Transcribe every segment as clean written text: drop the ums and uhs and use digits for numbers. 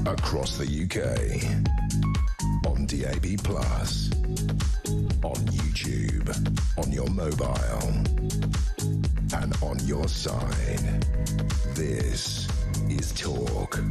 across the UK, on DAB+, on YouTube, on your mobile, and on your side. This is Talk.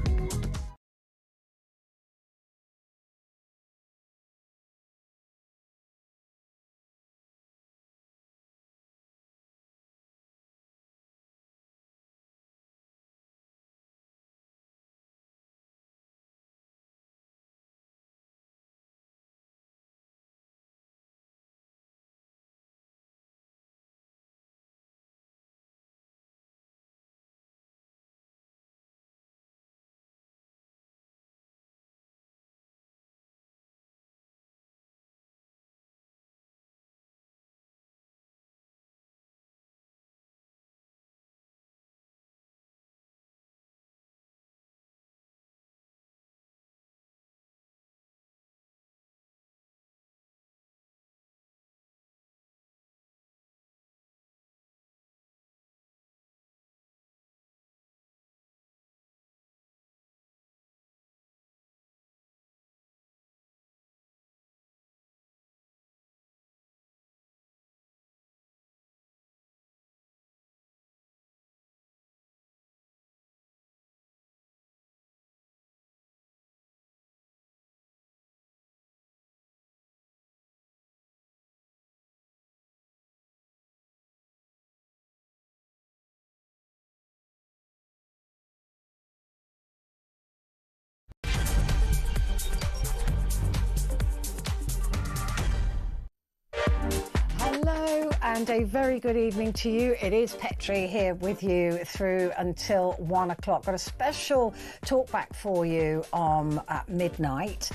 Hello and a very good evening to you. It is Petrie here with you through until 1 o'clock. Got a special talk back for you at midnight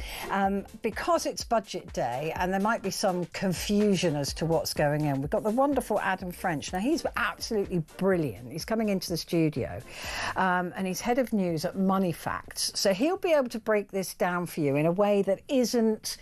because it's budget day and there might be some confusion as to what's going on. We've got the wonderful Adam French. Now he's absolutely brilliant. He's coming into the studio and he's head of news at Money Facts. So he'll be able to break this down for you in a way that isn't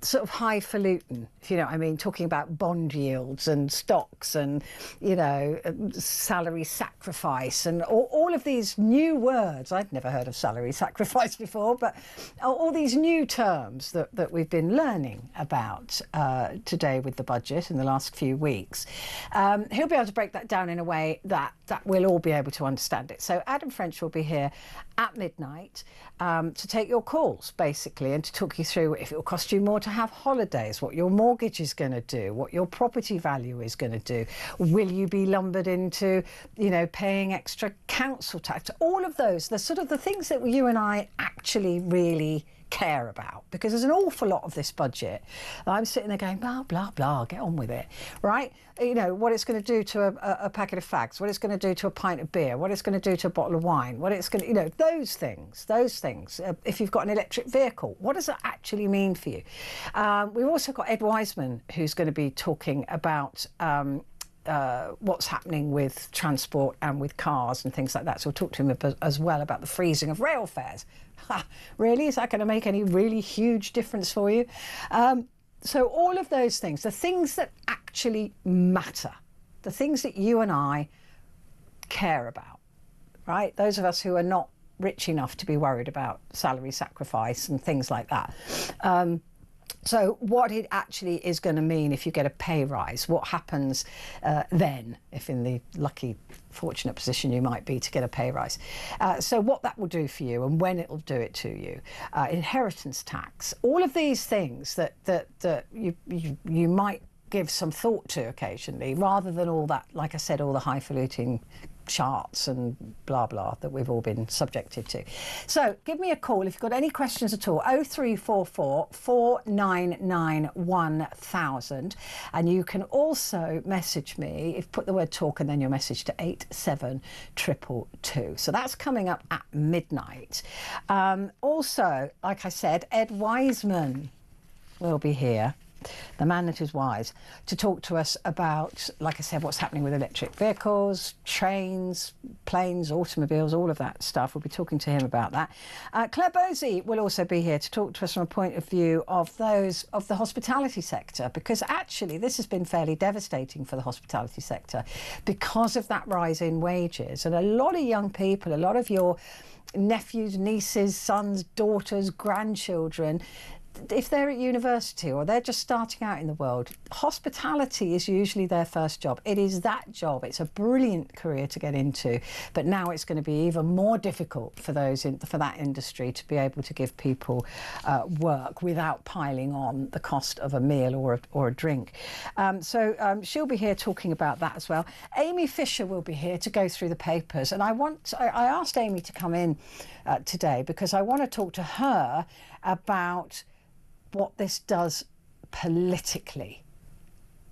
sort of highfalutin, if you know what I mean, talking about bond yields and stocks and, you know, salary sacrifice and all of these new words. I'd never heard of salary sacrifice before, but all these new terms that we've been learning about today with the budget in the last few weeks. He'll be able to break that down in a way that we'll all be able to understand it. So Adam French will be here at midnight to take your calls, basically, and to talk you through if it will cost you more to have holidays, what your mortgage is going to do, what your property value is going to do. Will you be lumbered into, you know, paying extra council tax? All of those, the sort of the things that you and I actually really care about, because there's an awful lot of this budget. I'm sitting there going, blah, blah, blah, get on with it, right? You know, what it's going to do to a packet of fags, what it's going to do to a pint of beer, what it's going to do to a bottle of wine, what it's going to, you know, those things. If you've got an electric vehicle, what does that actually mean for you? We've also got Ed Wiseman, who's going to be talking about what's happening with transport and with cars and things like that. So we'll talk to him as well about the freezing of rail fares. Really? Is that going to make any really huge difference for you? So all of those things, the things that actually matter, the things that you and I care about, right? Those of us who are not rich enough to be worried about salary sacrifice and things like that. So what it actually is going to mean if you get a pay rise, what happens then, if in the lucky, fortunate position you might be to get a pay rise. So what that will do for you and when it will do it to you. Inheritance tax, all of these things that you might give some thought to occasionally, rather than all that, like I said, all the highfalutin charts and blah blah that we've all been subjected to. So give me a call if you've got any questions at all. 0344 499 1000, and you can also message me if put the word talk and then your message to 87222. So that's coming up at midnight. Also, like I said, Ed Wiseman will be here the man that is wise, to talk to us about, like I said, what's happening with electric vehicles, trains, planes, automobiles, all of that stuff. We'll be talking to him about that. Claire Bosey will also be here to talk to us from a point of view of those of the hospitality sector, because actually this has been fairly devastating for the hospitality sector because of that rise in wages. And a lot of young people, a lot of your nephews, nieces, sons, daughters, grandchildren, if they're at university or they're just starting out in the world, hospitality is usually their first job. It is that job. It's a brilliant career to get into, but now it's going to be even more difficult for for that industry to be able to give people work without piling on the cost of a meal or a drink. So she'll be here talking about that as well. Amy Fisher will be here to go through the papers, and I asked Amy to come in today because I want to talk to her about what this does politically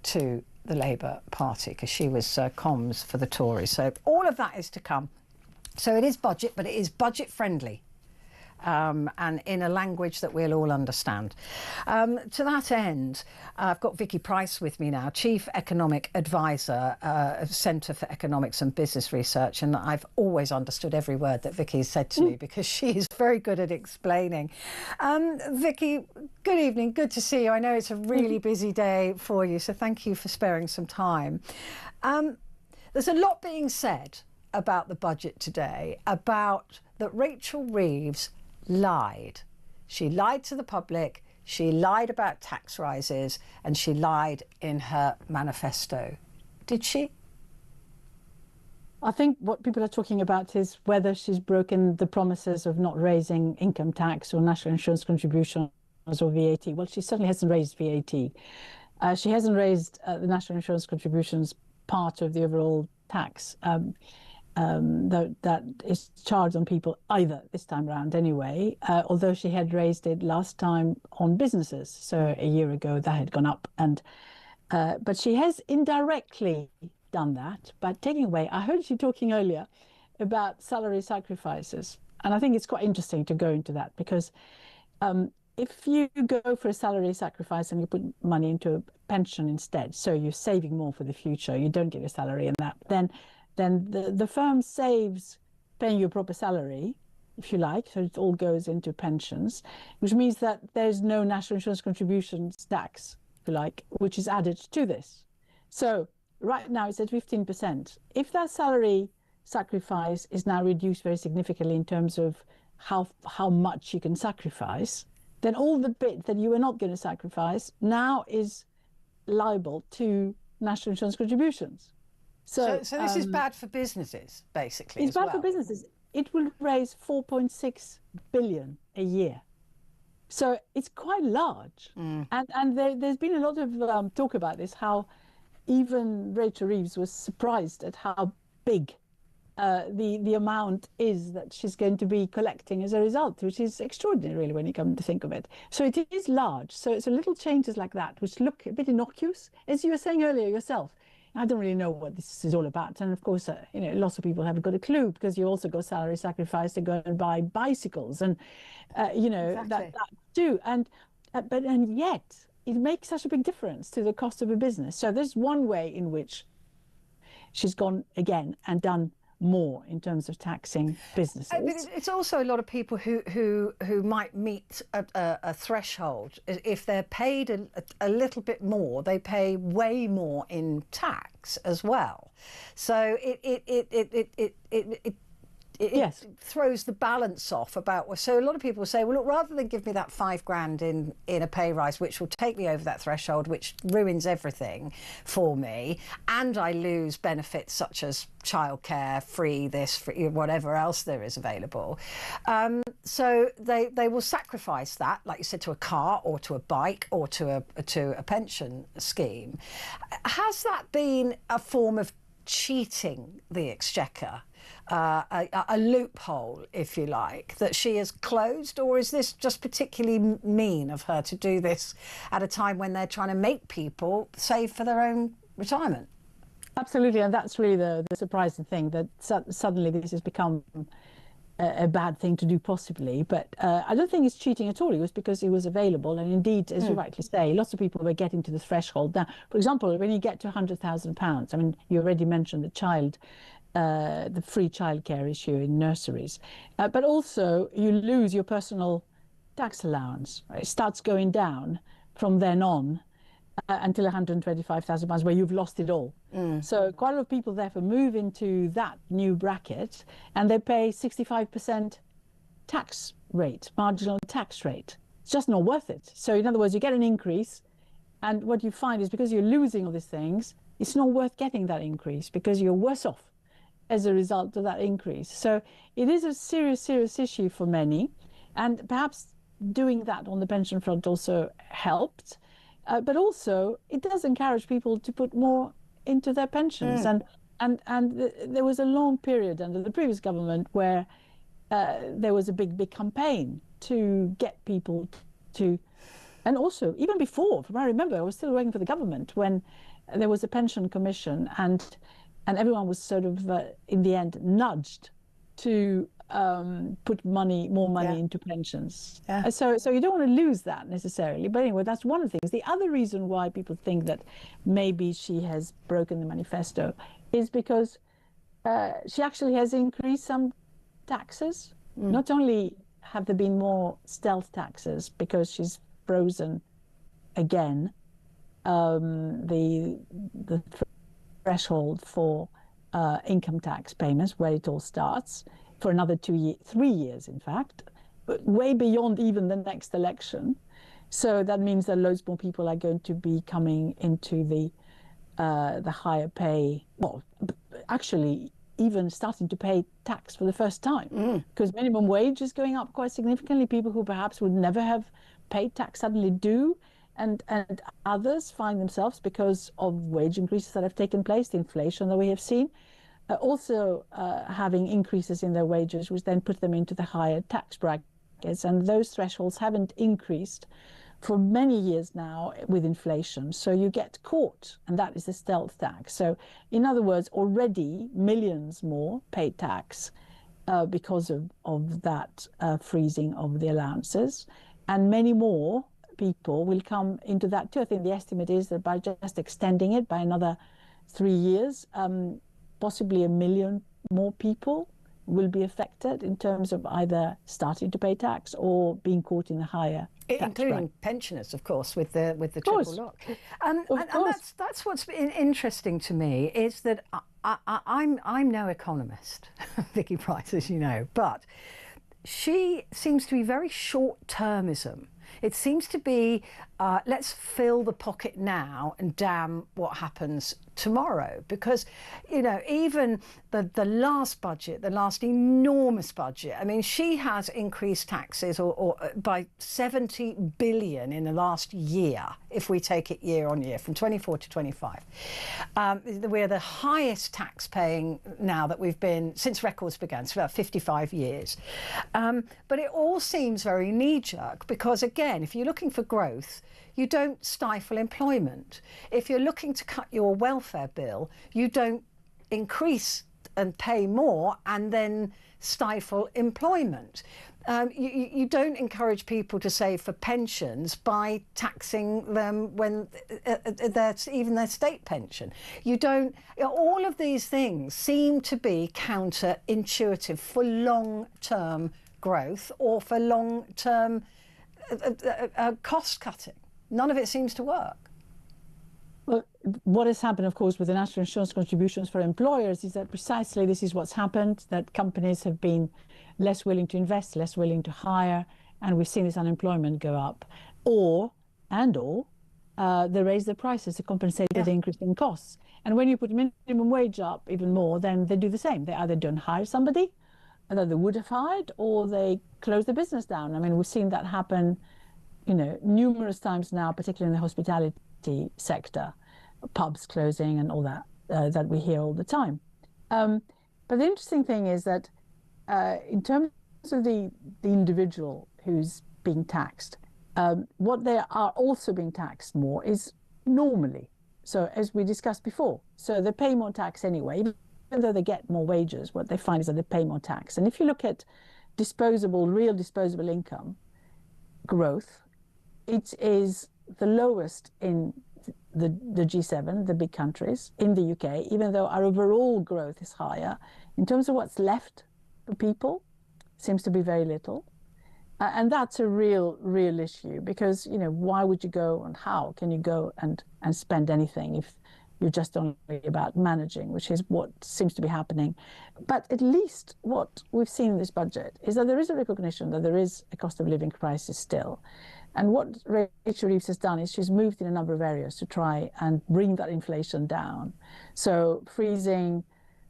to the Labour Party, because she was comms for the Tories. So all of that is to come. So it is budget, but it is budget friendly. And in a language that we'll all understand. To that end, I've got Vicky Price with me now, Chief Economic Advisor, Centre for Economics and Business Research, and I've always understood every word that Vicky has said to me because she is very good at explaining. Vicky, good evening, good to see you. I know it's a really busy day for you, so thank you for sparing some time. There's a lot being said about the budget today, about that Rachel Reeves lied. She lied to the public, she lied about tax rises, and she lied in her manifesto. Did she? I think what people are talking about is whether she's broken the promises of not raising income tax or national insurance contributions or VAT. Well, she certainly hasn't raised VAT. She hasn't raised the national insurance contributions part of the overall tax that is charged on people either this time around anyway, although she had raised it last time on businesses. So a year ago that had gone up, and but she has indirectly done that by taking away. I heard you talking earlier about salary sacrifices, and I think it's quite interesting to go into that because if you go for a salary sacrifice and you put money into a pension instead, so you're saving more for the future, you don't get a salary in that, then the firm saves paying you a proper salary, if you like, so it all goes into pensions, which means that there's no national insurance contributions tax, if you like, which is added to this. So right now it's at 15%. If that salary sacrifice is now reduced very significantly in terms of how much you can sacrifice, then all the bit that you were not going to sacrifice now is liable to national insurance contributions. So this is bad for businesses, basically. It's bad for businesses. It will raise 4.6 billion a year. So it's quite large. And there's been a lot of talk about this, how even Rachel Reeves was surprised at how big the amount is that she's going to be collecting as a result, which is extraordinary, really, when you come to think of it. So it is large. So it's little changes like that, which look a bit innocuous. As you were saying earlier yourself, I don't really know what this is all about. And of course, lots of people haven't got a clue because you also got salary sacrifice to go and buy bicycles and, exactly. that too. And yet it makes such a big difference to the cost of a business. So there's one way in which she's gone again and done more in terms of taxing businesses. But it's also a lot of people who might meet a threshold. If they're paid a little bit more, they pay way more in tax as well. So it throws the balance off about. So a lot of people say, well, look, rather than give me that $5,000 in a pay rise, which will take me over that threshold, which ruins everything for me, and I lose benefits such as childcare, free this, free whatever else there is available. So they will sacrifice that, like you said, to a car or to a bike or to a pension scheme. Has that been a form of cheating the Exchequer? A loophole, if you like, that she has closed, or is this just particularly mean of her to do this at a time when they're trying to make people save for their own retirement? Absolutely, and that's really the surprising thing, that suddenly this has become a bad thing to do possibly, but I don't think it's cheating at all. It was because it was available, and indeed, as you rightly say, lots of people were getting to the threshold. Now, for example, when you get to £100,000, I mean, you already mentioned the free childcare issue in nurseries, but also you lose your personal tax allowance. Right? It starts going down from then on until £125,000, where you've lost it all. So quite a lot of people therefore move into that new bracket, and they pay 65% tax rate, marginal tax rate. It's just not worth it. So in other words, you get an increase, and what you find is because you're losing all these things, it's not worth getting that increase because you're worse off as a result of that increase. So it is a serious issue for many, and perhaps doing that on the pension front also helped. But also, it does encourage people to put more into their pensions. And there was a long period under the previous government where there was a big campaign to get people to, and also even before, from what I remember, I was still working for the government when there was a pension commission, and everyone was sort of in the end nudged to put more money into pensions. So you don't want to lose that necessarily. But anyway, that's one of the things. The other reason why people think that maybe she has broken the manifesto is because she actually has increased some taxes. Not only have there been more stealth taxes because she's frozen again the threshold for income tax payments, where it all starts, for another 3 years, in fact, but way beyond even the next election. So that means that loads more people are going to be coming into the higher pay, well, actually even starting to pay tax for the first time, because minimum wage is going up quite significantly. People who perhaps would never have paid tax suddenly do, and others find themselves, because of wage increases that have taken place, the inflation that we have seen, also having increases in their wages, which then put them into the higher tax brackets. And those thresholds haven't increased for many years now with inflation. So you get caught, and that is the stealth tax. So in other words, already millions more paid tax because of that freezing of the allowances. And many more people will come into that too. I think the estimate is that by just extending it by another 3 years, possibly 1 million more people will be affected in terms of either starting to pay tax or being caught in the higher tax including bracket. Pensioners, of course, with the triple lock. And that's what's been interesting to me, is that I'm no economist, Vicky Price, as you know, but she seems to be very short-termism. It seems to be, let's fill the pocket now and damn what happens tomorrow. Because, you know, even the last budget, the last enormous budget, I mean, she has increased taxes or by 70 billion in the last year, if we take it year on year, from 24 to 25. We're the highest tax paying now that we've been since records began, so about 55 years. But it all seems very knee-jerk because, again, if you're looking for growth, you don't stifle employment. If you're looking to cut your welfare bill, you don't increase and pay more and then stifle employment. You don't encourage people to save for pensions by taxing them when that's even their state pension. You don't. All of these things seem to be counterintuitive for long-term growth or for long-term cost cutting. None of it seems to work. Well, what has happened, of course, with the national insurance contributions for employers is that precisely this is what's happened, that companies have been less willing to invest, less willing to hire, and we've seen this unemployment go up. Or they raise their prices to compensate for the increase in costs. And when you put minimum wage up even more, then they do the same. They either don't hire somebody that they would have hired, or they close the business down. I mean, we've seen that happen, you know, numerous times now, particularly in the hospitality sector, pubs closing and all that, that we hear all the time. But the interesting thing is that in terms of the individual who's being taxed, what they are also being taxed more is normally. So as we discussed before, so they pay more tax anyway, even though they get more wages, what they find is that they pay more tax. And if you look at real disposable income growth, it is the lowest in the G7, the big countries, in the UK, even though our overall growth is higher. In terms of what's left for people, seems to be very little. And that's a real issue, because, you know, why would you go, and how can you go and spend anything if you're just only about managing, which is what seems to be happening. But at least what we've seen in this budget is that there is a recognition that there is a cost of living crisis still. And what Rachel Reeves has done is she's moved in a number of areas to try and bring that inflation down. So freezing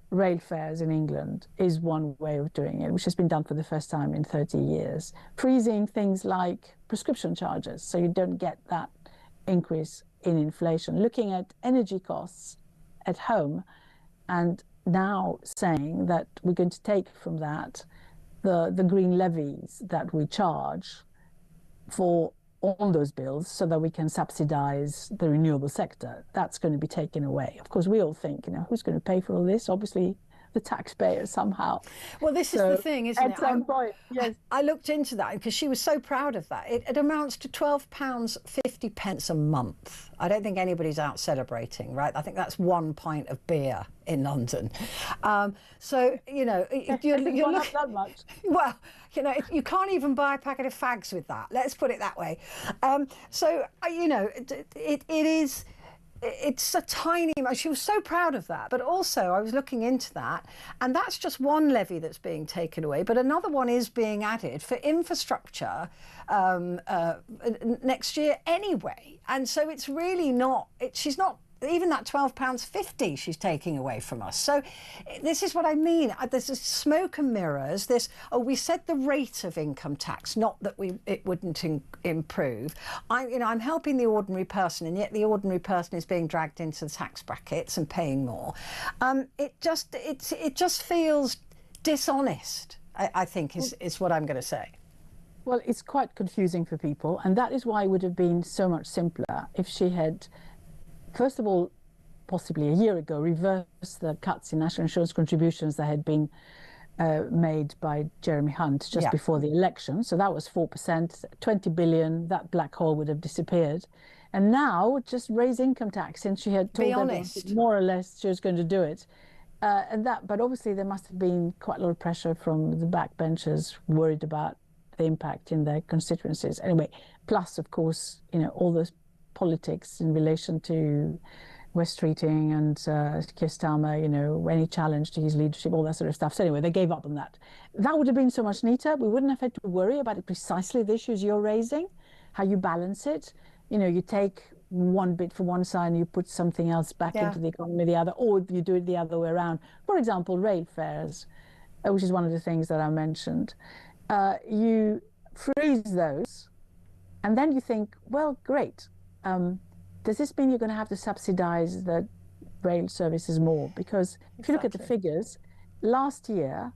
rail fares in England is one way of doing it, which has been done for the first time in 30 years. Freezing things like prescription charges, so you don't get that increase in inflation. Looking at energy costs at home, and now saying that we're going to take from that the green levies that we charge for all those bills so that we can subsidize the renewable sector. That's going to be taken away. Of course, we all think, you know, who's going to pay for all this? Obviously, the taxpayer somehow. Well, this is the thing, isn't it? At some point, yes. I looked into that because she was so proud of that. It amounts to £12.50 a month. I don't think anybody's out celebrating, right? I think that's 1 pint of beer in London. So, you know, you're not that much. Well, you know, you can't even buy a packet of fags with that. Let's put it that way. So, you know, it is... It's a tiny amount. She was so proud of that. But also, I was looking into that, and that's just one levy that's being taken away. But another one is being added for infrastructure next year anyway. And so it's really not, she's not, even that £12.50 she's taking away from us. So this is what I mean. There's this smoke and mirrors. This, we said the rate of income tax, not that it wouldn't improve. I'm helping the ordinary person, and yet the ordinary person is being dragged into the tax brackets and paying more. It just feels dishonest, I think is what I'm going to say. Well, it's quite confusing for people, and that is why it would have been so much simpler if she had, first of all, possibly a year ago, reversed the cuts in national insurance contributions that had been made by Jeremy Hunt just before the election. So that was 4%, 20 billion, that black hole would have disappeared. And now just raise income tax, since she had told everyone more or less she was going to do it. But obviously there must have been quite a lot of pressure from the backbenchers worried about the impact in their constituencies. Anyway, plus, of course, you know, all those politics in relation to West Streeting and Keir Starmer, you know, any challenge to his leadership, all that sort of stuff. So anyway, they gave up on that. That would have been so much neater. We wouldn't have had to worry about precisely the issues you're raising, how you balance it. You know, you take one bit from one side and you put something else back into the economy the other, or you do it the other way around. For example, rail fares, which is one of the things that I mentioned. You freeze those, and then you think, well, great. Does this mean you're going to have to subsidize the rail services more? Because if you look at the figures, last year,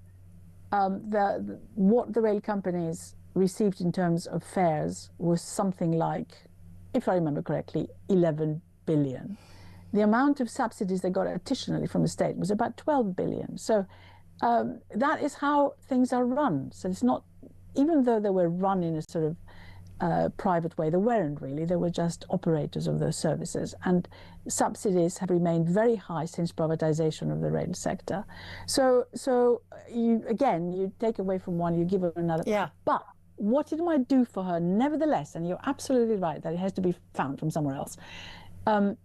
what the rail companies received in terms of fares was something like, if I remember correctly, 11 billion. The amount of subsidies they got additionally from the state was about 12 billion. So that is how things are run. So it's not, even though they were run in a sort of private way, they weren't really. They were just operators of those services, and subsidies have remained very high since privatization of the rail sector. So you take away from one, you give her another. Yeah. But what it might do for her, nevertheless, and you're absolutely right that it has to be found from somewhere else.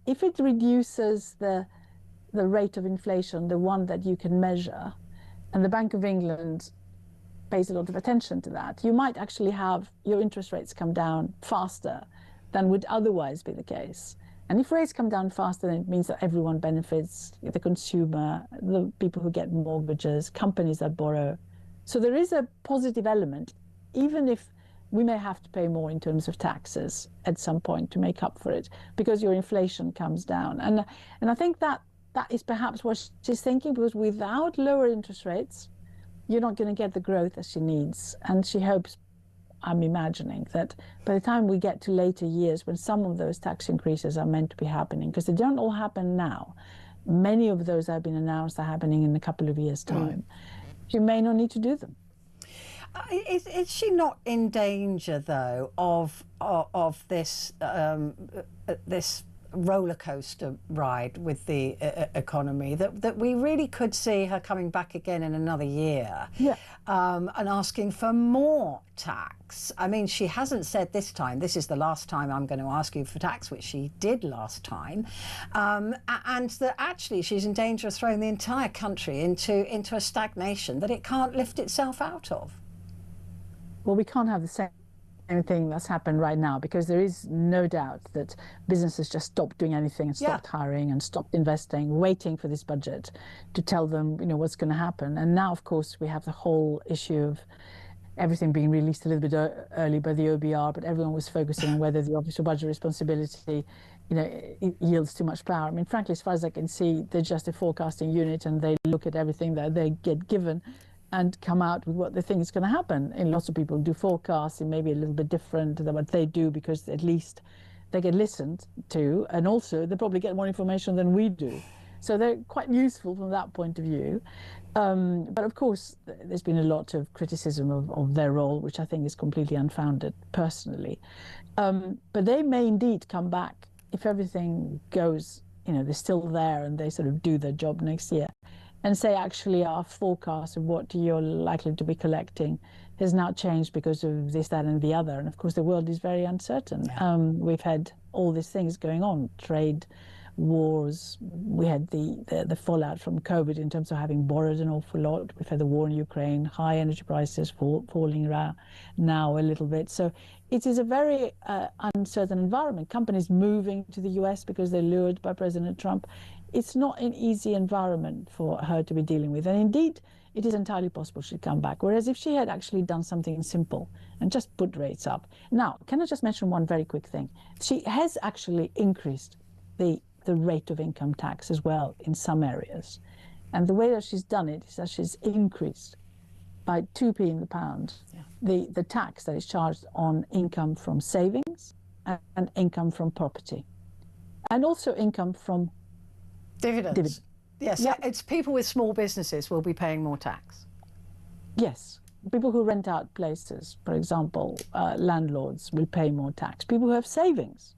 If it reduces the rate of inflation, the one that you can measure, and the Bank of England pays a lot of attention to that, you might actually have your interest rates come down faster than would otherwise be the case. And if rates come down faster, then it means that everyone benefits, the consumer, the people who get mortgages, companies that borrow. So there is a positive element, even if we may have to pay more in terms of taxes at some point to make up for it, because your inflation comes down. And I think that is perhaps what she's thinking, because without lower interest rates, you're not going to get the growth that she needs. And she hopes, I'm imagining, that by the time we get to later years, when some of those tax increases are meant to be happening, because they don't all happen now, Many of those have been announced are happening in a couple of years' time. She may not need to do them. Is she not in danger, though, of this this roller coaster ride with the economy, that we really could see her coming back again in another year, and asking for more tax? I mean, she hasn't said this time, this is the last time I'm going to ask you for tax, which she did last time, and that actually she's in danger of throwing the entire country into a stagnation that it can't lift itself out of. Well, we can't have the same thing that's happened right now, because there is no doubt that businesses just stopped doing anything and stopped hiring and stopped investing, waiting for this budget to tell them, you know, what's going to happen. And now, of course, we have the whole issue of everything being released a little bit early by the OBR, but everyone was focusing on whether the Office of Budget Responsibility, you know, it yields too much power. I mean, frankly, as far as I can see, they're just a forecasting unit, and they look at everything that they get given and come out with what they think is going to happen. And lots of people do forecasts, it may be a little bit different than what they do, because at least they get listened to, and also they probably get more information than we do. So they're quite useful from that point of view. But of course, there's been a lot of criticism of their role, which I think is completely unfounded, personally. But they may indeed come back if everything goes, you know, they're still there and they sort of do their job next year, and say, actually, our forecast of what you're likely to be collecting has now changed because of this, that, and the other. And of course, the world is very uncertain. We've had all these things going on, trade wars. We had the fallout from COVID in terms of having borrowed an awful lot. We've had the war in Ukraine, high energy prices falling around now a little bit. So it is a very uncertain environment. Companies moving to the US because they're lured by President Trump. It's not an easy environment for her to be dealing with. And indeed, it is entirely possible she'd come back. Whereas if she had actually done something simple and just put rates up. Now, can I just mention one very quick thing? She has actually increased the rate of income tax as well in some areas. And the way that she's done it is that she's increased by 2p in the pound the tax that is charged on income from savings and income from property. And also income from dividends. Yes, it's people with small businesses will be paying more tax. Yes, people who rent out places, for example, landlords will pay more tax. People who have savings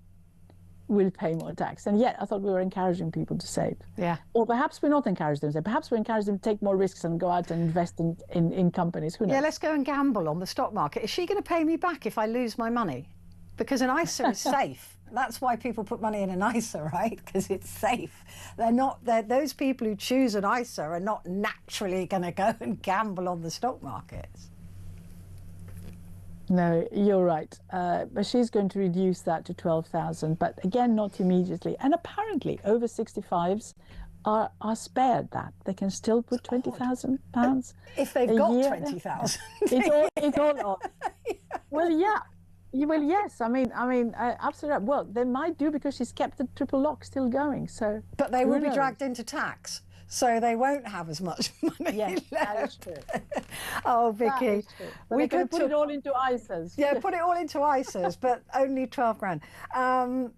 will pay more tax. And yet I thought we were encouraging people to save. Yeah. Or perhaps we're not encouraging them to save. Perhaps we're encouraging them to take more risks and go out and invest in companies. Who knows? Yeah, let's go and gamble on the stock market. Is she going to pay me back if I lose my money? Because an ISA is safe. That's why people put money in an ISA, right? Because it's safe. Those people who choose an ISA are not naturally going to go and gamble on the stock markets. No, you're right. But she's going to reduce that to 12,000, but again, not immediately. And apparently, over 65s are spared that. They can still put £20,000 if they've got 20,000. It's all on. Well, yeah. Well, yes. I mean, absolutely. Well, they might do because she's kept the triple lock still going. So, but they will be dragged into tax, so they won't have as much money left. That is true. Oh, Vicky, we could put it all into ISAs. Yeah, put it all into ISAs, but only 12 grand.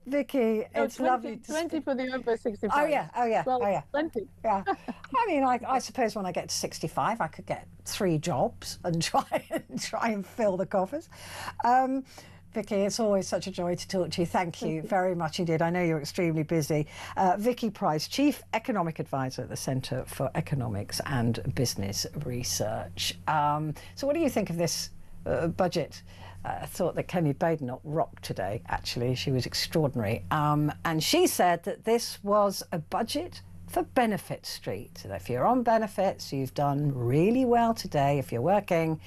Vicky, it's 20, lovely to 20 for the over 65. Oh yeah. 20. Yeah. I mean, I suppose when I get to 65, I could get 3 jobs and try and fill the coffers. Vicky, it's always such a joy to talk to you. Thank you very much indeed. I know you're extremely busy. Vicky Price, Chief Economic Advisor at the Centre for Economics and Business Research. So what do you think of this budget? I thought that Kemi Badenoch rocked today, actually. She was extraordinary. And she said that this was a budget for Benefit Street. So if you're on benefits, you've done really well today. If you're working,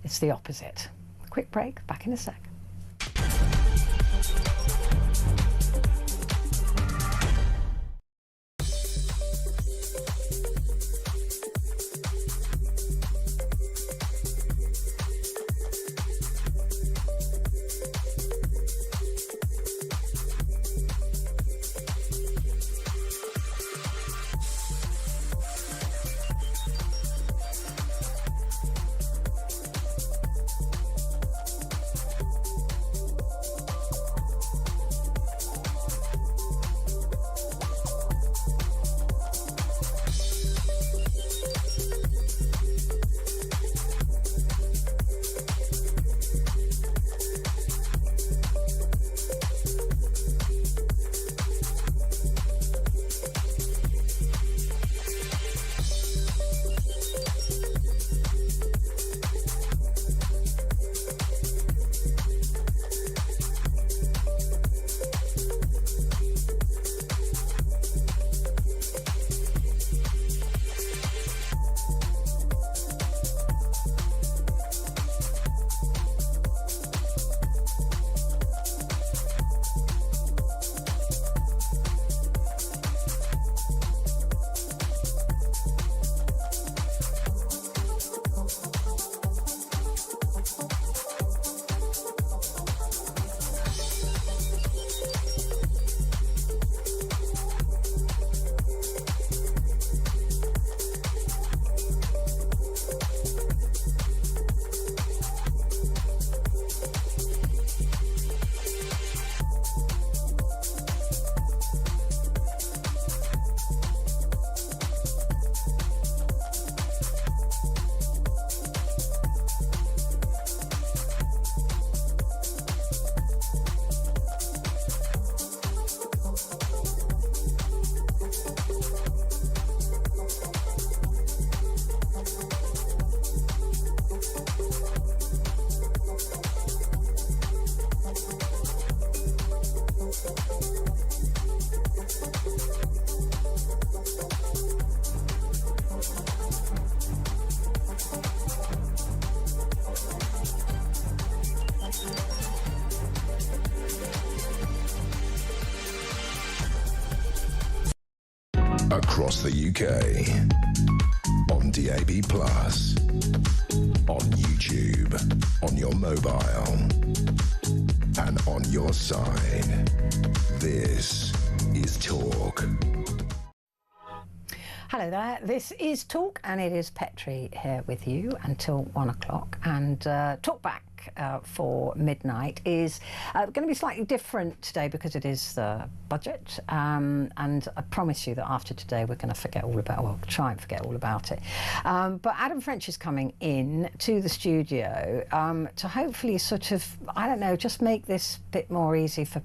it's the opposite. Quick break, back in a sec. across the UK, on DAB+, on YouTube, on your mobile, and on your side. This is Talk. Hello there, this is Talk and it is Petrie here with you until 1 o'clock, and Talk Back for midnight is going to be slightly different today because it is the budget, and I promise you that after today we're going to forget all about, well, try and forget all about it, but Adam French is coming in to the studio to hopefully sort of, I don't know, just make this bit more easy for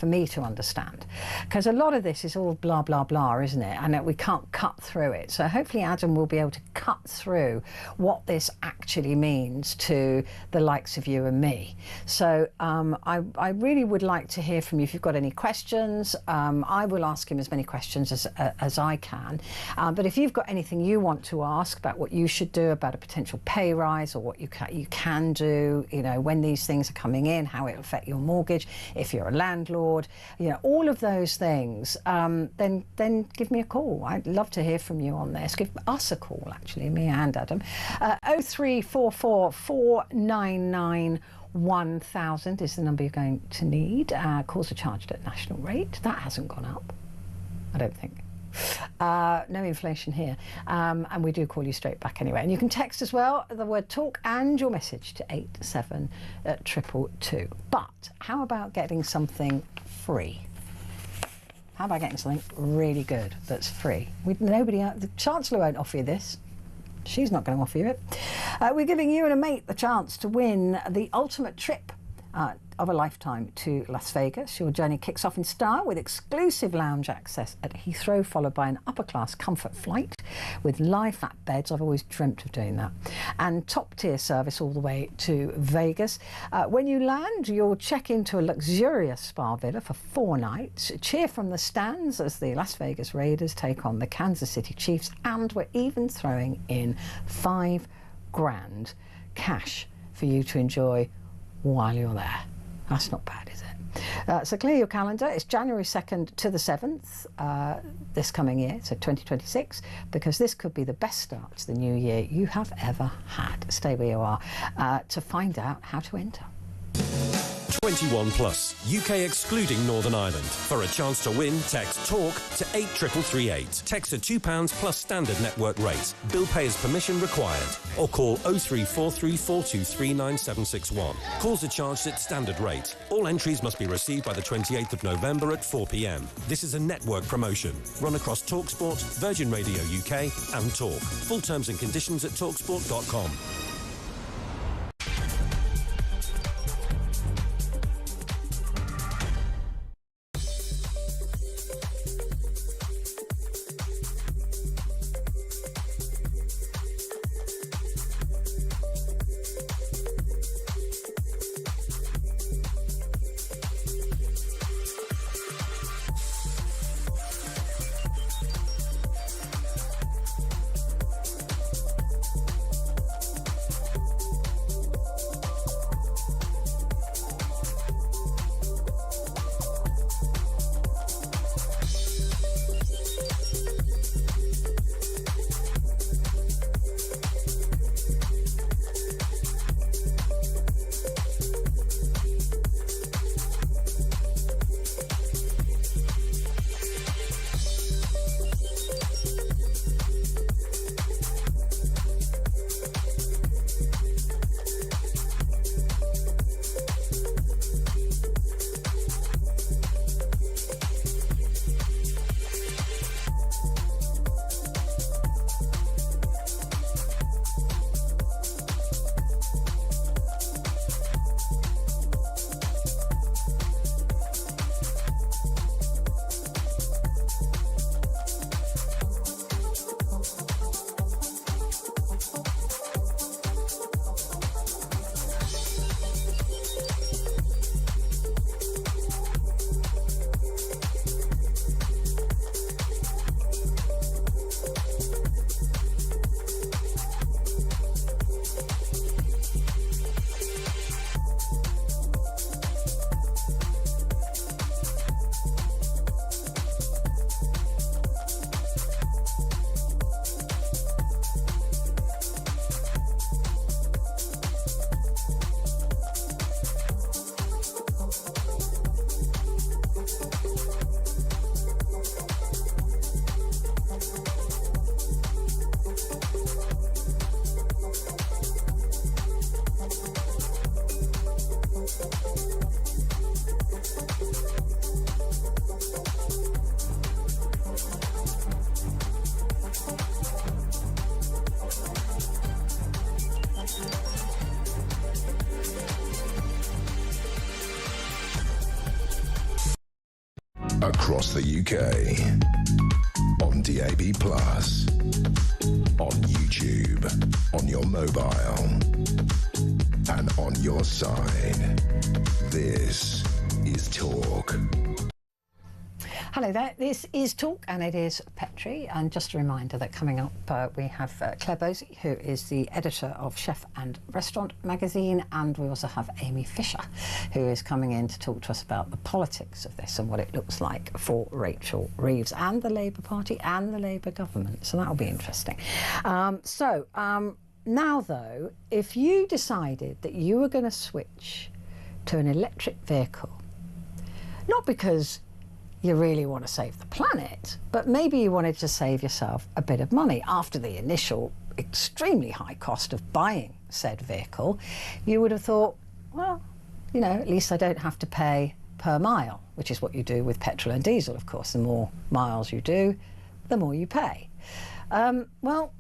me to understand, because a lot of this is all blah blah blah, isn't it? And we can't cut through it, so hopefully Adam will be able to cut through what this actually means to the likes of you and me. So I really would like to hear from you if you've got any questions. I will ask him as many questions as I can, but if you've got anything you want to ask about what you should do about a potential pay rise, or what you can do, you know, when these things are coming in, how it will affect your mortgage, if you're a landlord, you know, all of those things, then give me a call. I'd love to hear from you on this. Give us a call, actually, me and Adam. 0344 499 1000 is the number you're going to need. Calls are charged at national rate. That hasn't gone up, I don't think. No inflation here, and we do call you straight back anyway. And you can text as well, the word talk and your message to 87222. But how about getting something free? How about getting something really good that's free? The Chancellor won't offer you this. She's not going to offer you it. We're giving you and a mate the chance to win the ultimate trip of a lifetime to Las Vegas. Your journey kicks off in style with exclusive lounge access at Heathrow, followed by an upper-class comfort flight with live flat beds. I've always dreamt of doing that. And top-tier service all the way to Vegas. When you land, you'll check into a luxurious spa villa for 4 nights. Cheer from the stands as the Las Vegas Raiders take on the Kansas City Chiefs, and we're even throwing in $5 grand cash for you to enjoy while you're there. That's not bad, is it? So clear your calendar. It's January 2nd to the 7th this coming year, so 2026, because this could be the best start to the new year you have ever had. Stay where you are to find out how to enter. 21 plus, UK excluding Northern Ireland. For a chance to win, text TALK to 83338. Text at £2 plus standard network rate. Bill payer's permission required. Or call 03434239761. Calls are charged at standard rate. All entries must be received by the 28th of November at 4 p.m. This is a network promotion. Run across TalkSport, Virgin Radio UK and Talk. Full terms and conditions at talksport.com. across the UK. On DAB+, on YouTube, on your mobile, and on your side. This is Talk. Hello there, this is Talk and it is Petrie, and just a reminder that coming up we have Claire Bosey, who is the editor of Chef and Restaurant magazine, and we also have Amy Fisher, who is coming in to talk to us about the politics of this and what it looks like for Rachel Reeves and the Labour Party and the Labour government, so that'll be interesting. Now though, if you decided that you were going to switch to an electric vehicle, not because you really want to save the planet, but maybe you wanted to save yourself a bit of money after the initial extremely high cost of buying said vehicle, you would have thought, well, you know, at least I don't have to pay per mile, which is what you do with petrol and diesel, of course. The more miles you do, the more you pay. Well,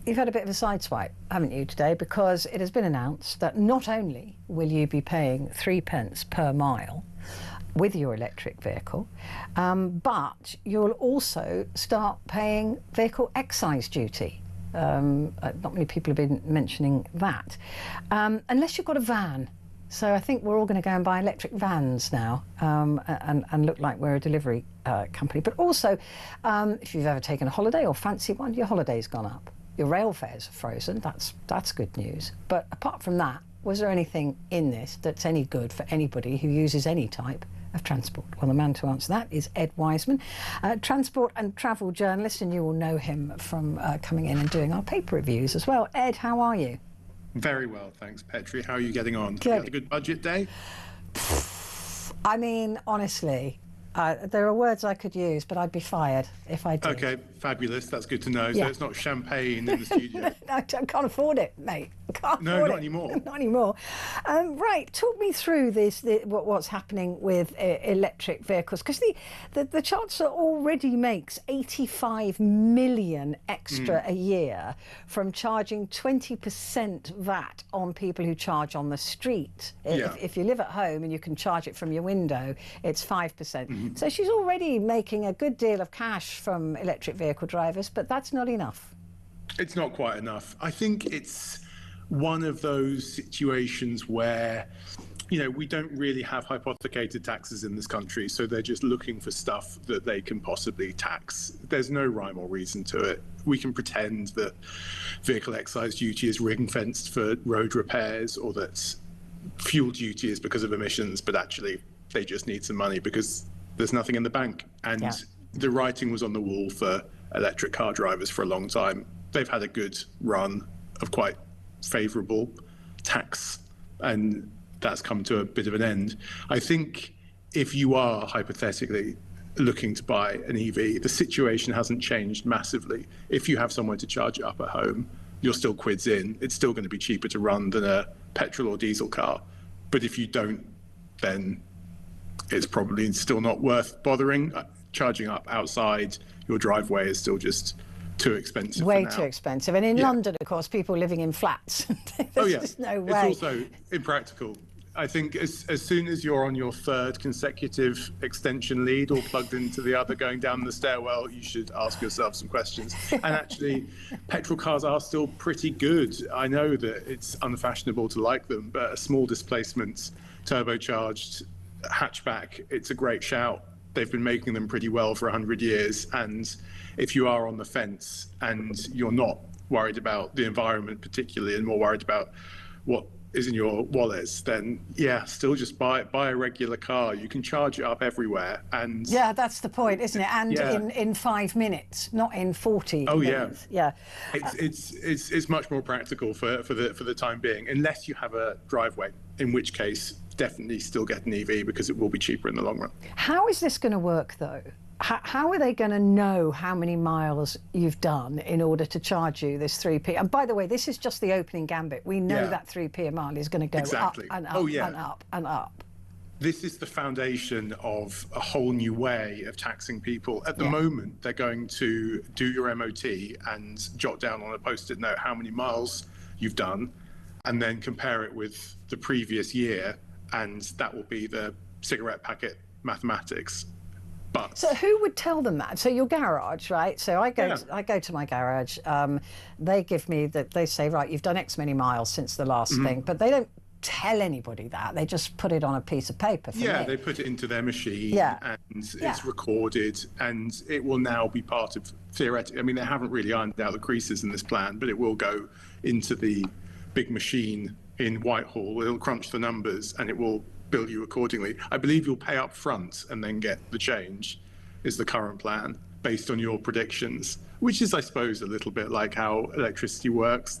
you've had a bit of a sideswipe, haven't you, today, because it has been announced that not only will you be paying 3p per mile with your electric vehicle, but you'll also start paying vehicle excise duty. Not many people have been mentioning that, unless you've got a van. So I think we're all going to go and buy electric vans now, and look like we're a delivery company. But also, if you've ever taken a holiday or fancy one, your holiday's gone up. Your rail fares are frozen. That's good news. But apart from that, was there anything in this that's any good for anybody who uses any type of transport? Well, the man to answer that is Ed Wiseman, transport and travel journalist, and you will know him from coming in and doing our paper reviews as well. Ed, how are you? Very well, thanks, Petrie. How are you getting on? Good. You had a good budget day? I mean, honestly, there are words I could use, but I'd be fired if I did. Okay, fabulous. That's good to know. Yeah. So it's not champagne in the studio. I can't afford it, mate. No, not anymore. Not anymore. Right, talk me through what's happening with electric vehicles, because the Chancellor already makes 85 million extra a year from charging 20% VAT on people who charge on the street. Yeah. If you live at home and you can charge it from your window, it's 5%. So she's already making a good deal of cash from electric vehicle drivers, but that's not enough. It's not quite enough. I think it's one of those situations where, you know, we don't really have hypothecated taxes in this country, so they're just looking for stuff that they can possibly tax. There's no rhyme or reason to it. We can pretend that vehicle excise duty is ring-fenced for road repairs, or that fuel duty is because of emissions, but actually they just need some money because there's nothing in the bank. And the writing was on the wall for electric car drivers for a long time. They've had a good run of quite favourable tax, and that's come to a bit of an end. I think if you are hypothetically looking to buy an EV, the situation hasn't changed massively. If you have somewhere to charge it up at home, you're still quids in. It's still going to be cheaper to run than a petrol or diesel car. But if you don't, then it's probably still not worth bothering. Charging up outside your driveway is still just too expensive. Way too expensive. And in London, of course, people living in flats. There's just no way. It's also impractical. I think as soon as you're on your third consecutive extension lead or plugged into the other going down the stairwell, you should ask yourself some questions. And actually, petrol cars are still pretty good. I know that it's unfashionable to like them, but a small displacement, turbocharged hatchback, it's a great shout. They've been making them pretty well for 100 years. And if you are on the fence and you're not worried about the environment particularly, and more worried about what is in your wallets, then still just buy a regular car. You can charge it up everywhere. And that's the point, isn't it? And in 5 minutes, not in 40 minutes. It's much more practical for the time being, unless you have a driveway, in which case definitely still get an EV because it will be cheaper in the long run. How is this going to work though? How are they going to know how many miles you've done in order to charge you this 3p? And by the way, this is just the opening gambit. We know that 3p a mile is going to go up and up and up and up. This is the foundation of a whole new way of taxing people. At the moment, they're going to do your MOT and jot down on a post-it note how many miles you've done, and then compare it with the previous year, and that will be the cigarette packet mathematics. But so who would tell them that? So your garage, right? So I go to my garage. They give me they say, right, you've done X many miles since the last thing, but they don't tell anybody that. They just put it on a piece of paper for me. they put it into their machine and it's recorded, and it will now be part of theoretically. I mean, they haven't really ironed out the creases in this plan, but it will go into the big machine in Whitehall. It'll crunch the numbers and it will bill you accordingly. I believe you'll pay up front and then get the change, is the current plan, based on your predictions, which is, I suppose, a little bit like how electricity works.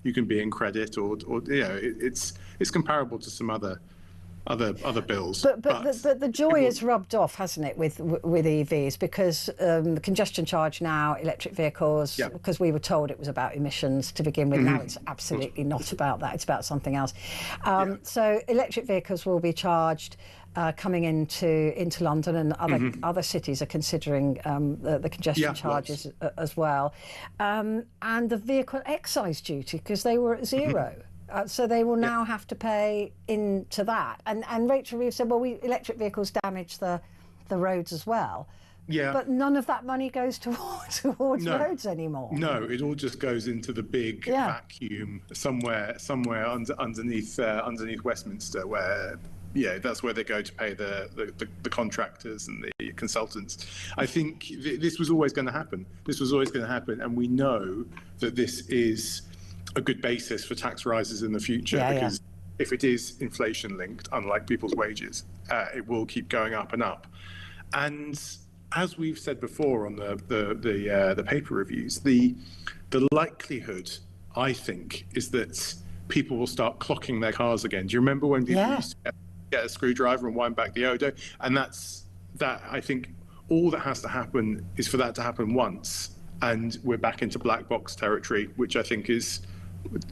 You can be in credit, or it's comparable to some other bills. But the joy has rubbed off, hasn't it, with EVs, because the congestion charge now, electric vehicles, because we were told it was about emissions to begin with. Now it's absolutely not about that. It's about something else. So electric vehicles will be charged coming into London, and other cities are considering the congestion charges as well, and the vehicle excise duty, because they were at zero. So they will now have to pay into that. And Rachel Reeves said, well, electric vehicles damage the roads as well. Yeah. But none of that money goes towards roads anymore. No, it all just goes into the big vacuum somewhere underneath Westminster, where that's where they go to pay the contractors and the consultants. I think this was always going to happen. And we know that this is a good basis for tax rises in the future, because if it is inflation linked, unlike people's wages, it will keep going up and up. And as we've said before on the paper reviews, the likelihood, I think, is that people will start clocking their cars again. Do you remember when people used to get a screwdriver and wind back the odo? And that I think all that has to happen is for that to happen once, and we're back into black box territory, which I think is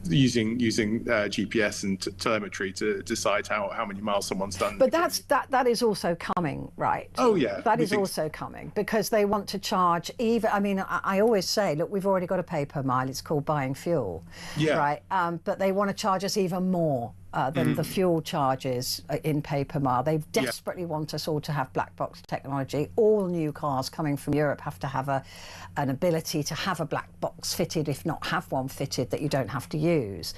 using GPS and telemetry to decide how many miles someone's done. But that is also coming, right? Oh yeah, that is also coming, because they want to charge even. I mean, I always say, look, we've already got a pay per mile. It's called buying fuel, right? But they want to charge us even more than the fuel charges in pay per mile. They desperately want us all to have black box technology. All new cars coming from Europe have to have an ability to have a black box fitted, if not have one fitted that you don't have to use.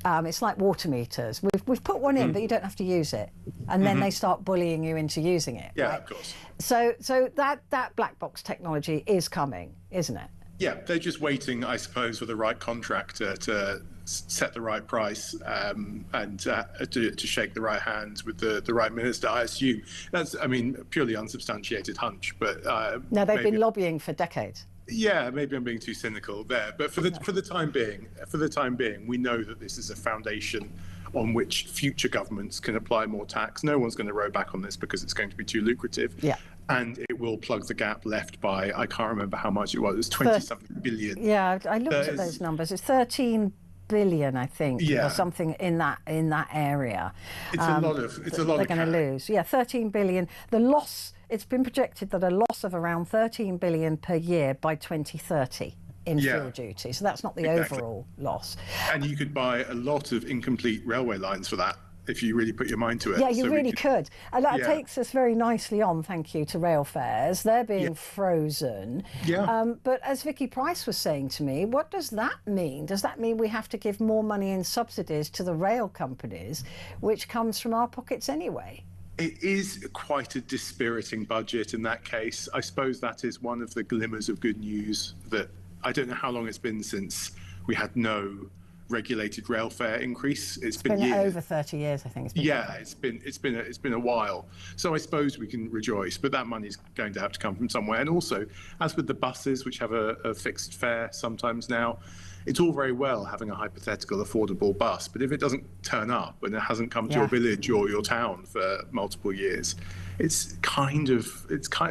It's like water meters. We've put one in, but you don't have to use it, and then they start bullying you into using it. Yeah, right? of course. So that black box technology is coming, isn't it? Yeah, they're just waiting, I suppose, for the right contractor to set the right price and to shake the right hands with the right minister. I assume that's, purely unsubstantiated hunch, but now they've been lobbying for decades. Yeah, maybe I'm being too cynical there, but for the time being, we know that this is a foundation on which future governments can apply more tax. No one's going to row back on this because it's going to be too lucrative. Yeah. And it will plug the gap left by, I can't remember how much it was 20-something billion. Yeah, I looked at those numbers. It's 13 billion, I think, or something in that area. It's a lot of they're going to lose. Yeah, 13 billion. The loss, it's been projected that a loss of around 13 billion per year by 2030 in fuel duty. So that's not the overall loss. And you could buy a lot of incomplete railway lines for that, if you really put your mind to it. Yeah, you really could. And that takes us very nicely on, thank you, to rail fares. They're being frozen. Yeah. But as Vicky Price was saying to me, what does that mean? Does that mean we have to give more money in subsidies to the rail companies, which comes from our pockets anyway? It is quite a dispiriting budget in that case. I suppose that is one of the glimmers of good news, that I don't know how long it's been since we had no regulated rail fare increase. It's been years. Over 30 years, I think. It's been a while. So I suppose we can rejoice, but that money's going to have to come from somewhere. And also, as with the buses, which have a fixed fare sometimes now, it's all very well having a hypothetical affordable bus, but if it doesn't turn up and it hasn't come to your village or your town for multiple years, it's kind of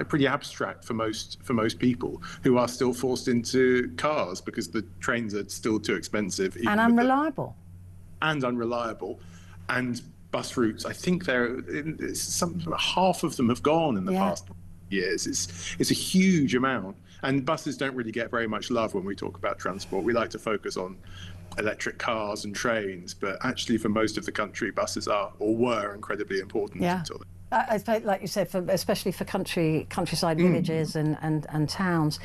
pretty abstract for most people who are still forced into cars because the trains are still too expensive and unreliable. And bus routes, I think half of them have gone in the past years. It's a huge amount. And buses don't really get very much love when we talk about transport. We like to focus on electric cars and trains, but actually for most of the country, buses are or were incredibly important until then. I suppose, like you said, especially for countryside villages and towns.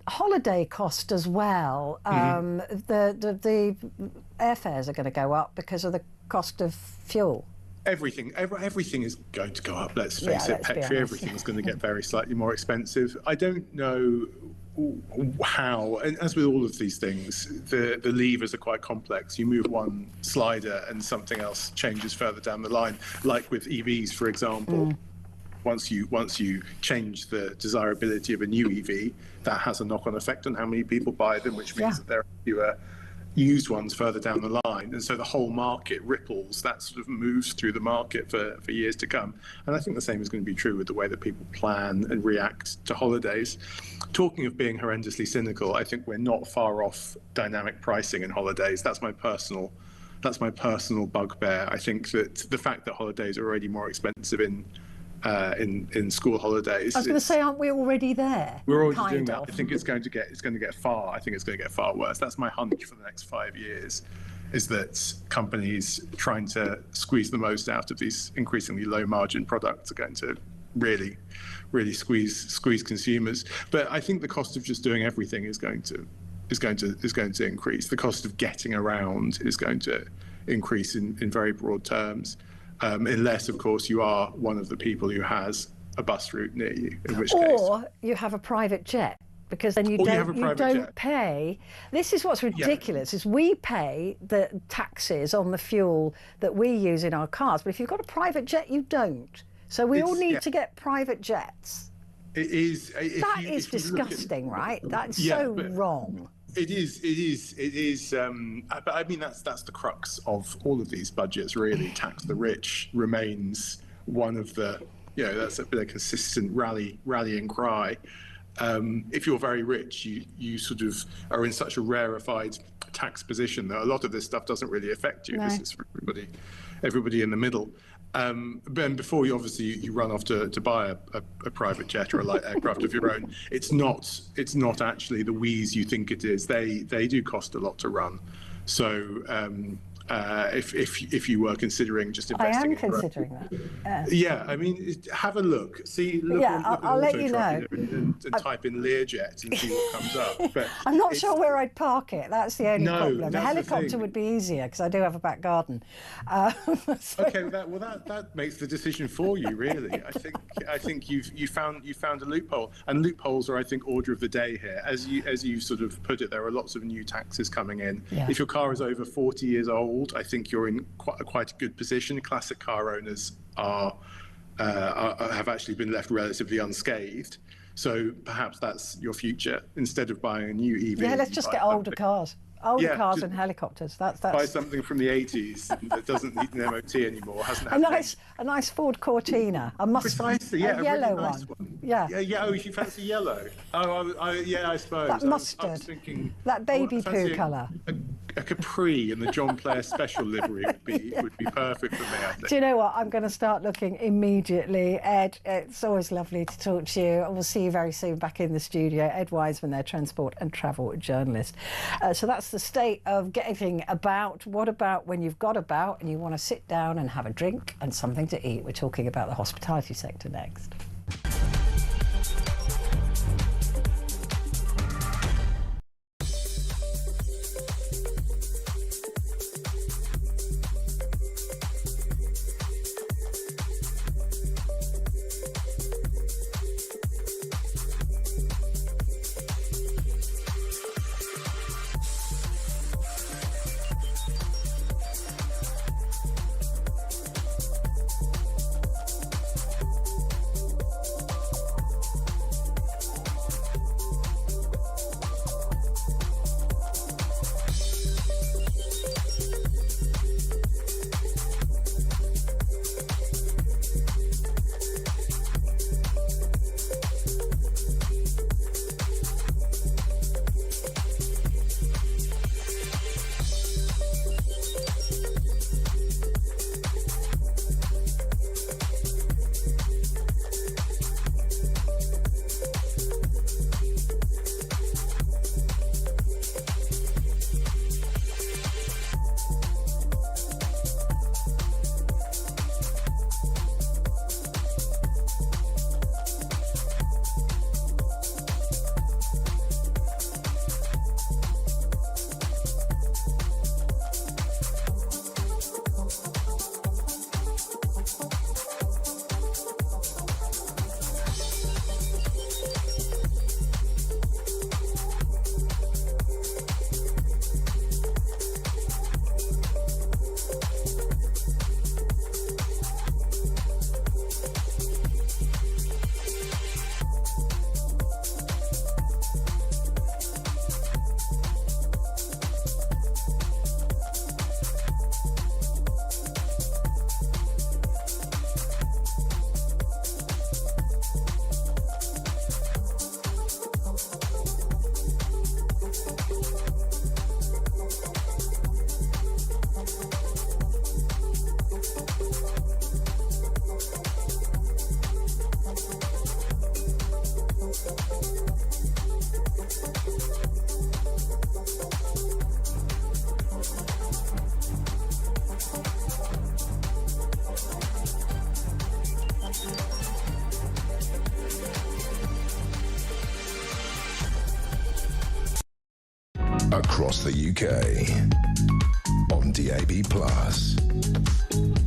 Holiday cost as well. The airfares are going to go up because of the cost of fuel. Everything is going to go up. Let's face it, Petrie. Everything's going to get very slightly more expensive. I don't know how, and as with all of these things, the levers are quite complex. You move one slider and something else changes further down the line. Like with EVs, for example, once you change the desirability of a new EV, that has a knock-on effect on how many people buy them, which means that there are fewer used ones further down the line, and so the whole market ripples. That sort of moves through the market for years to come. And I think the same is going to be true with the way that people plan and react to holidays. Talking of being horrendously cynical, I think we're not far off dynamic pricing in holidays. That's my personal bugbear. I think that the fact that holidays are already more expensive in school holidays. I was going to say, aren't we already there? We're already doing that. I think it's going to get far worse. That's my hunch for the next 5 years, is that companies trying to squeeze the most out of these increasingly low margin products are going to really squeeze consumers. But I think the cost of just doing everything is going to increase. The cost of getting around is going to increase in very broad terms. Unless, of course, you are one of the people who has a bus route near you, in which case. Or you have a private jet, because then you don't pay. This is what's ridiculous, is we pay the taxes on the fuel that we use in our cars, but if you've got a private jet, you don't. So we all need to get private jets. It is. That is disgusting, right? That's so wrong. It is. But I mean, that's the crux of all of these budgets, really. Tax the rich remains one of the, that's a bit of a consistent rallying cry. If you're very rich, you sort of are in such a rarefied tax position that a lot of this stuff doesn't really affect you. No. This is for everybody in the middle. But before you run off to buy a private jet or a light aircraft of your own, it's not actually the wheeze you think it is. They do cost a lot to run. So if you were considering just investing, I am considering that. Yeah, I mean, have a look. I'll let you know. And type in Learjet and see what comes up. But I'm not sure where I'd park it. That's the only problem. A helicopter would be easier because I do have a back garden. Okay, that makes the decision for you, really. I think you found a loophole, and loopholes are, I think, order of the day here. As you sort of put it, there are lots of new taxes coming in. Yeah. If your car is over 40 years old, I think you're in quite a good position. Classic car owners have actually been left relatively unscathed. So perhaps that's your future. Instead of buying a new EV. Yeah, let's just get older cars. Older cars and helicopters. That's buy something from the 80s that doesn't need an MOT anymore. A nice Ford Cortina. Precisely, a yellow really nice one. Yeah. Oh, if you fancy yellow. I suppose. That mustard. I was thinking, that baby poo colour. A Capri in the John Player special livery would be perfect for me, I think. Do you know what? I'm going to start looking immediately. Ed, it's always lovely to talk to you. We'll see you very soon back in the studio. Ed Wiseman, their transport and travel journalist. So that's the state of getting about. What about when you've got about and you want to sit down and have a drink and something to eat? We're talking about the hospitality sector next. across the UK. On DAB+,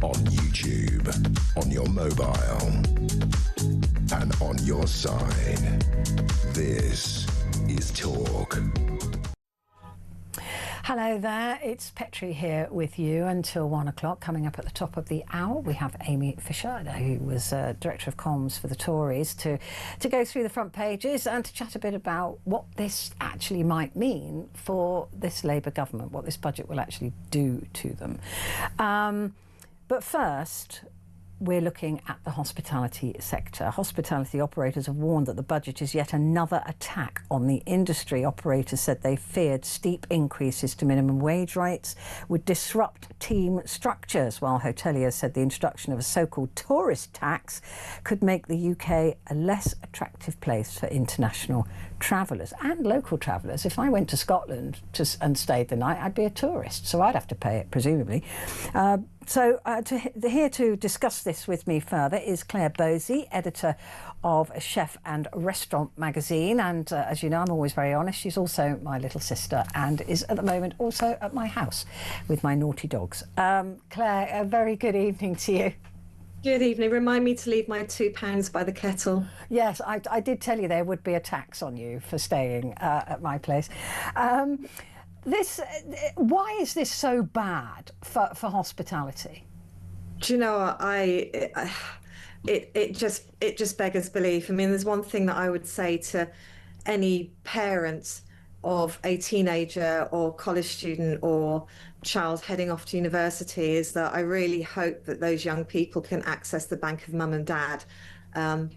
on YouTube, on your mobile, and on your side. This is Talk. Hello there, it's Petrie here with you until 1 o'clock. Coming up at the top of the hour, we have Amy Fisher, who was Director of Comms for the Tories, to go through the front pages and to chat a bit about what this actually might mean for this Labour government, what this budget will actually do to them. But first, we're looking at the hospitality sector. Hospitality operators have warned that the budget is yet another attack on the industry. Operators said they feared steep increases to minimum wage rates would disrupt team structures, while hoteliers said the introduction of a so-called tourist tax could make the UK a less attractive place for international travellers and local travellers. If I went to Scotland and stayed the night, I'd be a tourist, so I'd have to pay it, presumably. Here to discuss this with me further is Claire Bosey, editor of Chef and Restaurant magazine. And as you know, I'm always very honest. She's also my little sister and is at the moment also at my house with my naughty dogs. Claire, a very good evening to you. Good evening. Remind me to leave my £2 by the kettle. Yes, I did tell you there would be a tax on you for staying at my place. Why is this so bad for hospitality? Do you know, it just beggars belief. I mean, there's one thing that I would say to any parent of a teenager or college student or child heading off to university is that I really hope that those young people can access the bank of mum and dad,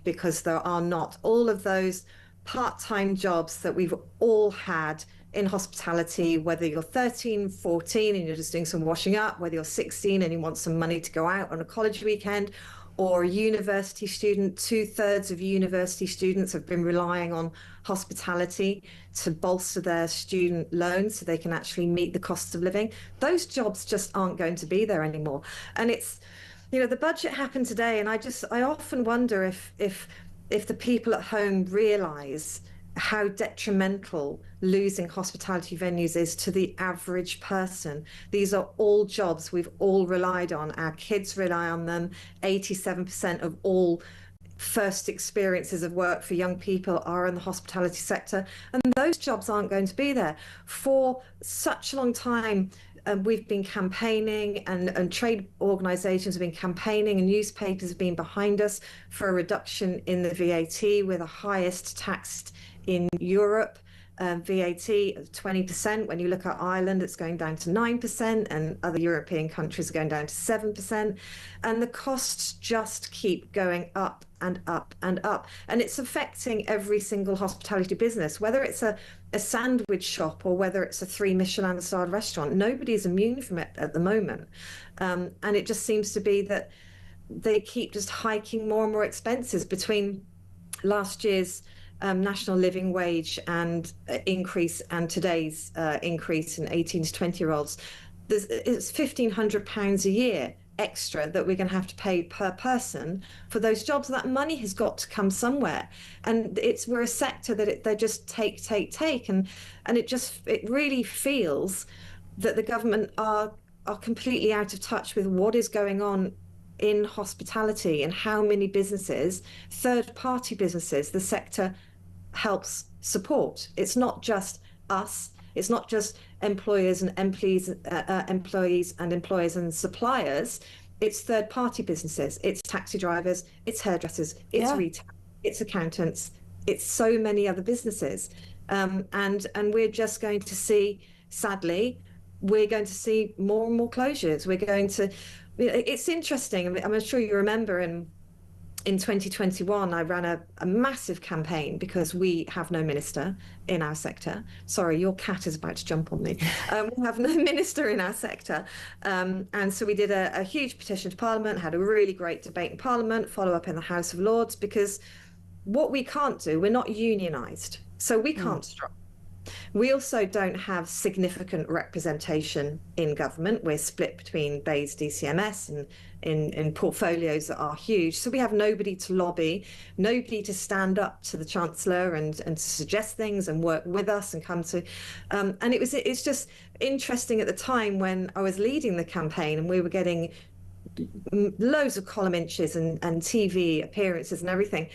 because there are not all of those part-time jobs that we've all had in hospitality, whether you're 13, 14 and you're just doing some washing up, whether you're 16 and you want some money to go out on a college weekend, or a university student. 2/3 of university students have been relying on hospitality to bolster their student loans so they can actually meet the cost of living. Those jobs just aren't going to be there anymore. And it's, you know, the budget happened today, and I often wonder if the people at home realise how detrimental losing hospitality venues is to the average person. These are all jobs we've all relied on. Our kids rely on them. 87% of all first experiences of work for young people are in the hospitality sector, and those jobs aren't going to be there. For such a long time, we've been campaigning, and trade organisations have been campaigning, and newspapers have been behind us for a reduction in the VAT. We're the highest taxed in Europe. VAT of 20%. When you look at Ireland, it's going down to 9%, and other European countries are going down to 7%. And the costs just keep going up and up and up. And it's affecting every single hospitality business, whether it's a sandwich shop or whether it's a 3 Michelin-starred restaurant. Nobody's immune from it at the moment. And it just seems to be that they keep just hiking more and more expenses. Between last year's national living wage and increase and today's increase in 18 to 20-year-olds, it's £1,500 a year extra that we're going to have to pay per person for those jobs. That money has got to come somewhere, and we're a sector that they just take, and it really feels that the government are completely out of touch with what is going on in hospitality and how many businesses, third-party businesses, the sector helps support. It's not just us. It's not just employers and employees and employers and suppliers. It's third-party businesses. It's taxi drivers. It's hairdressers. It's retail. It's accountants. It's so many other businesses, and we're just going to see, sadly, we're going to see more and more closures. We're going to. It's interesting. I'm sure you remember in 2021, I ran a massive campaign because we have no minister in our sector. Sorry, your cat is about to jump on me. We have no minister in our sector. And so we did a huge petition to Parliament, had a really great debate in Parliament, follow up in the House of Lords, because what we can't do, we're not unionised. So we can't strike. We also don't have significant representation in government. We're split between BEIS, DCMS, and in portfolios that are huge. So we have nobody to lobby, nobody to stand up to the Chancellor and to suggest things and work with us and come to. And it's just interesting at the time when I was leading the campaign and we were getting loads of column inches and TV appearances and everything.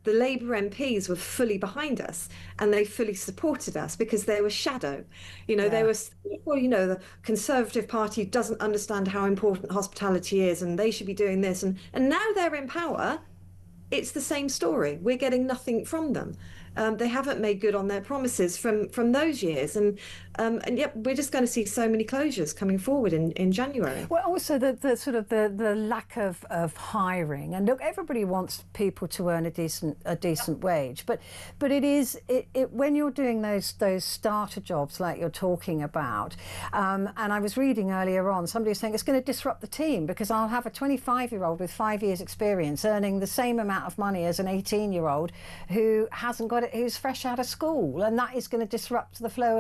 The Labour MPs were fully behind us and they fully supported us because they were shadow. They were, the Conservative Party doesn't understand how important hospitality is and they should be doing this. And now they're in power. It's the same story. We're getting nothing from them. They haven't made good on their promises from those years. And yet we're just going to see so many closures coming forward in January. Well, also the sort of the lack of hiring. And look, everybody wants people to earn a decent wage. But it is when you're doing those starter jobs like you're talking about. And I was reading earlier on, somebody was saying it's going to disrupt the team because I'll have a 25-year-old with 5 years experience earning the same amount of money as an 18-year-old who hasn't got it, who's fresh out of school, and that is going to disrupt the flow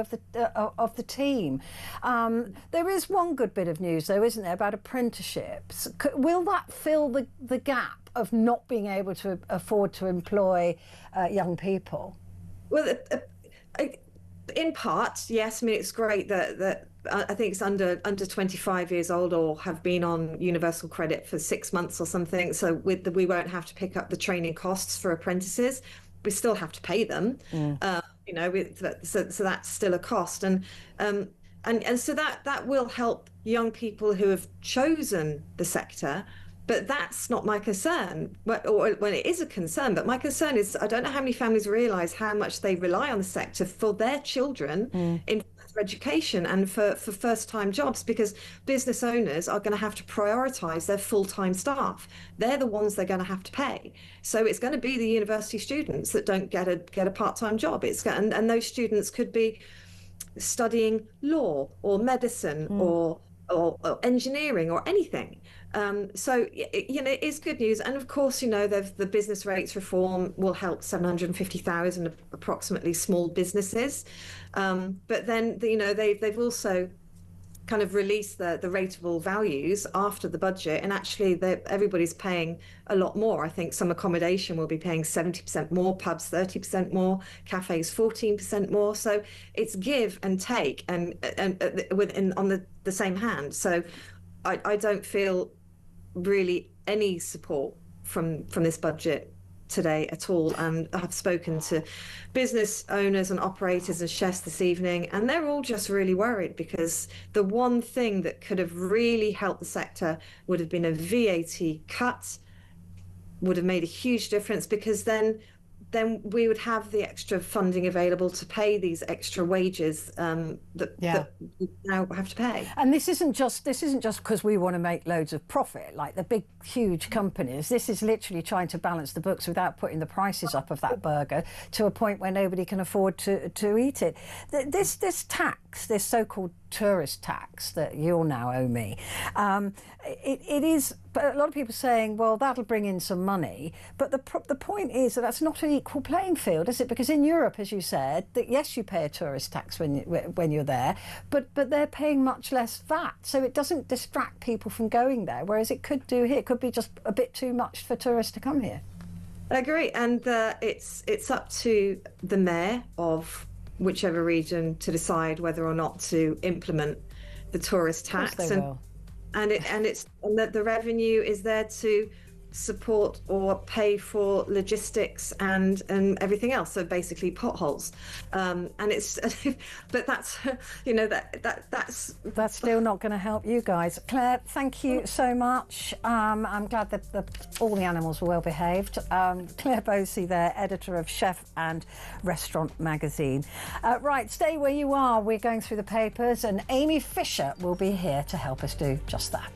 of the team. There is one good bit of news though, isn't there, about apprenticeships? Will that fill the gap of not being able to afford to employ young people? Well, in part, yes. I mean, it's great that I think it's under 25 years old or have been on universal credit for 6 months or something. So we won't have to pick up the training costs for apprentices. We still have to pay them, so that's still a cost, and so that will help young people who have chosen the sector. But that's not my concern. Or when it is a concern, but my concern is I don't know how many families realise how much they rely on the sector for their children in education and for first-time jobs, because business owners are going to have to prioritise their full-time staff. They're the ones they're going to have to pay. So it's going to be the university students that don't get a part-time job. And those students could be studying law or medicine or engineering or anything. So it is good news. And of course, the business rates reform will help 750,000 approximately small businesses. But then, they've also kind of released the rateable values after the budget, and actually everybody's paying a lot more. I think some accommodation will be paying 70% more, pubs 30% more, cafes 14% more. So it's give and take, and on the same hand. So I don't feel really any support from this budget today at all. And I've spoken to business owners and operators and chefs this evening, and they're all just really worried because the one thing that could have really helped the sector would have been a VAT cut, would have made a huge difference, because then we would have the extra funding available to pay these extra wages that we now have to pay. And this isn't just because we want to make loads of profit, like the big, huge companies. This is literally trying to balance the books without putting the prices up of that burger to a point where nobody can afford to eat it. This tax, this so-called tourist tax that you'll now owe me, it is. But a lot of people are saying, well, that'll bring in some money. But the point is that that's not an equal playing field, is it? Because in Europe, as you said, that yes, you pay a tourist tax when you're there, but they're paying much less VAT. So it doesn't distract people from going there, whereas it could do here. It could be just a bit too much for tourists to come here. I agree. And it's up to the mayor of whichever region to decide whether or not to implement the tourist tax. Of course they will. And the revenue is there to support or pay for logistics and everything else. So basically potholes. And it's, but that's, that's still not going to help you guys. Claire, thank you so much. I'm glad that all the animals were well behaved. Claire Bosey there, editor of Chef and Restaurant magazine. Right, stay where you are. We're going through the papers, and Amy Fisher will be here to help us do just that.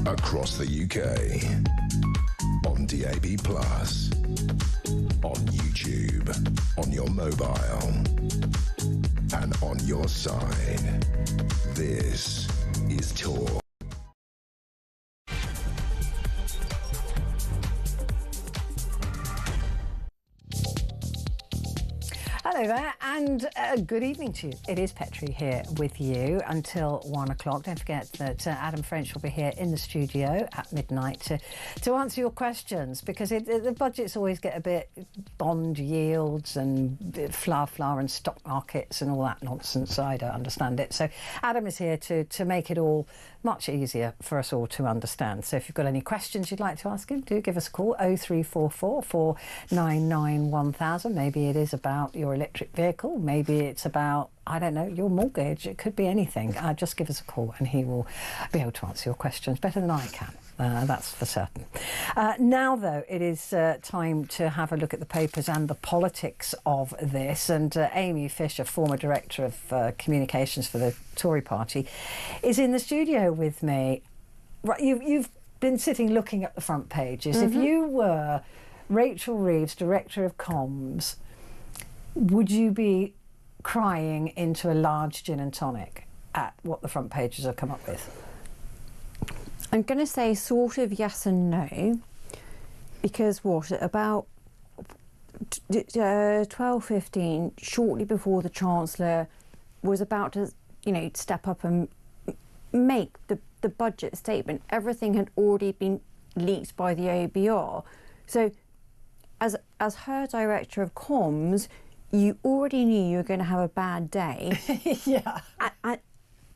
across the UK. On DAB+, on YouTube, on your mobile, and on your side. This is Talk. Hello there, and good evening to you. It is Petrie here with you until 1 o'clock. Don't forget that Adam French will be here in the studio at midnight to answer your questions, because the budgets always get a bit bond yields and fla and stock markets and all that nonsense. So I don't understand it. So Adam is here to make it all much easier for us all to understand. So if you've got any questions you'd like to ask him, do give us a call, 0344 499 1000. Maybe it is about your electric vehicle, maybe it's about, I don't know, your mortgage. It could be anything. Just give us a call and he will be able to answer your questions better than I can. That's for certain. Now, though, it is time to have a look at the papers and the politics of this. And Amy Fisher, former Director of Communications for the Tory party, is in the studio with me. Right, you've been sitting looking at the front pages. Mm-hmm. If you were Rachel Reeves, Director of Comms, would you be crying into a large gin and tonic at what the front pages have come up with? I'm going to say sort of yes and no, because about 12:15, shortly before the Chancellor was about to, step up and make the budget statement, everything had already been leaked by the OBR. So as her Director of Comms, you already knew you were going to have a bad day. Yeah.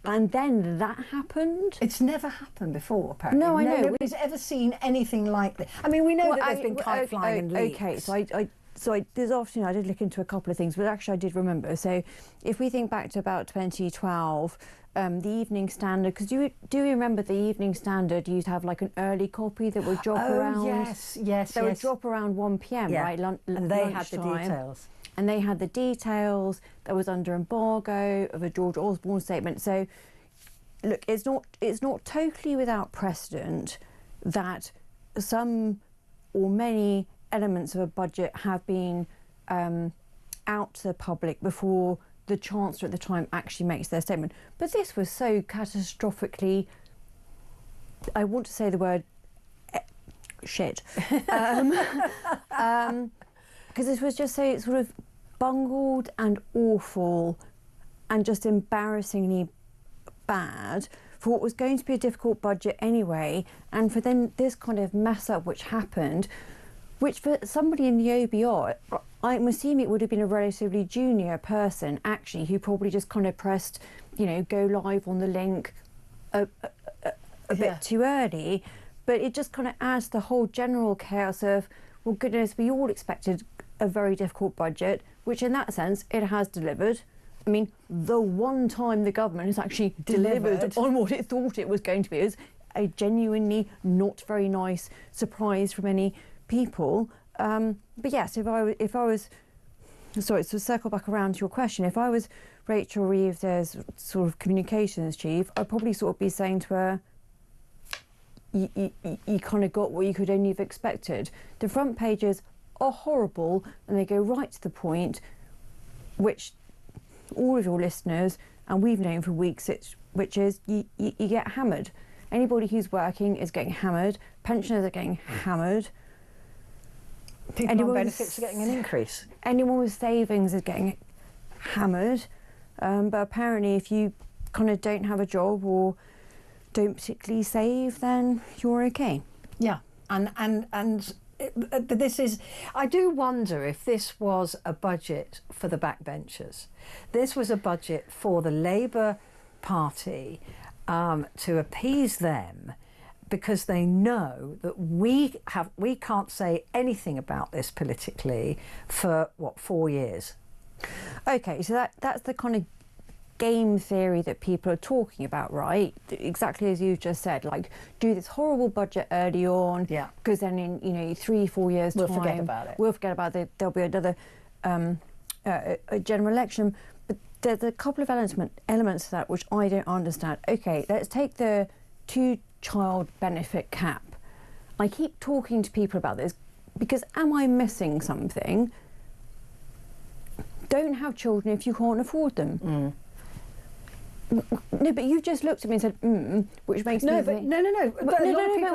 And then that happened. It's never happened before, apparently. No, I know. Nobody's ever seen anything like this. I mean, we know that there's been kite flying and leaks. Okay, so this afternoon I did look into a couple of things, but actually I did remember. So if we think back to about 2012, the Evening Standard, because do you remember the Evening Standard used to have like an early copy that would drop around? Yes. They would drop around 1 p.m, yeah. right? And they had the details. And they had the details that was under embargo of a George Osborne statement. So, look, it's not totally without precedent that some or many elements of a budget have been out to the public before the Chancellor at the time actually makes their statement. But this was so catastrophically, I want to say the word shit. Because this was just so sort of bungled and awful and just embarrassingly bad for what was going to be a difficult budget anyway, and for then this kind of mess up which happened, which for somebody in the OBR, I'm assuming it would have been a relatively junior person actually who probably just kind of pressed, go live on the link a bit too early. But it just kind of adds the whole general chaos of, well, goodness, we all expected a very difficult budget, which in that sense it has delivered. I mean, the one time the government has actually delivered on what it thought it was going to be is a genuinely not very nice surprise for many people. But yes, if I was sorry, to circle back around to your question, if I was Rachel Reeves as sort of communications chief, I'd probably sort of be saying to her, you kind of got what you could only have expected. The front pages are horrible and they go right to the point, which all of your listeners and we've known for weeks, which is you get hammered. Anybody who's working is getting hammered. Pensioners are getting hammered. People on benefits are getting an increase. Anyone with savings is getting hammered. But apparently if you kind of don't have a job or don't particularly save, then you're okay. Yeah, and this is, I do wonder if this was a budget for the backbenchers. This was a budget for the Labour Party to appease them, because they know that we can't say anything about this politically for 4 years. Okay, so that's the kind of game theory that people are talking about, right? Exactly as you've just said, like do this horrible budget early on, because then in 3-4 years we'll time forget about it. We'll forget about it. There'll be another a general election. But there's a couple of elements to that which I don't understand. Okay, let's take the two-child benefit cap. I keep talking to people about this because am I missing something? Don't have children if you can't afford them. No, but you've just looked at me and said, which makes me think... No,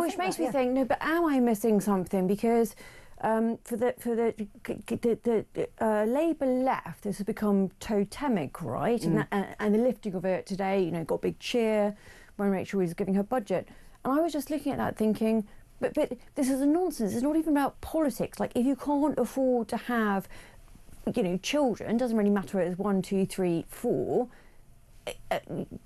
which makes me think, no, but am I missing something? Because for the Labour left, this has become totemic, right? And the lifting of it today, you know, got a big cheer when Rachel was giving her budget. And I was just looking at that thinking, but this is a nonsense. It's not even about politics. Like, if you can't afford to have, you know, children, doesn't really matter if it's 1, 2, 3, 4,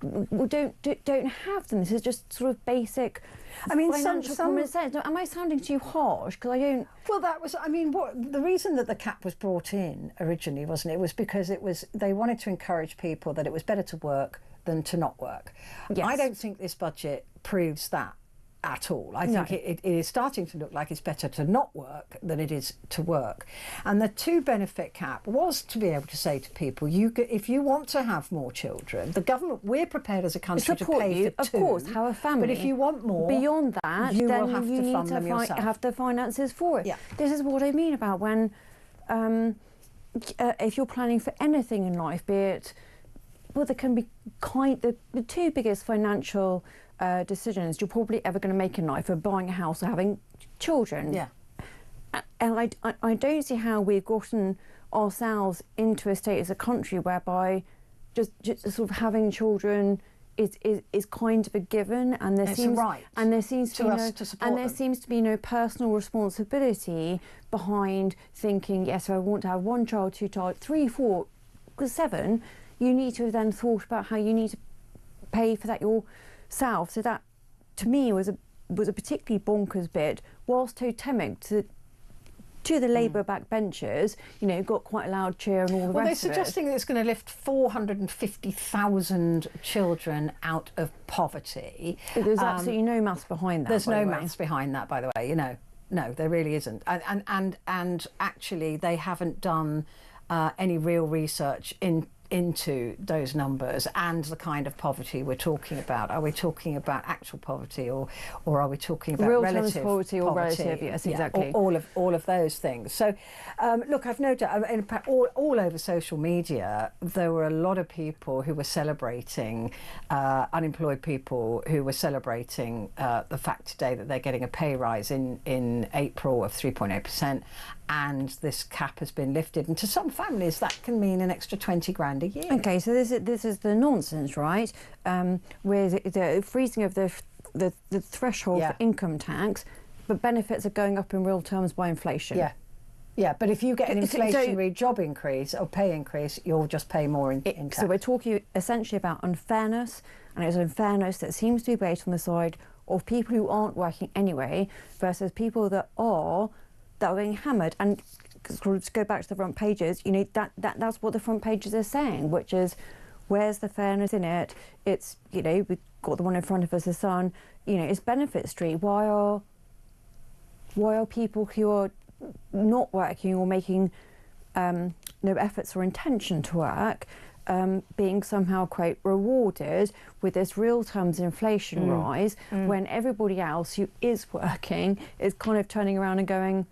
well, don't have them. This is just sort of basic. I mean, financial common sense. Am I sounding too harsh? Because I don't. Well, that was. I mean, the reason that the cap was brought in originally, wasn't it? Was because they wanted to encourage people that it was better to work than to not work. Yes. I don't think this budget proves that at all. I think it is starting to look like it's better to not work than it is to work. And the 2 benefit cap was to be able to say to people, if you want to have more children, the government, we're prepared as a country to pay for 2. Of course, have a family. But if you want more, beyond that, you then will have you to need fund to them yourself. have the finances for it. Yeah. This is what I mean about when, if you're planning for anything in life, be it, well, there can be the 2 biggest financial decisions you're probably ever going to make in life are buying a house or having children. Yeah. And I don't see how we've gotten ourselves into a state as a country whereby just sort of having children is kind of a given, and there seems to be no personal responsibility behind thinking, yes, if I want to have 1 child, 2 child, 3, 4, 7, you need to have then thought about how you need to pay for that yourself. So that, to me, was a particularly bonkers bit, whilst totemic to the Labour backbenchers, you know, got quite a loud cheer and all the rest of it. Well, they're suggesting that it's going to lift 450,000 children out of poverty. There's absolutely no maths behind that. There's no maths behind that, by the way. You know, no, there really isn't. And actually, they haven't done any real research into those numbers and the kind of poverty we're talking about. Are we talking about actual poverty, or are we talking about real relative poverty or relative? Yes, exactly. Yeah, all of those things. So, look, I've no doubt. In fact, all over social media, there were a lot of people who were celebrating, unemployed people who were celebrating the fact today that they're getting a pay rise in April of 3.8%. And this cap has been lifted, and to some families that can mean an extra 20 grand a year. Okay, so this is the nonsense, right? With the freezing of the threshold for income tax, but benefits are going up in real terms by inflation. Yeah, but if you get an inflationary job increase or pay increase, you'll just pay more in tax. So we're talking essentially about unfairness, and it's unfairness that seems to be based on the side of people who aren't working anyway versus people that are being hammered. And to go back to the front pages, you know, that's what the front pages are saying, which is, where's the fairness in it? It's, you know, we've got the one in front of us, the Sun, you know, it's Benefit Street. Why are people who are not working or making no efforts or intention to work being somehow, quote, rewarded with this real terms inflation rise when everybody else who is working is kind of turning around and going,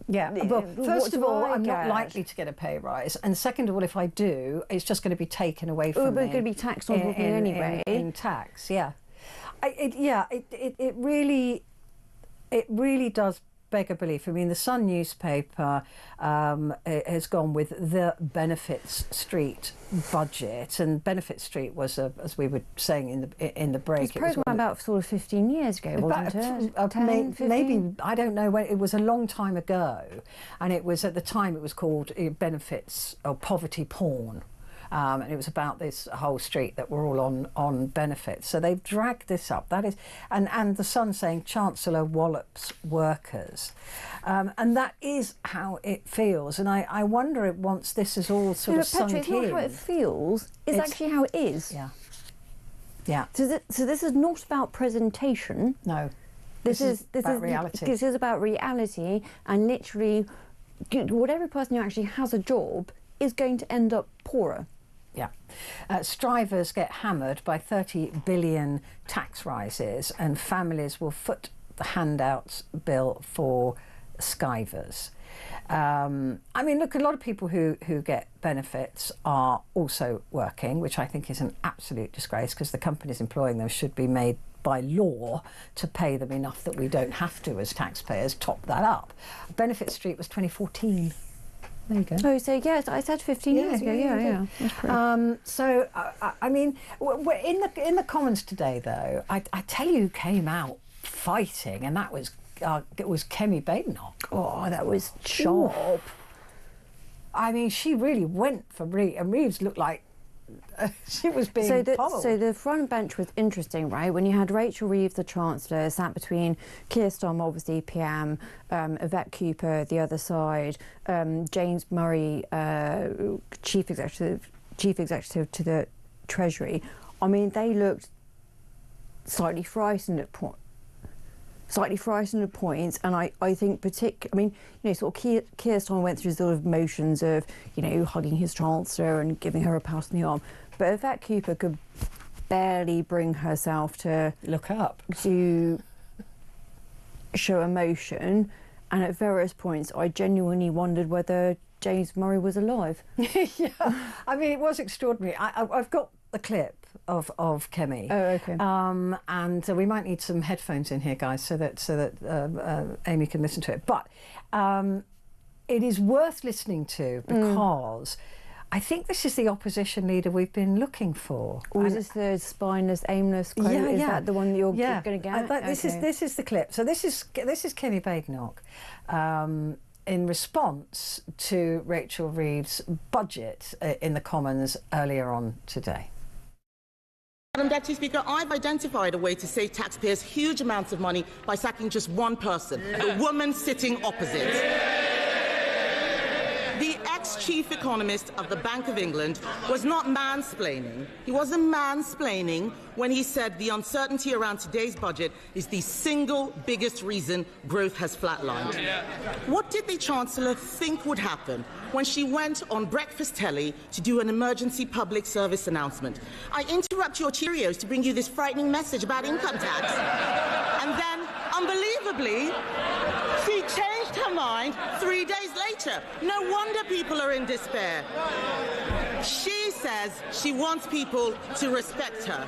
yeah, well, first of all, I'm not likely to get a pay rise, and second of all, if I do, it's just going to be taken away from me. But it's going to be taxed on me anyway. In tax, yeah. It really does beg a belief. I mean, the Sun newspaper has gone with the Benefits Street budget, and Benefit Street was, as we were saying in the break, it was a programme about sort of 15 years ago, wasn't it? 10, maybe, I don't know when. It was a long time ago, and it was, at the time, it was called benefits or poverty porn. And it was about this whole street that were all on benefits. So they've dragged this up. That is, and the Sun saying Chancellor wallops workers, and that is how it feels. And I wonder if once this is all sort of sunk in. It's not how it feels. It's actually how it is. Yeah. So this is not about presentation. No. This is about reality. This is about reality, and literally, whatever person who actually has a job is going to end up poorer. Yeah. Strivers get hammered by 30 billion tax rises, and families will foot the handouts bill for skivers. I mean, look, a lot of people who get benefits are also working, which I think is an absolute disgrace, because the companies employing them should be made by law to pay them enough that we don't have to, as taxpayers, top that up. Benefit Street was 2014. There you go. Oh, so yes, I said 15 years ago. Yeah. That's great. So, I mean, in the Commons today, though, I tell you who came out fighting, and that was it was Kemi Badenoch. Oh, that was sharp. I mean, she really went for Reeves, and Reeves looked like she was being followed. So the front bench was interesting, right? When you had Rachel Reeves, the Chancellor, sat between Keir Starmer, obviously PM, Yvette Cooper, the other side, James Murray, Chief Executive to the Treasury. I mean, they looked slightly frightened at points, and I think I mean, you know, sort of Keir Starmer went through sort of motions of, you know, hugging his Chancellor and giving her a pat on the arm, but Yvette Cooper could barely bring herself to look up, to show emotion, and at various points I genuinely wondered whether James Murray was alive. Yeah, I mean, it was extraordinary. I've got the clip of Kemi. Oh, okay. And we might need some headphones in here, guys, so that Amy can listen to it. But it is worth listening to, because I think this is the opposition leader we've been looking for. Or is this the spineless, aimless quote? Yeah, is that the one that you're going to get? This is the clip. So this is Kemi Badenoch in response to Rachel Reeves' budget in the Commons earlier on today. Madam Deputy Speaker, I've identified a way to save taxpayers huge amounts of money by sacking just one person, the woman sitting opposite. The ex-chief economist of the Bank of England was not mansplaining. He wasn't mansplaining when he said the uncertainty around today's budget is the single biggest reason growth has flatlined. What did the Chancellor think would happen when she went on breakfast telly to do an emergency public service announcement? I interrupt your Cheerios to bring you this frightening message about income tax. And then, unbelievably, she changed her mind 3 days later. No wonder people are in despair. She says she wants people to respect her.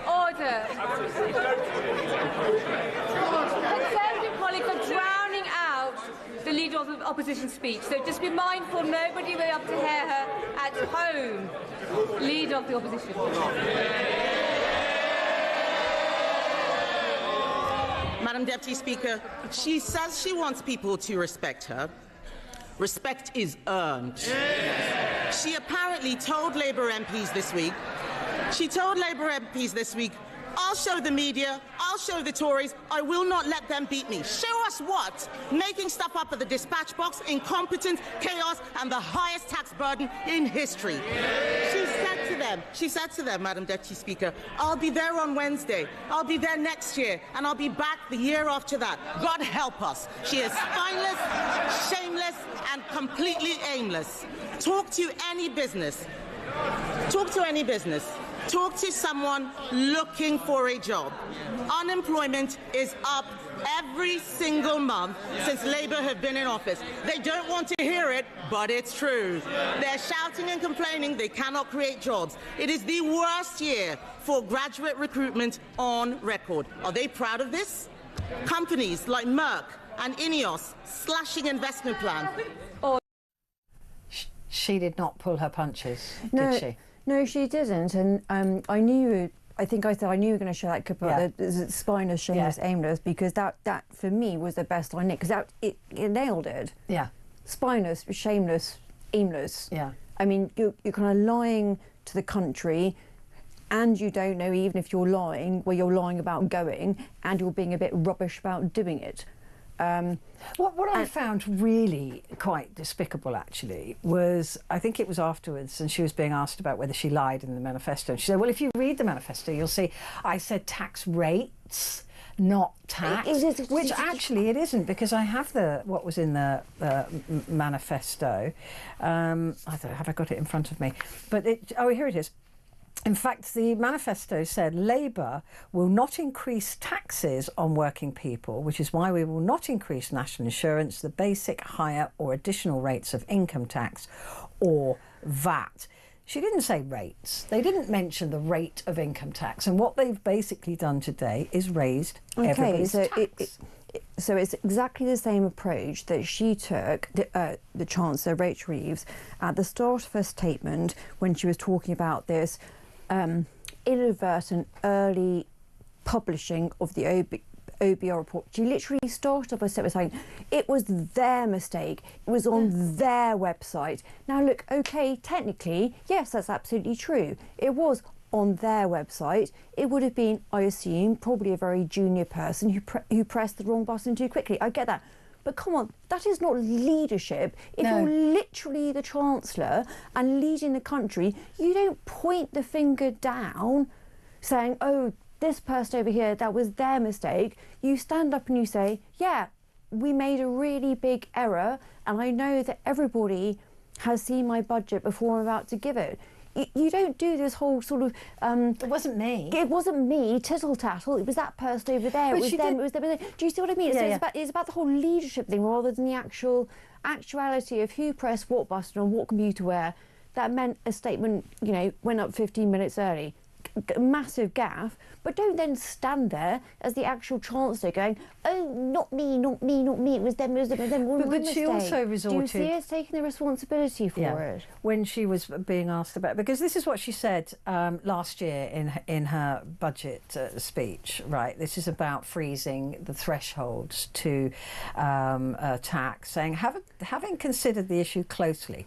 Order. Conservative colleagues are drowning out the leader of the opposition speech, so just be mindful nobody will be able to hear her at home. Leader of the opposition. Madam Deputy Speaker, she says she wants people to respect her. Respect is earned. She apparently told Labour MPs this week, I'll show the media, I'll show the Tories, I will not let them beat me. Show us what? Making stuff up at the dispatch box, incompetence, chaos, and the highest tax burden in history. She said to them, Madam Deputy Speaker, I'll be there on Wednesday, I'll be there next year, and I'll be back the year after that. God help us. She is spineless, shameless, and completely aimless. Talk to any business. Talk to someone looking for a job. Unemployment is up every single month since Labour have been in office. They don't want to hear it, but it's true. They're shouting and complaining they cannot create jobs. It is the worst year for graduate recruitment on record. Are they proud of this? Companies like Merck and Ineos slashing investment plan. She did not pull her punches, did she? No, she didn't, and I knew. I think I said I knew you were going to show that clip about the spineless, shameless, aimless, because that for me was the best I knew, because it nailed it. Yeah. Spineless, shameless, aimless. Yeah. I mean, you're kind of lying to the country, and you don't know, even if you're lying, where you're lying about going, and you're being a bit rubbish about doing it. What I found really quite despicable, actually, was I think it was afterwards, and she was being asked about whether she lied in the manifesto. And she said, well, if you read the manifesto, you'll see I said tax rates, not tax, which actually it isn't, because I have what was in the manifesto. I don't know, have I got it in front of me? But here it is. In fact, the manifesto said Labour will not increase taxes on working people, which is why we will not increase national insurance, the basic, higher or additional rates of income tax or VAT. She didn't say rates. They didn't mention the rate of income tax. And what they've basically done today is raised everybody's tax. So it's exactly the same approach that she took, the Chancellor, Rachel Reeves, at the start of her statement when she was talking about this inadvertent early publishing of the OBR report. She literally started off by saying it was their mistake, it was on their website. Now look, okay, technically, yes, that's absolutely true. It was on their website. It would have been, I assume, probably a very junior person who pressed the wrong button too quickly. I get that. But come on, that is not leadership. If you're literally the Chancellor and leading the country, you don't point the finger down saying, oh, this person over here, that was their mistake. You stand up and you say, yeah, we made a really big error, and I know that everybody has seen my budget before I'm about to give it. You don't do this whole sort of... it wasn't me. It wasn't me, tittle-tattle. It was that person over there. But it was them, it was them. Do you see what I mean? Yeah, it's about the whole leadership thing rather than the actuality of who pressed what button on what computer where. That meant a statement, went up 15 minutes early. Massive gaffe, but don't then stand there as the actual Chancellor going, oh, not me, not me, not me, it was them, it was them. But she also resorted... Do you see us taking the responsibility for it? When she was being asked about... Because this is what she said last year in her budget speech, right? This is about freezing the thresholds to tax, saying, having considered the issue closely,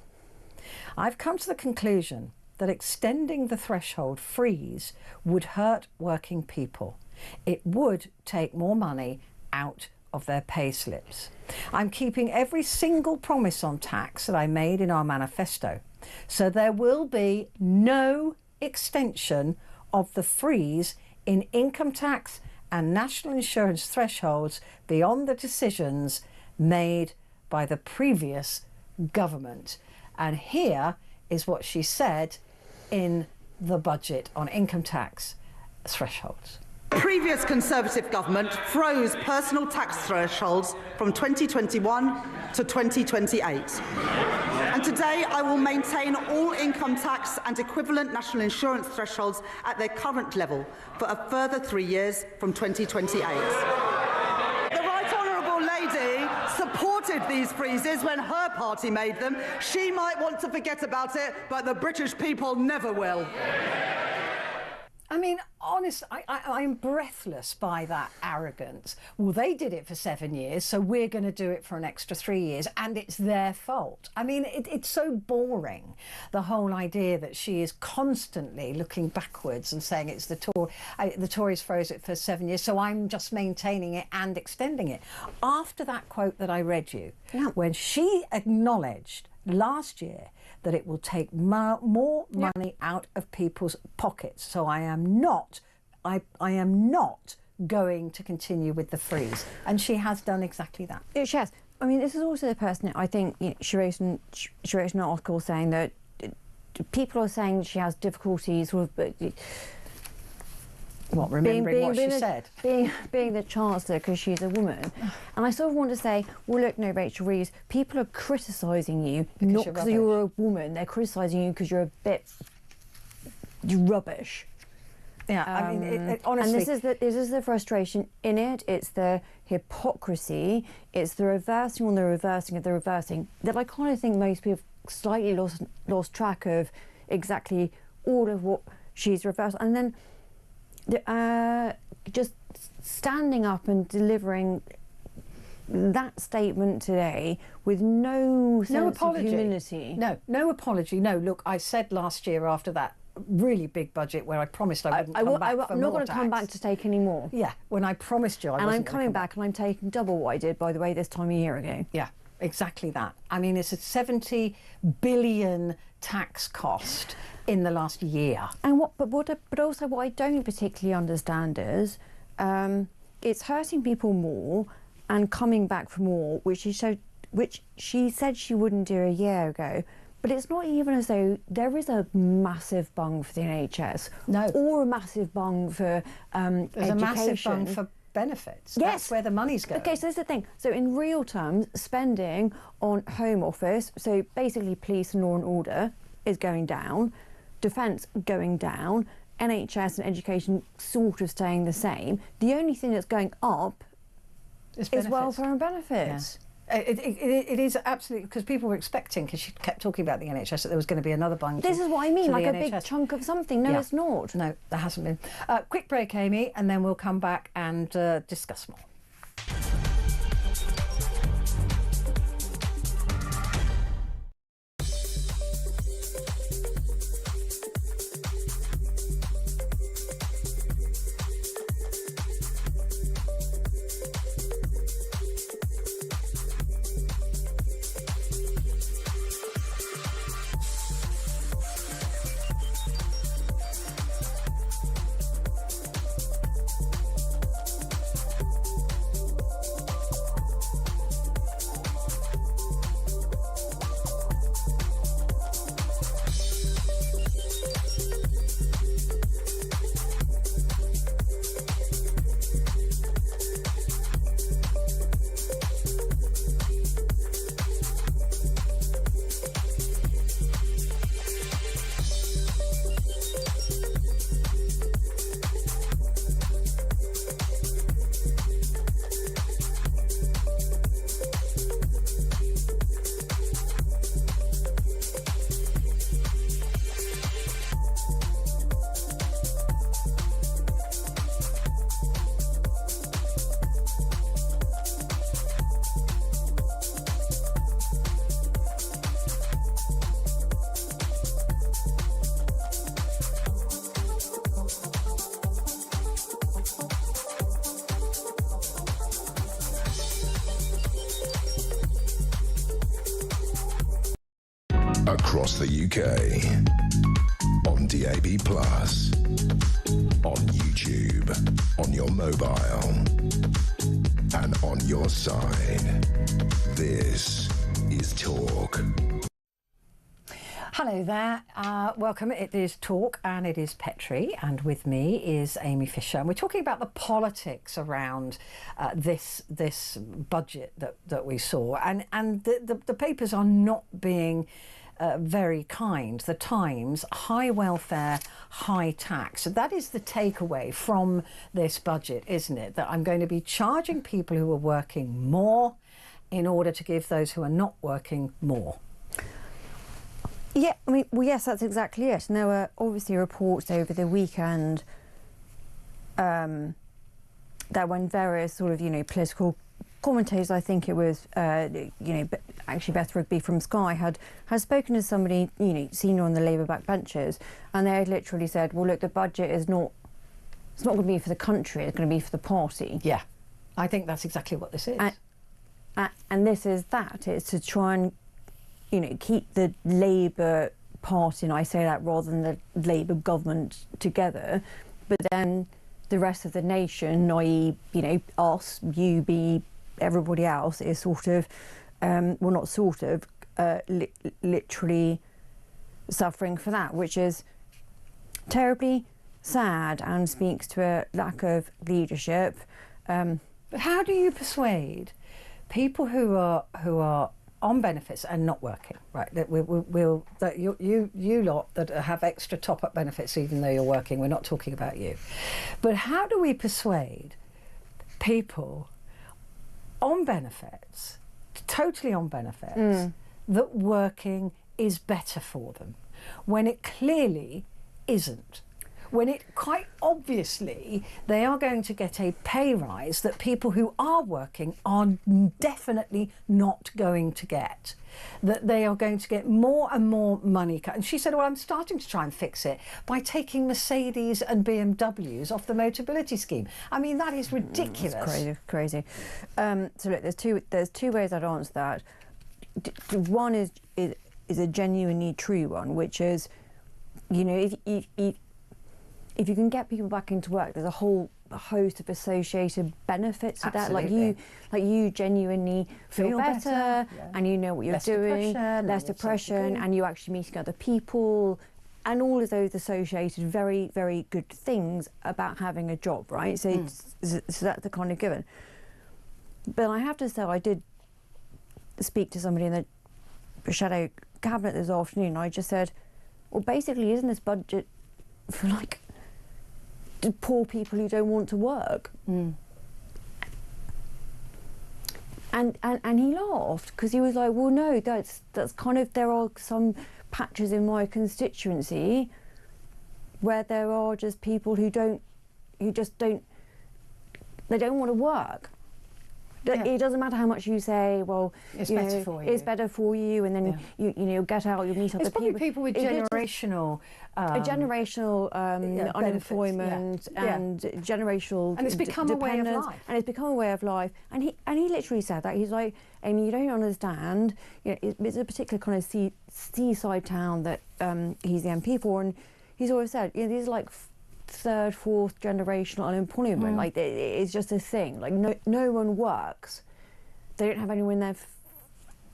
I've come to the conclusion that extending the threshold freeze would hurt working people. It would take more money out of their pay slips. I'm keeping every single promise on tax that I made in our manifesto. So there will be no extension of the freeze in income tax and national insurance thresholds beyond the decisions made by the previous government. And here is what she said in the budget on income tax thresholds. Previous Conservative government froze personal tax thresholds from 2021 to 2028. And today I will maintain all income tax and equivalent national insurance thresholds at their current level for a further 3 years from 2028. Supported these freezes when her party made them. She might want to forget about it, but the British people never will. I mean, honest, I'm breathless by that arrogance. Well, they did it for 7 years, so we're going to do it for an extra 3 years, and it's their fault. I mean, it's so boring, the whole idea that she is constantly looking backwards and saying it's the Tories froze it for 7 years, so I'm just maintaining it and extending it. After that quote that I read you, when she acknowledged last year that it will take more money out of people's pockets. So I am not going to continue with the freeze. And she has done exactly that. Yeah, she has. I mean, this is also the person, I think, she wrote an article saying that people are saying she has difficulty sort of... remembering what she said? Being the Chancellor because she's a woman. And I sort of want to say, well, look, no, Rachel Reeves, people are criticising you not because you're a woman. They're criticising you because you're a bit rubbish. Yeah, I mean, honestly... And this is the frustration in it. It's the hypocrisy. It's the reversing on the reversing of the reversing that I kind of think most people have slightly lost track of exactly all of what she's reversed. And then... just standing up and delivering that statement today with no sense of humility. No apology. No, look, I said last year after that really big budget where I promised I wouldn't come back for I'm not more going to come tax. back to take any more. Yeah, when I promised you I And wasn't I'm gonna coming come back and I'm taking double what I did, by the way, this time a year ago. Yeah, exactly that. I mean, it's a 70 billion tax cost in the last year. And but also what I don't particularly understand is it's hurting people more and coming back for more, which she said she wouldn't do a year ago. But it's not even as though there is a massive bung for the NHS, or a massive bung for There's education. a massive bung for benefits. Yes. That's where the money's going. Okay, so that's the thing. So in real terms, spending on Home Office, so basically police and law and order, is going down, defence going down, NHS and education sort of staying the same. The only thing that's going up is welfare and benefits. Yeah. It is absolutely, because people were expecting, because she kept talking about the NHS, that there was going to be another bung. This is what I mean, like a big chunk of something. No, it's not. No, there hasn't been. Quick break, Amy, and then we'll come back and discuss more. Across the UK, on DAB+, on YouTube, on your mobile, and on your side. This is Talk. Hello there, welcome. It is Talk and it is Petrie, and with me is Amy Fisher, and we're talking about the politics around this budget that we saw, and the papers are not being very kind. The Times, high welfare, high tax. So that is the takeaway from this budget, isn't it? That I'm going to be charging people who are working more in order to give those who are not working more. Yeah, I mean, well, yes, that's exactly it. And there were obviously reports over the weekend that when various sort of, political commentators, I think it was, actually Beth Rigby from Sky had spoken to somebody, senior on the Labour backbenchers, and they had literally said, well, look, the budget is not, it's not going to be for the country, it's going to be for the party. Yeah, I think that's exactly what this is. And this is that. It's to try and, keep the Labour Party, and I say that rather than the Labour government, together, but then the rest of the nation, i.e., us, you, me, everybody else, is sort of, literally suffering for that, which is terribly sad and speaks to a lack of leadership. But how do you persuade people who are on benefits and not working, right? That you lot that have extra top-up benefits even though you're working, we're not talking about you. But how do we persuade people on benefits, totally on benefits, that working is better for them when it clearly isn't? when it quite obviously they are going to get a pay rise that people who are working are definitely not going to get. That they are going to get more and more money cut. And she said, well, I'm starting to try and fix it by taking Mercedes and BMWs off the Motability scheme. I mean, that is ridiculous. That's crazy. So look, there's two ways I'd answer that. One is a genuinely true one, which is, you know, if you can get people back into work, there's a whole host of associated benefits to that. Like you genuinely feel better, yeah. And you know what you're doing, less depression, and you're actually meeting other people, and all of those associated very, very good things about having a job, right? So, so that's the kind of given. But I have to say, I did speak to somebody in the shadow cabinet this afternoon. I just said, well, basically, isn't this budget for like poor people who don't want to work? And he laughed, because he was like, well, no, that's kind of, there are some patches in my constituency where there are just people who don't want to work. Yeah. It doesn't matter how much you say, well, it's better for you. It's better for you, and then you get out, you meet other people. It's probably people with generational unemployment and generational and it's become a way of life. And it's become a way of life. And he literally said that. He's like, Amy, you don't understand. You know, it's a particular kind of seaside town that he's the MP for, and he's always said, you know, these are like third, fourth generational unemployment. Like it's just a thing. Like no one works. They don't have anyone there.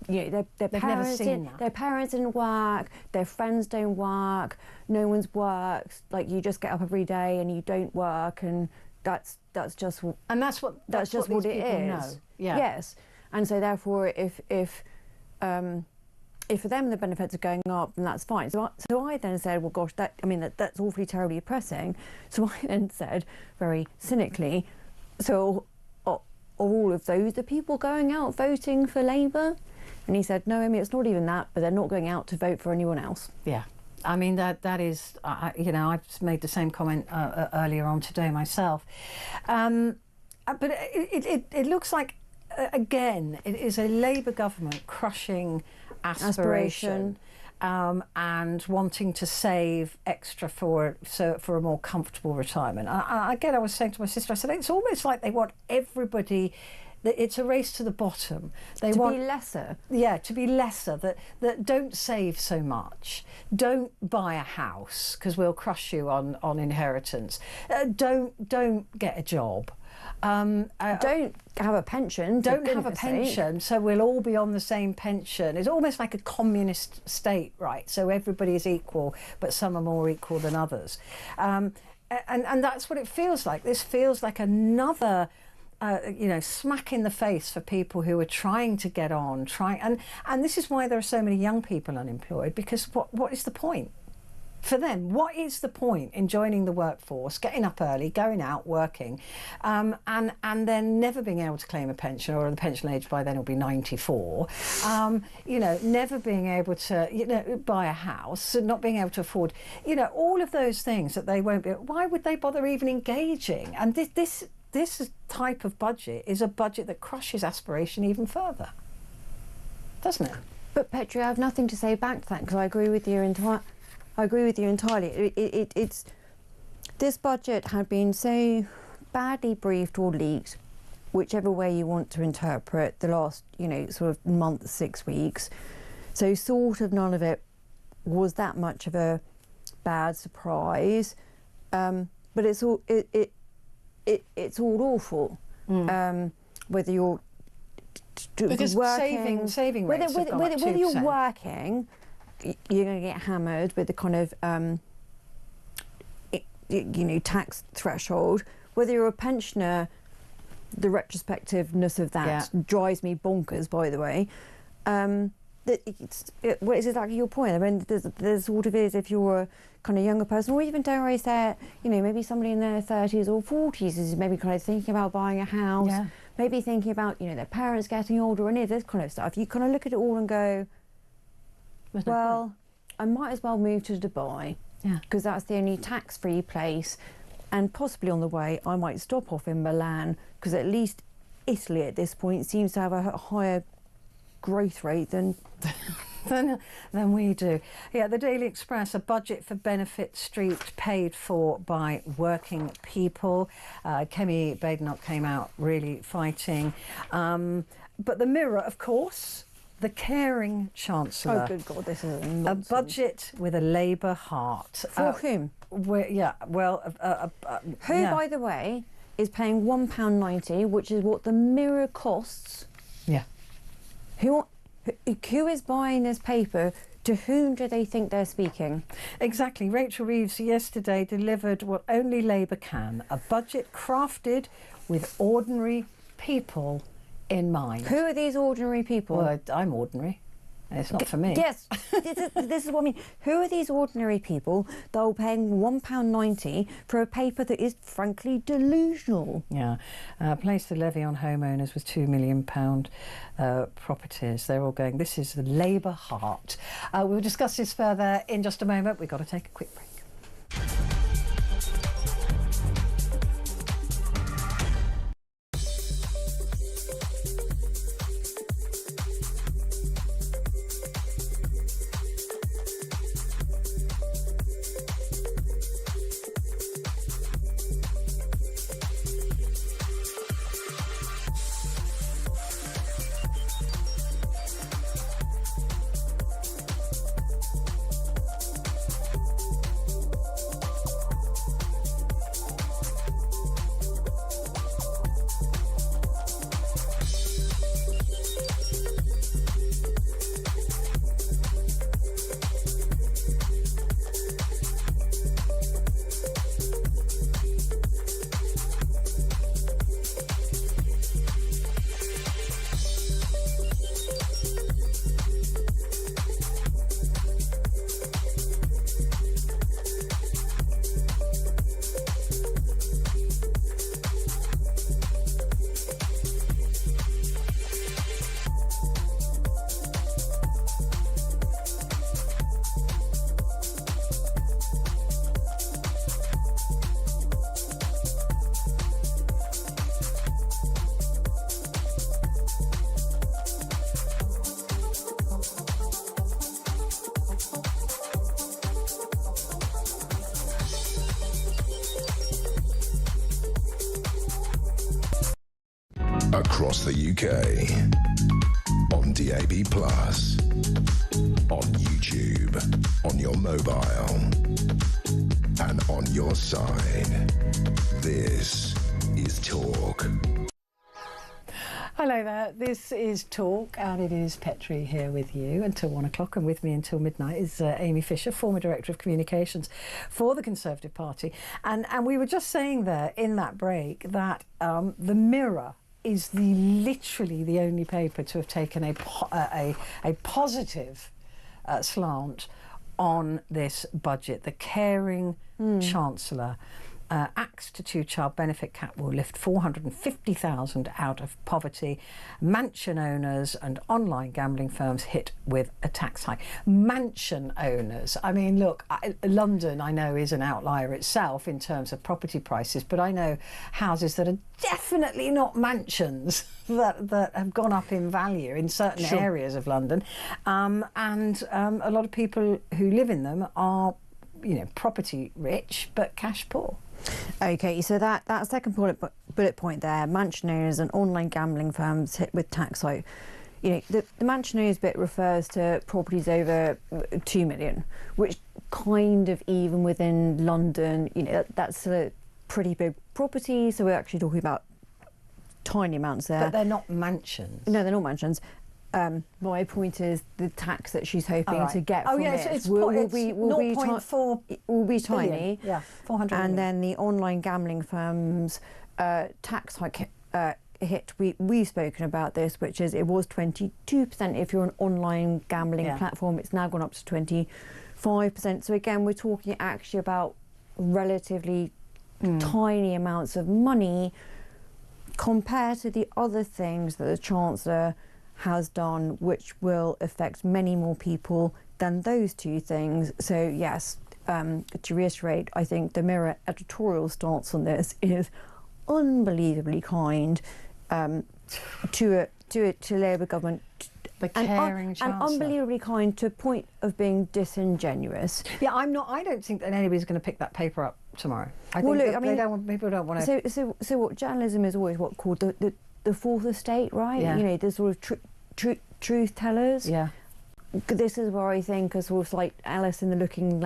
You know, their parents didn't work. Their friends don't work. No one's worked. Like you just get up every day and you don't work, and that's just what it is. Know. Yeah. Yes, and so therefore, if for them the benefits are going up, then that's fine. So I then said, well, gosh, that's awfully terribly depressing. So I then said, very cynically, so are all of those the people going out voting for Labour? And he said, no, I mean, it's not even that, but they're not going out to vote for anyone else. Yeah. I mean, that is, you know, I've made the same comment earlier on today myself. But it looks like, again, it is a Labour government crushing aspiration. And wanting to save extra for a more comfortable retirement. Again, I was saying to my sister, I said, it's almost like they want everybody, it's a race to the bottom. They want to be lesser. Yeah, to be lesser, that don't save so much. Don't buy a house, because we'll crush you on inheritance. Don't get a job. Don't have a pension. Don't have a pension, so we'll all be on the same pension. It's almost like a communist state, right? So everybody is equal, but some are more equal than others. And that's what it feels like. This feels like another smack in the face for people who are trying to get on, and this is why there are so many young people unemployed, because what is the point? For them, what is the point in joining the workforce, getting up early, going out, working, and then never being able to claim a pension, or the pension age by then will be 94, never being able to, buy a house, not being able to afford, all of those things that they won't be. Why would they bother even engaging? And this type of budget is a budget that crushes aspiration even further, doesn't it? But Petrie, I have nothing to say back to that, because I agree with you entirely. It's this budget had been so badly briefed or leaked, whichever way you want to interpret, the last sort of month, 6 weeks. So sort of none of it was that much of a bad surprise, but it's all it's all awful. Whether you're because working, saving rates have gone up 2%. Whether you're working, you're going to get hammered with the kind of tax threshold. Whether you're a pensioner, the retrospectiveness of that drives me bonkers, by the way. What is exactly your point? I mean, there's sort of is, if you're a kind of younger person, or even dare I say, maybe somebody in their 30s or 40s is maybe kind of thinking about buying a house, maybe thinking about their parents getting older, and this kind of stuff. You kind of look at it all and go, well, I might as well move to Dubai. Yeah. Because that's the only tax-free place. And possibly on the way, I might stop off in Milan, because at least Italy at this point seems to have a higher growth rate than we do. Yeah, the Daily Express, a budget for Benefit Street paid for by working people. Kemi Badenoch came out really fighting. But the Mirror, of course, the caring Chancellor. Oh, good God, this is nonsense. A budget with a Labour heart. For whom? Who, by the way, is paying £1.90, which is what the Mirror costs. Yeah. Who is buying this paper? To whom do they think they're speaking? Exactly. Rachel Reeves yesterday delivered what only Labour can, a budget crafted with ordinary people in mind. Who are these ordinary people? Well, I'm ordinary. It's not for me. Yes, this is what I mean. Who are these ordinary people that are paying £1.90 for a paper that is frankly delusional? Yeah. Place the levy on homeowners with £2 million properties. They're all going, this is the Labour heart. We'll discuss this further in just a moment. We've got to take a quick break. Across the UK, on DAB+, on YouTube, on your mobile, and on your side. This is Talk. Hello there, this is Talk and it is Petrie here with you until 1 o'clock, and with me until midnight is Amy Fisher, former Director of Communications for the Conservative Party. And we were just saying there in that break that the Mirror is literally the only paper to have taken a positive slant on this budget. The caring Chancellor Axe to Two-Child Benefit Cap will lift 450,000 out of poverty. Mansion owners and online gambling firms hit with a tax hike. Mansion owners. I mean, look, London, I know, is an outlier itself in terms of property prices, but I know houses that are definitely not mansions that have gone up in value in certain areas of London. And a lot of people who live in them are, property rich, but cash poor. Okay, so that second bullet point there, mansion owners and online gambling firms hit with tax hike. The mansion owners bit refers to properties over 2 million, which kind of, even within London, that's a pretty big property. So we're actually talking about tiny amounts there. But they're not mansions. No, they're not mansions. My point is the tax that she's hoping to get from it will be 0.4 will be tiny. Yeah, 400 and million. then the online gambling firms tax hike hit. We've spoken about this, which is it was 22% if you're an online gambling platform. It's now gone up to 25%. So again, we're talking actually about relatively tiny amounts of money compared to the other things that the Chancellor has done, which will affect many more people than those two things. So yes, to reiterate, I think the Mirror editorial stance on this is unbelievably kind to Labour government. The caring and Chancellor. Unbelievably kind to a point of being disingenuous. Yeah, I don't think that anybody's going to pick that paper up tomorrow. Well, look, I mean, people don't want to. So what journalism is always what called the fourth estate, right? Yeah. You know, the sort of truth tellers. Yeah. This is where I think, as sort of like Alice in the Looking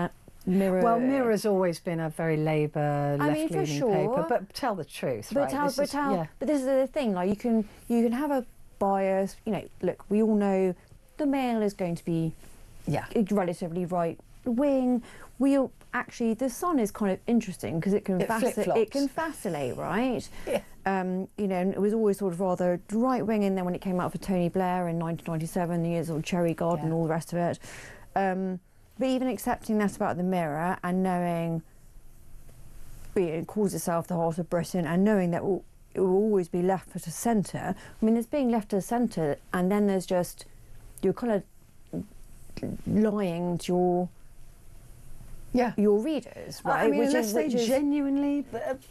Mirror. Well, Mirror's always been a very Labour left-leaning for sure, paper, but tell the truth, but right? But this is the thing. Like you can have a bias. You know, look, we all know the Mail is going to be relatively right wing. Actually, the Sun is kind of interesting because it can vacillate, right? Yeah. You know, and it was always sort of rather right wing, and then when it came out for Tony Blair in 1997, the years of Cherry Garden and all the rest of it. But even accepting that about the Mirror and knowing it calls itself the heart of Britain and knowing that it will always be left at a centre. I mean, it's being left at a centre, and then there's just you're kind of lying to your readers, right? I mean, unless they genuinely,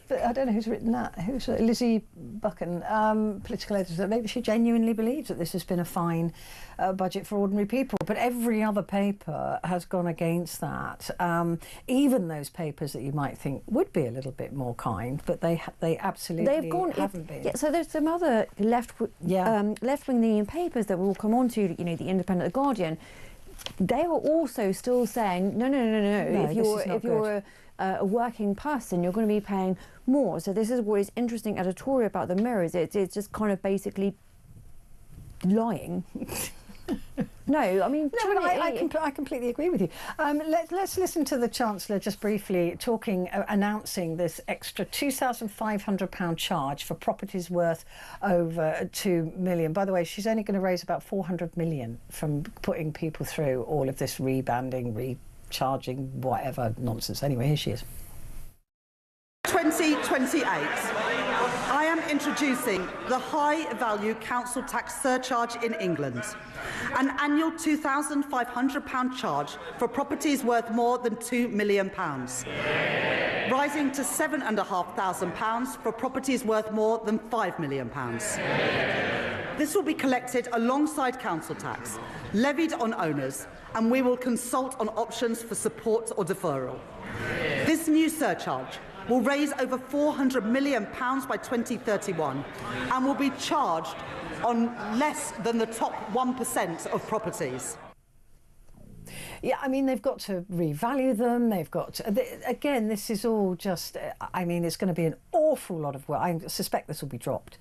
I don't know who's written that. Who's Lizzie Buchan, political editor? Maybe she genuinely believes that this has been a fine budget for ordinary people. But every other paper has gone against that. Even those papers that you might think would be a little bit more kind, but they absolutely haven't been. Yeah, so there's some other left-wing papers that we'll come on to. You know, the Independent, the Guardian. They are also still saying no. If you're a working person, you're going to be paying more. So this is what is interesting editorial about the Mirror. It's just kind of basically lying. No, I mean, no, but I completely agree with you. Let's listen to the Chancellor just briefly announcing this extra £2,500 charge for properties worth over £2 million. By the way, she's only going to raise about £400 million from putting people through all of this rebanding, recharging, whatever nonsense. Anyway, here she is. 2028. I am introducing the High Value Council Tax Surcharge in England, an annual £2,500 charge for properties worth more than £2 million, rising to £7,500 for properties worth more than £5 million. This will be collected alongside council tax, levied on owners, and we will consult on options for support or deferral. This new surcharge will raise over £400 million by 2031 and will be charged on less than the top 1% of properties. Yeah, I mean, they've got to revalue them. They've got to, again, this is all just, I mean, it's going to be an awful lot of work. I suspect this will be dropped,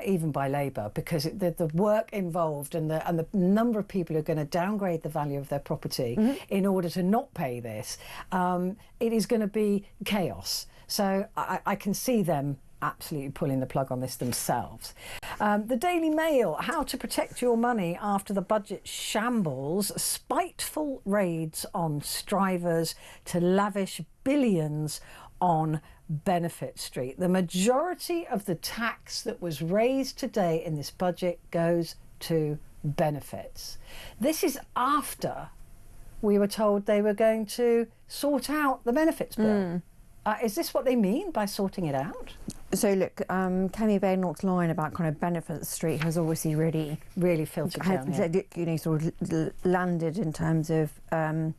even by Labour, because the work involved and the number of people who are going to downgrade the value of their property in order to not pay this, it is going to be chaos. So I can see them absolutely pulling the plug on this themselves. The Daily Mail, how to protect your money after the budget shambles, spiteful raids on strivers to lavish billions on Benefit Street. The majority of the tax that was raised today in this budget goes to benefits. This is after we were told they were going to sort out the benefits bill. Is this what they mean by sorting it out? So look, Kemi Badenoch's line about kind of Benefit Street has obviously really filtered down. You know, sort of landed in terms of the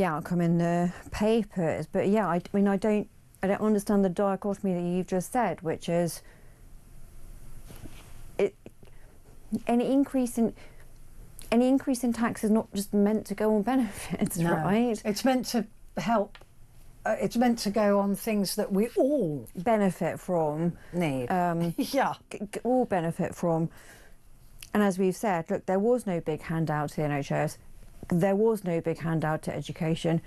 outcome in the papers. But yeah, I mean, I don't understand the dichotomy that you've just said, which is any increase in tax is not just meant to go on benefits, right? It's meant to help. It's meant to go on things that we all benefit from. Need. All benefit from. And as we've said, look, there was no big handout to the NHS. There was no big handout to education,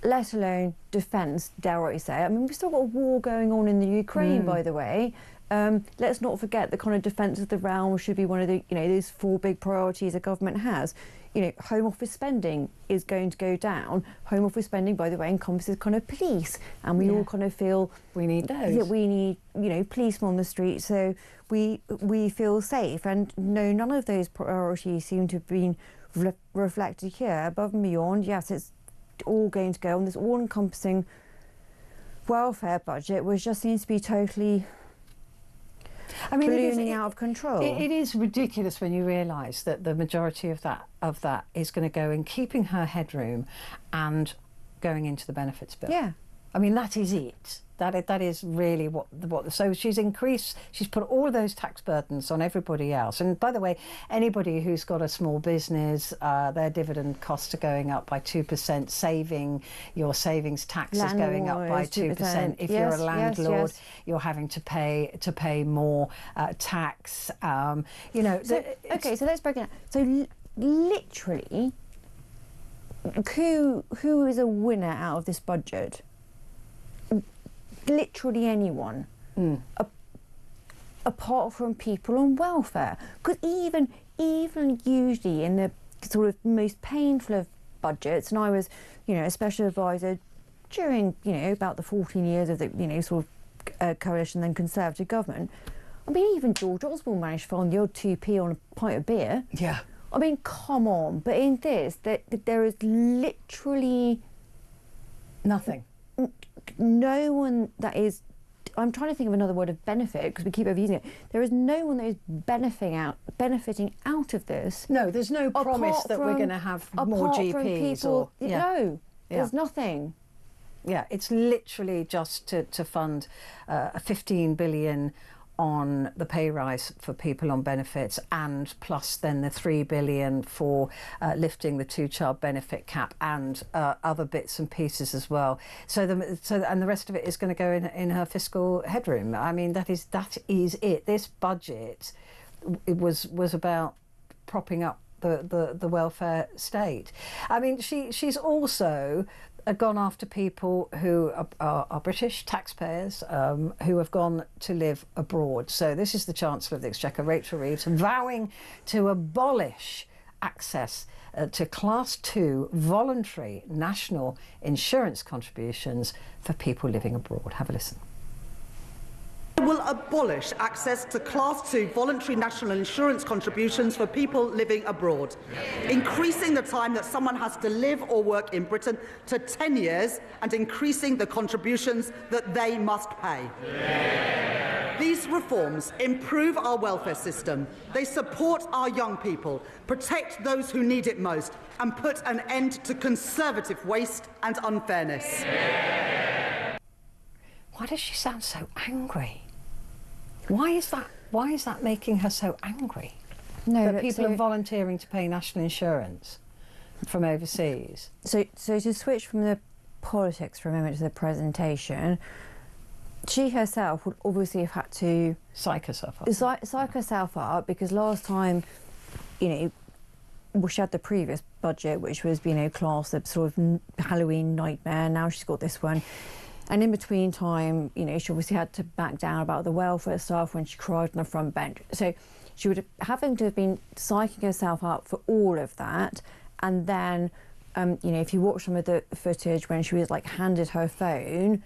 let alone defence, dare I say. I mean, we've still got a war going on in the Ukraine, by the way. Let's not forget the kind of defence of the realm should be one of the, you know, those 4 big priorities a government has. You know, Home Office spending is going to go down. Home Office spending, by the way, encompasses kind of police, and we all kind of feel we need those. Yeah, we need, you know, policemen on the street, so we feel safe. And no, none of those priorities seem to have been reflected here. Above and beyond, yes, it's all going to go on this all-encompassing welfare budget, which just seems to be totally ballooning out of control. It is ridiculous when you realise that the majority of that is going to go in keeping her headroom and going into the benefits bill. Yeah. I mean, that is it. That is really what. So she's put all of those tax burdens on everybody else. And by the way, anybody who's got a small business, their dividend costs are going up by 2%. Your savings tax is going up by 2%. If you're a landlord, you're having to pay more tax. You know. So let's break it down. So literally, who is a winner out of this budget? Literally anyone, apart from people on welfare. Because even usually in the sort of most painful of budgets, and I was, a special advisor during, about the 14 years of the, sort of coalition then Conservative government. I mean, even George Osborne managed to find the odd 2p on a pint of beer. Yeah. I mean, come on. But in this, there is literally nothing. No one that is, I'm trying to think of another word of benefit because we keep overusing it. There is no one that is benefiting out of this. No, there's no promise that we're going to have more GPs No, there's nothing. Yeah, it's literally just to fund 15 billion on the pay rise for people on benefits, and plus then the 3 billion for lifting the 2-child benefit cap and other bits and pieces as well. And the rest of it is going to go in her fiscal headroom. I mean, that is it. This budget, it was about propping up the welfare state. I mean, she's also gone after people who are British taxpayers who have gone to live abroad. So this is the Chancellor of the Exchequer, Rachel Reeves, vowing to abolish access to Class 2 voluntary national insurance contributions for people living abroad. Have a listen. Will abolish access to Class 2 voluntary national insurance contributions for people living abroad, increasing the time that someone has to live or work in Britain to 10 years and increasing the contributions that they must pay. Yeah. These reforms improve our welfare system. They support our young people, protect those who need it most, and put an end to Conservative waste and unfairness. Yeah. Why does she sound so angry? Why is that making her so angry? No, that people are volunteering to pay national insurance from overseas. So to switch from the politics for a moment to the presentation, she herself would obviously have had to psych herself up because last time, she had the previous budget, which was, classed as sort of Halloween nightmare. Now she's got this one. And in between time, she obviously had to back down about the welfare stuff when she cried on the front bench. So she would having to have been psyching herself up for all of that. And then, if you watch some of the footage when she was handed her phone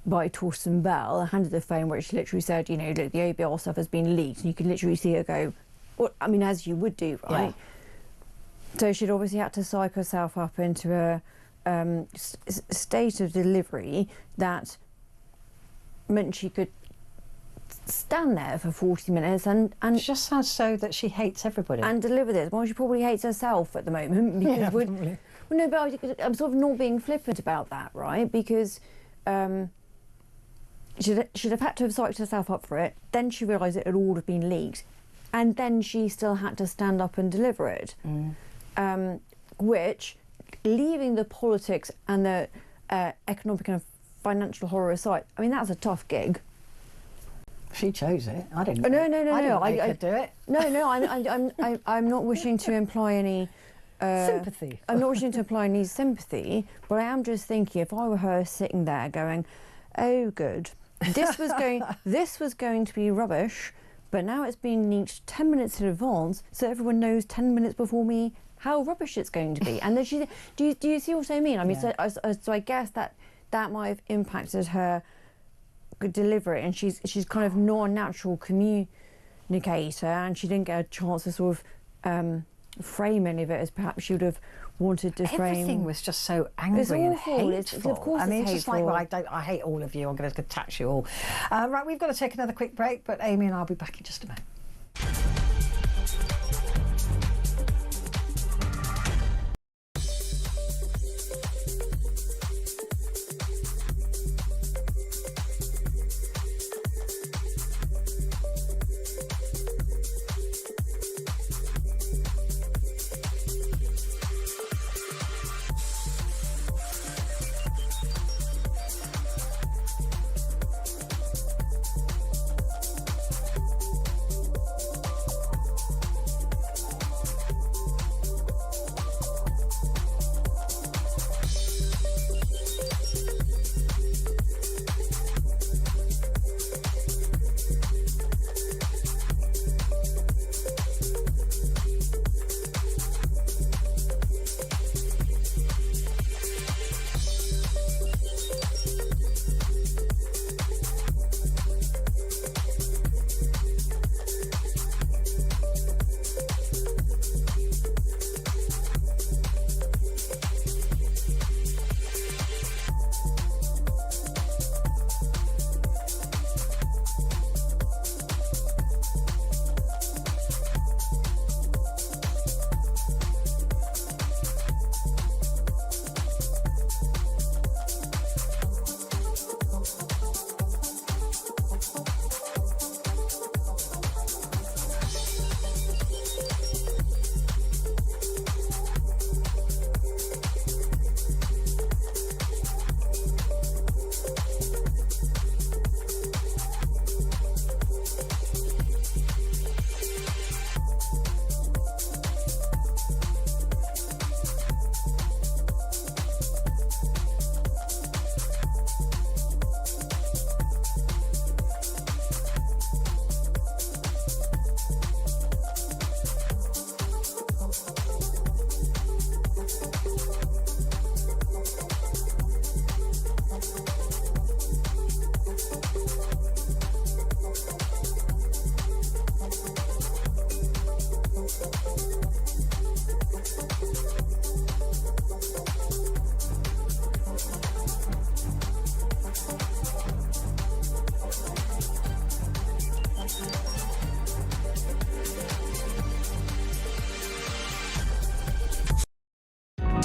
by Torsten Bell, handed the phone where she literally said, look, the OBR stuff has been leaked. And you could literally see her go, well, I mean, as you would do, right? Yeah. So she'd obviously had to psych herself up into a state of delivery that meant she could stand there for 40 minutes and it just sounds so that she hates everybody and deliver this. Well, she probably hates herself at the moment because no, but I'm sort of not being flippant about that, right? Because she'd have had to have psyched herself up for it. Then she realised it had all have been leaked, and then she still had to stand up and deliver it, which, leaving the politics and the economic and financial horror aside, I mean, that's a tough gig. She chose it. I didn't. No. I could do it. No. I'm not wishing to imply any sympathy. I'm not wishing to imply any sympathy, but I am just thinking if I were her sitting there going, "Oh, good, this was going to be rubbish, but now it's been leaked 10 minutes in advance, so everyone knows 10 minutes before me how rubbish it's going to be." And then do you see what I mean? I mean, so I guess that might have impacted her delivery, and she's kind of not a natural communicator, and she didn't get a chance to sort of frame any of it as perhaps she would have wanted to frame. Everything was just so angry It's and awful. hateful. Of course I mean, it's it's just like, hateful. well, I hate all of you. I'm going to tax you all. Right, we've got to take another quick break, but Amy and I'll be back in just a moment.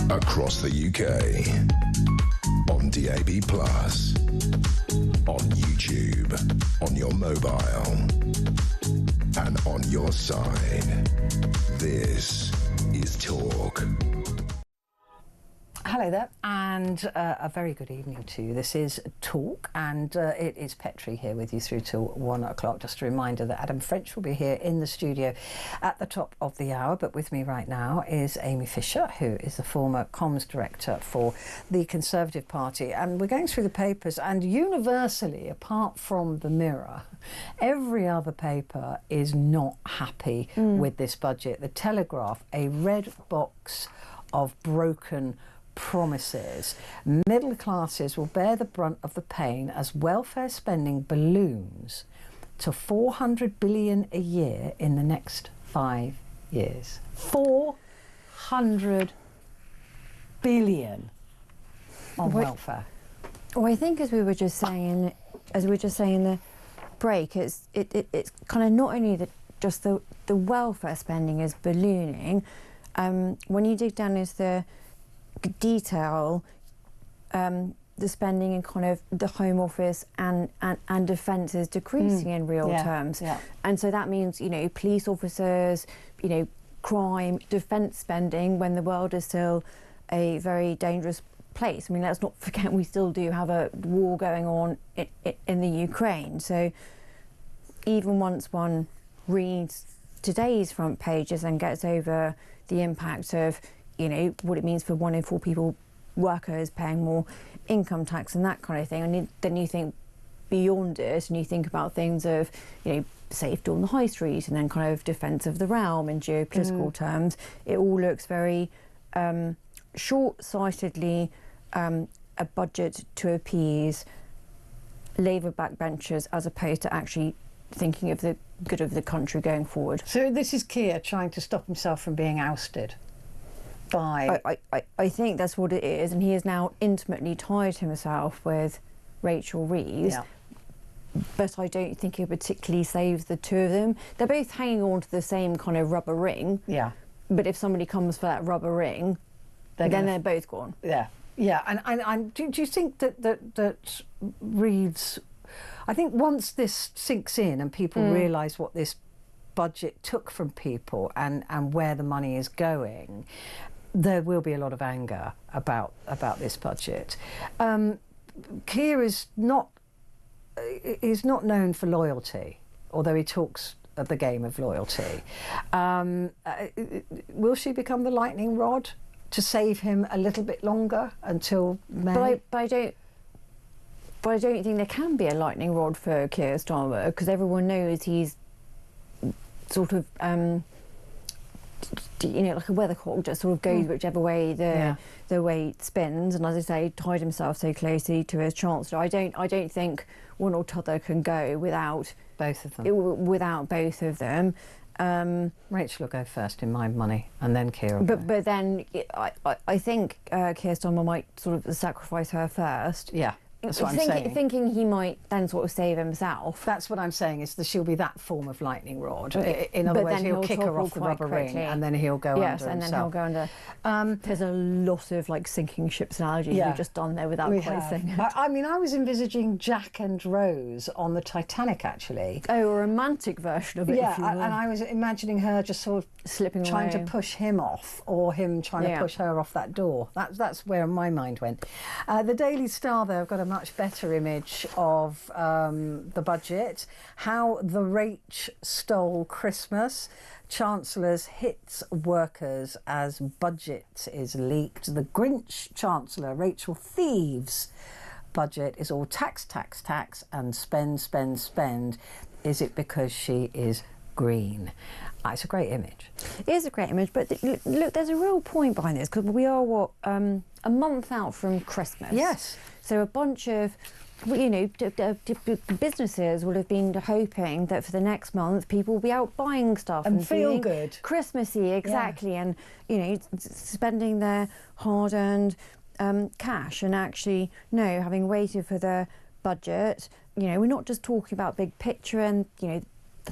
Across the UK, on DAB+, on YouTube, on your mobile, and on your side. This is Talk. Hello there, and a very good evening to you. This is Talk, and it is Petrie here with you through till 1 o'clock. Just a reminder that Adam French will be here in the studio at the top of the hour, but with me right now is Amy Fisher, who is the former comms director for the Conservative Party. And we're going through the papers, and universally, apart from the Mirror, every other paper is not happy with this budget. The Telegraph, a red box of broken promises. Middle classes will bear the brunt of the pain as welfare spending balloons to 400 billion a year in the next 5 years. 400 billion on welfare. Well, I think as we were just saying in the break, it's kind of not only that just the welfare spending is ballooning. When you dig down into the detail, the spending in kind of the Home Office and defence is decreasing in real terms. Yeah. And so that means, you know, police officers, you know, crime, defence spending, when the world is still a very dangerous place. I mean, let's not forget we still do have a war going on in the Ukraine. So even once one reads today's front pages and gets over the impact of, you know, what it means for 1 in 4 people, workers paying more income tax and that kind of thing, and then you think beyond it and you think about things of, you know, safety on the high street and then kind of defence of the realm in geopolitical terms. It all looks very short-sightedly a budget to appease Labour backbenchers as opposed to actually thinking of the good of the country going forward. So this is Keir trying to stop himself from being ousted. by... I think that's what it is, and he has now intimately tied himself with Rachel Reeves. Yeah. But I don't think it particularly saves the two of them. They're both hanging on to the same kind of rubber ring. Yeah. But if somebody comes for that rubber ring, then they're both gone. Yeah. Yeah. And do you think that Reeves... I think once this sinks in and people realise what this budget took from people and where the money is going, there will be a lot of anger about this budget. Keir is not known for loyalty, although he talks of the game of loyalty. Will she become the lightning rod to save him a little bit longer until May? But I don't think there can be a lightning rod for Keir Starmer, because everyone knows he's sort of, like a weathercock, just sort of goes whichever way the weight spins. And as I say, tied himself so closely to his chancellor. I don't think one or t'other can go without both of them. Without both of them. Rachel will go first in my money, and then Keir will go. But then I think Keir Starmer might sort of sacrifice her first. Yeah. That's what I'm saying. Thinking he might then sort of save himself. That's what I'm saying, is that she'll be that form of lightning rod. In other words, he'll kick her off the rubber ring and then he'll go under himself. Yes, and then he'll go under. There's a lot of like sinking ships analogies we've just done there without quite saying it. I mean, I was envisaging Jack and Rose on the Titanic, actually. Oh, a romantic version of it, if you will. And I was imagining her just sort of slipping trying away, to push him off, or him trying to push her off that door. That's where my mind went. The Daily Star, though, have got a much better image of the budget. How the Rach stole Christmas. Chancellors hits workers as budget is leaked. The Grinch Chancellor, Rachel Thieves' budget is all tax, tax, tax and spend, spend, spend. Is it because she is green? It's a great image. It is a great image, but look, there's a real point behind this, because we are, a month out from Christmas. Yes. So a bunch of, businesses will have been hoping that for the next month people will be out buying stuff and feel feeling good. Christmassy, exactly, and, spending their hard-earned cash. And actually, no, having waited for the budget, we're not just talking about big picture and,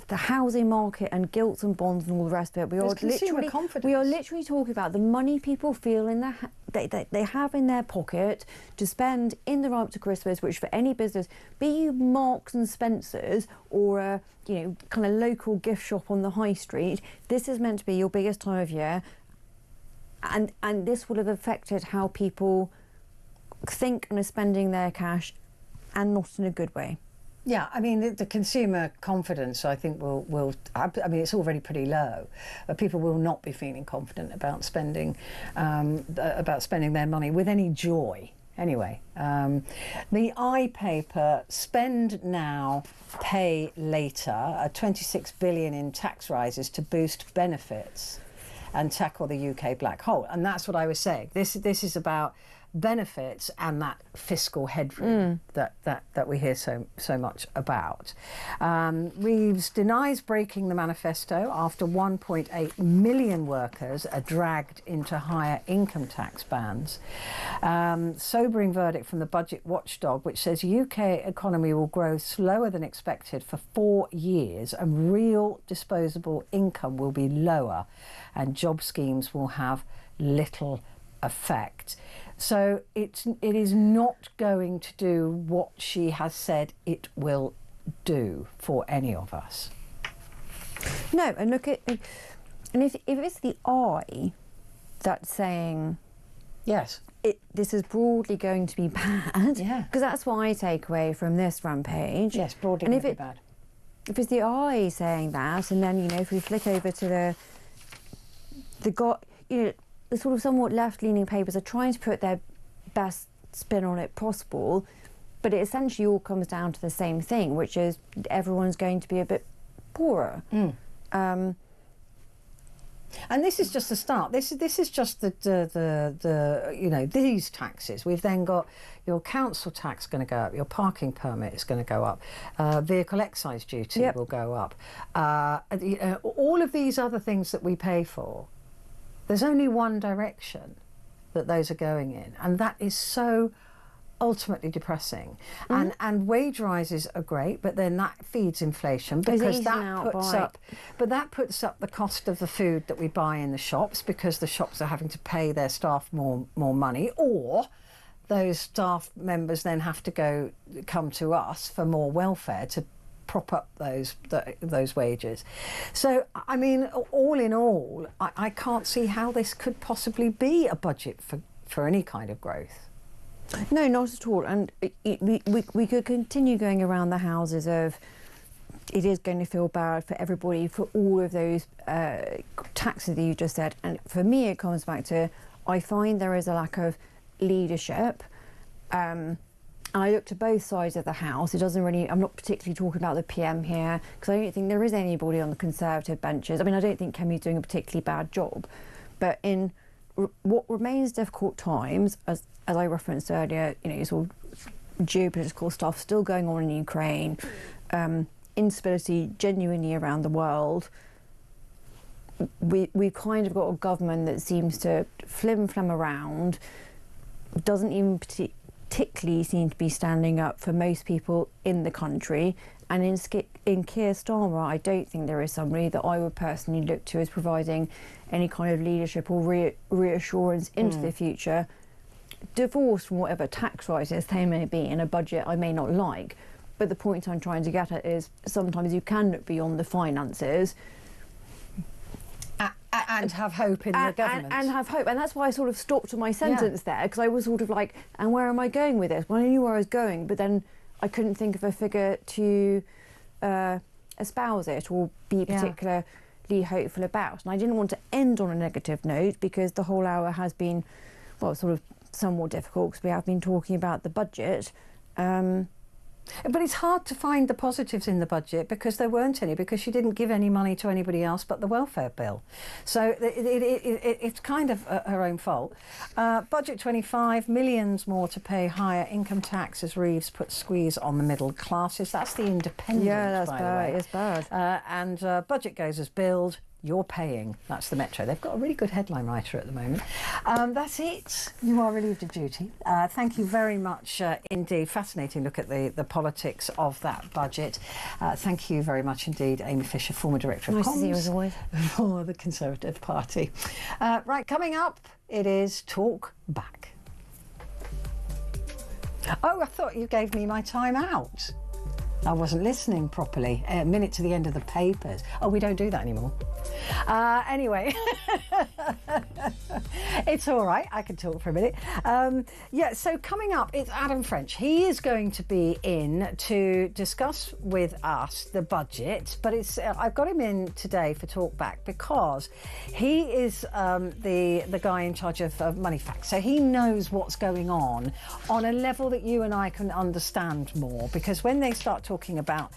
the housing market and gilts and bonds and all the rest of it. We are literally talking about the money people feel in their they have in their pocket to spend in the run up to Christmas, which for any business, be you Marks and Spencers or a kind of local gift shop on the high street, this is meant to be your biggest time of year, and this will have affected how people think and are spending their cash, and not in a good way. Yeah, I mean, the consumer confidence, I think, will. I mean, it's already pretty low. People will not be feeling confident about spending their money with any joy. Anyway, the iPaper Spend Now, Pay Later, 26 billion in tax rises to boost benefits and tackle the UK black hole. And that's what I was saying. This is about benefits and that fiscal headroom that we hear so much about. Reeves denies breaking the manifesto after 1.8 million workers are dragged into higher income tax bands. Sobering verdict from the budget watchdog, which says UK economy will grow slower than expected for 4 years and real disposable income will be lower and job schemes will have little effect. So it is not going to do what she has said it will do for any of us. No, and look at, and if it's the I that's saying, yes, this is broadly going to be bad, because that's what I take away from this front page. Yes, broadly going to be bad. If it's the I saying that, and then if we flick over to the sort of somewhat left-leaning papers are trying to put their best spin on it possible, but it essentially all comes down to the same thing, which is everyone's going to be a bit poorer. And this is just the start. This is just the these taxes. We've then got your council tax going to go up, your parking permit is going to go up, vehicle excise duty will go up. All of these other things that we pay for, there's only one direction that those are going in, and that is so ultimately depressing. And wage rises are great, but then that feeds inflation, because that puts up the cost of the food that we buy in the shops, because the shops are having to pay their staff more money, or those staff members then have to come to us for more welfare to prop up those wages. So, I mean, all in all, I can't see how this could possibly be a budget for any kind of growth. No, not at all. And we could continue going around the houses of, it is going to feel bad for everybody for all of those taxes that you just said. And for me, it comes back to, I find there is a lack of leadership. And I look to both sides of the House. It doesn't really, I'm not particularly talking about the PM here, because I don't think there is anybody on the Conservative benches. I mean, I don't think Kemi's doing a particularly bad job. But in what remains difficult times, as I referenced earlier, you know, sort of geopolitical stuff still going on in Ukraine, instability genuinely around the world, we've kind of got a government that seems to flim-flam around, doesn't even particularly seem to be standing up for most people in the country. And in Keir Starmer, I don't think there is somebody that I would personally look to as providing any kind of leadership or reassurance into the future, divorced from whatever tax rises they may be in a budget I may not like. But the point I'm trying to get at is sometimes you can look beyond the finances and have hope in the government. And have hope. And that's why I sort of stopped my sentence there, because I was sort of like, and where am I going with this? Well, I knew where I was going, but then I couldn't think of a figure to espouse it or be particularly hopeful about. And I didn't want to end on a negative note, because the whole hour has been, well, sort of somewhat difficult, because we have been talking about the budget. But it's hard to find the positives in the budget, because there weren't any, because she didn't give any money to anybody else but the welfare bill. So it's kind of her own fault. Budget 25, millions more to pay higher income tax as Reeves puts squeeze on the middle classes. That's the Independent, that's by bad. the way. It's bad. And budget goes as billed. You're paying. That's the Metro. They've got a really good headline writer at the moment. That's it. You are relieved of duty. Thank you very much indeed. Fascinating look at the politics of that budget. Thank you very much indeed, Amy Fisher, former Director of Comms. Nice to see you as always. For the Conservative Party. Right, coming up, it is Talk Back. Oh, I thought you gave me my time out. I wasn't listening properly. A minute to the end of the papers. Oh, we don't do that anymore. Anyway, it's all right. I can talk for a minute. So coming up, it's Adam French. He is going to be in to discuss with us the budget, but I've got him in today for Talkback because he is the guy in charge of Money Facts. So he knows what's going on a level that you and I can understand more, because when they start talking about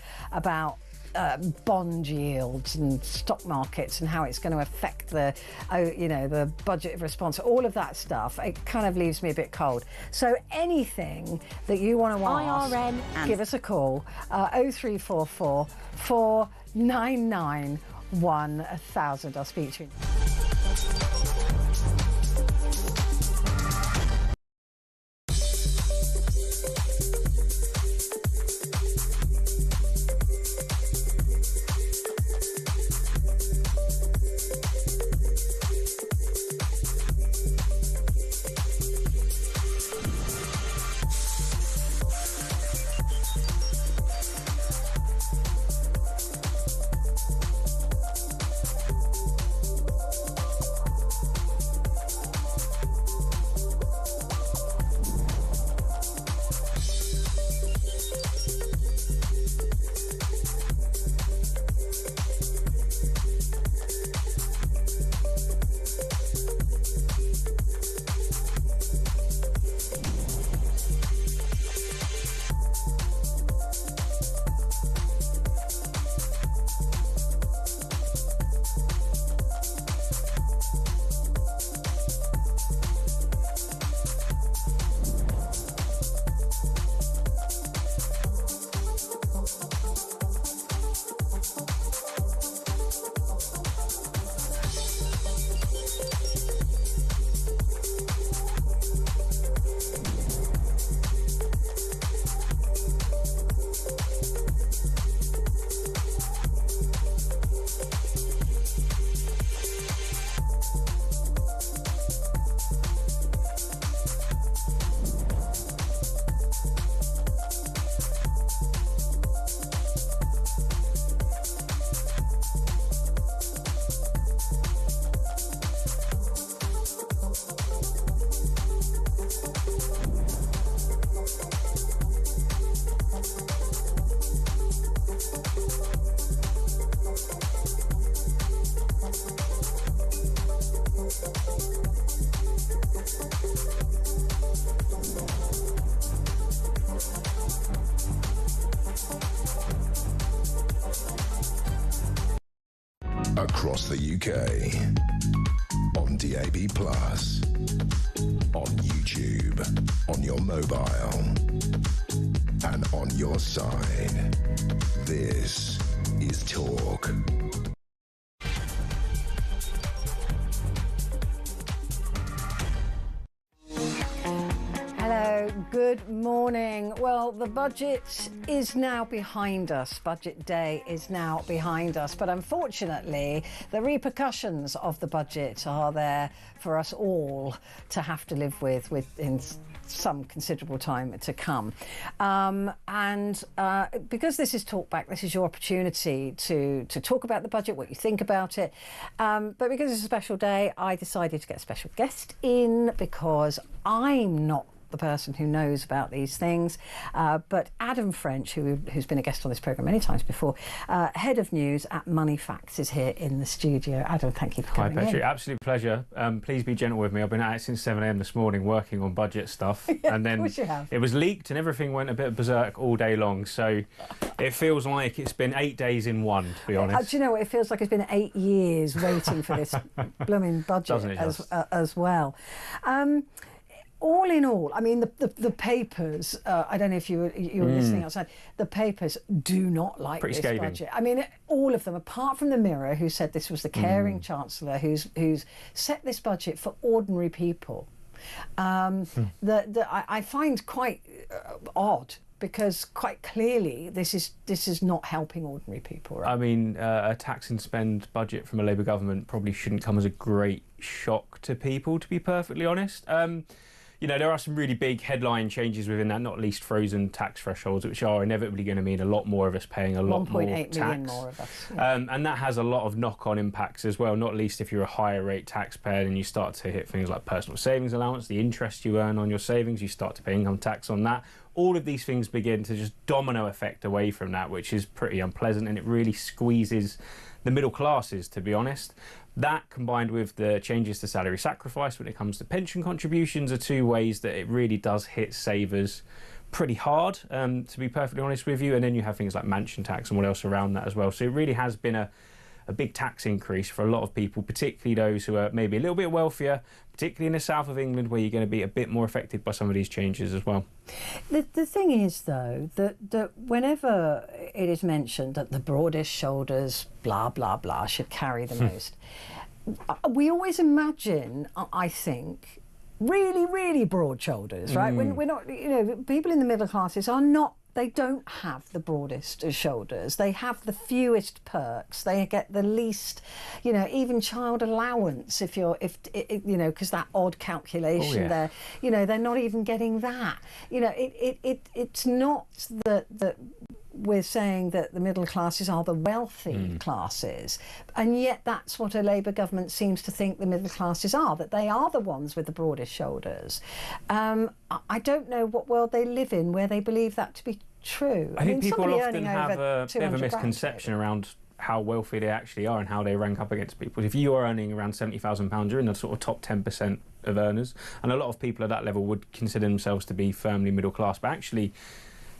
bond yields and stock markets and how it's going to affect the budget of response, all of that stuff, it kind of leaves me a bit cold. So anything that you want to ask, give us a call, 0344 499 1000. I'll speak to you. across the UK, on DAB+, on YouTube, on your mobile, and on your side. This is Talk. Hello, good morning. Well, the budget is now behind us. Budget day is now behind us. But unfortunately, the repercussions of the budget are there for us all to have to live with in some considerable time to come. Because this is Talkback, this is your opportunity to talk about the budget, what you think about it. But because it's a special day, I decided to get a special guest in because I'm not the person who knows about these things, but Adam French, who's been a guest on this programme many times before, head of news at Money Facts, is here in the studio. Adam, thank you for coming in. Hi Petrie, absolute pleasure. Please be gentle with me. I've been at it since 7 a.m. this morning working on budget stuff, Yeah, and then of course you have. It was leaked and everything went a bit berserk all day long, so it feels like it's been 8 days in one, to be honest. Do you know what? It feels like it's been 8 years waiting for this blooming budget as well. All in all, I mean, the papers, I don't know if you were listening outside, the papers do not like this budget. I mean, all of them, apart from the Mirror, who said this was the caring Chancellor who's set this budget for ordinary people, I find quite odd, because quite clearly this is not helping ordinary people. Right? I mean, a tax and spend budget from a Labour government probably shouldn't come as a great shock to people, to be perfectly honest. You know, there are some really big headline changes within that, not least frozen tax thresholds, which are inevitably going to mean a lot more of us paying a lot more tax. 1.8 million more of us. Yeah. And that has a lot of knock-on impacts as well, not least if you're a higher rate taxpayer and you start to hit things like personal savings allowance, the interest you earn on your savings, you start to pay income tax on that. All of these things begin to just domino effect away from that, which is pretty unpleasant, and it really squeezes the middle classes, to be honest. That, combined with the changes to salary sacrifice when it comes to pension contributions, are two ways that it really does hit savers pretty hard, to be perfectly honest with you. And then you have things like mansion tax and what else around that as well. So it really has been a big tax increase for a lot of people, particularly those who are maybe a little bit wealthier, particularly in the south of England, where you're going to be a bit more affected by some of these changes as well. The thing is, though, that whenever it is mentioned that the broadest shoulders, blah, blah, blah, should carry the most, we always imagine, I think, really, really broad shoulders, right? When we're not, you know, people in the middle classes are not, they don't have the broadest shoulders. They have the fewest perks. They get the least, you know, even child allowance, if you know, because that odd calculation there, you know, they're not even getting that. You know, it's not that we're saying that the middle classes are the wealthy classes, and yet that's what a Labour government seems to think the middle classes are, that they are the ones with the broadest shoulders. I don't know what world they live in where they believe that to be true. I think people often have a bit of a misconception around how wealthy they actually are and how they rank up against people. If you are earning around £70,000, you're in the sort of top 10% of earners, and a lot of people at that level would consider themselves to be firmly middle class, but actually,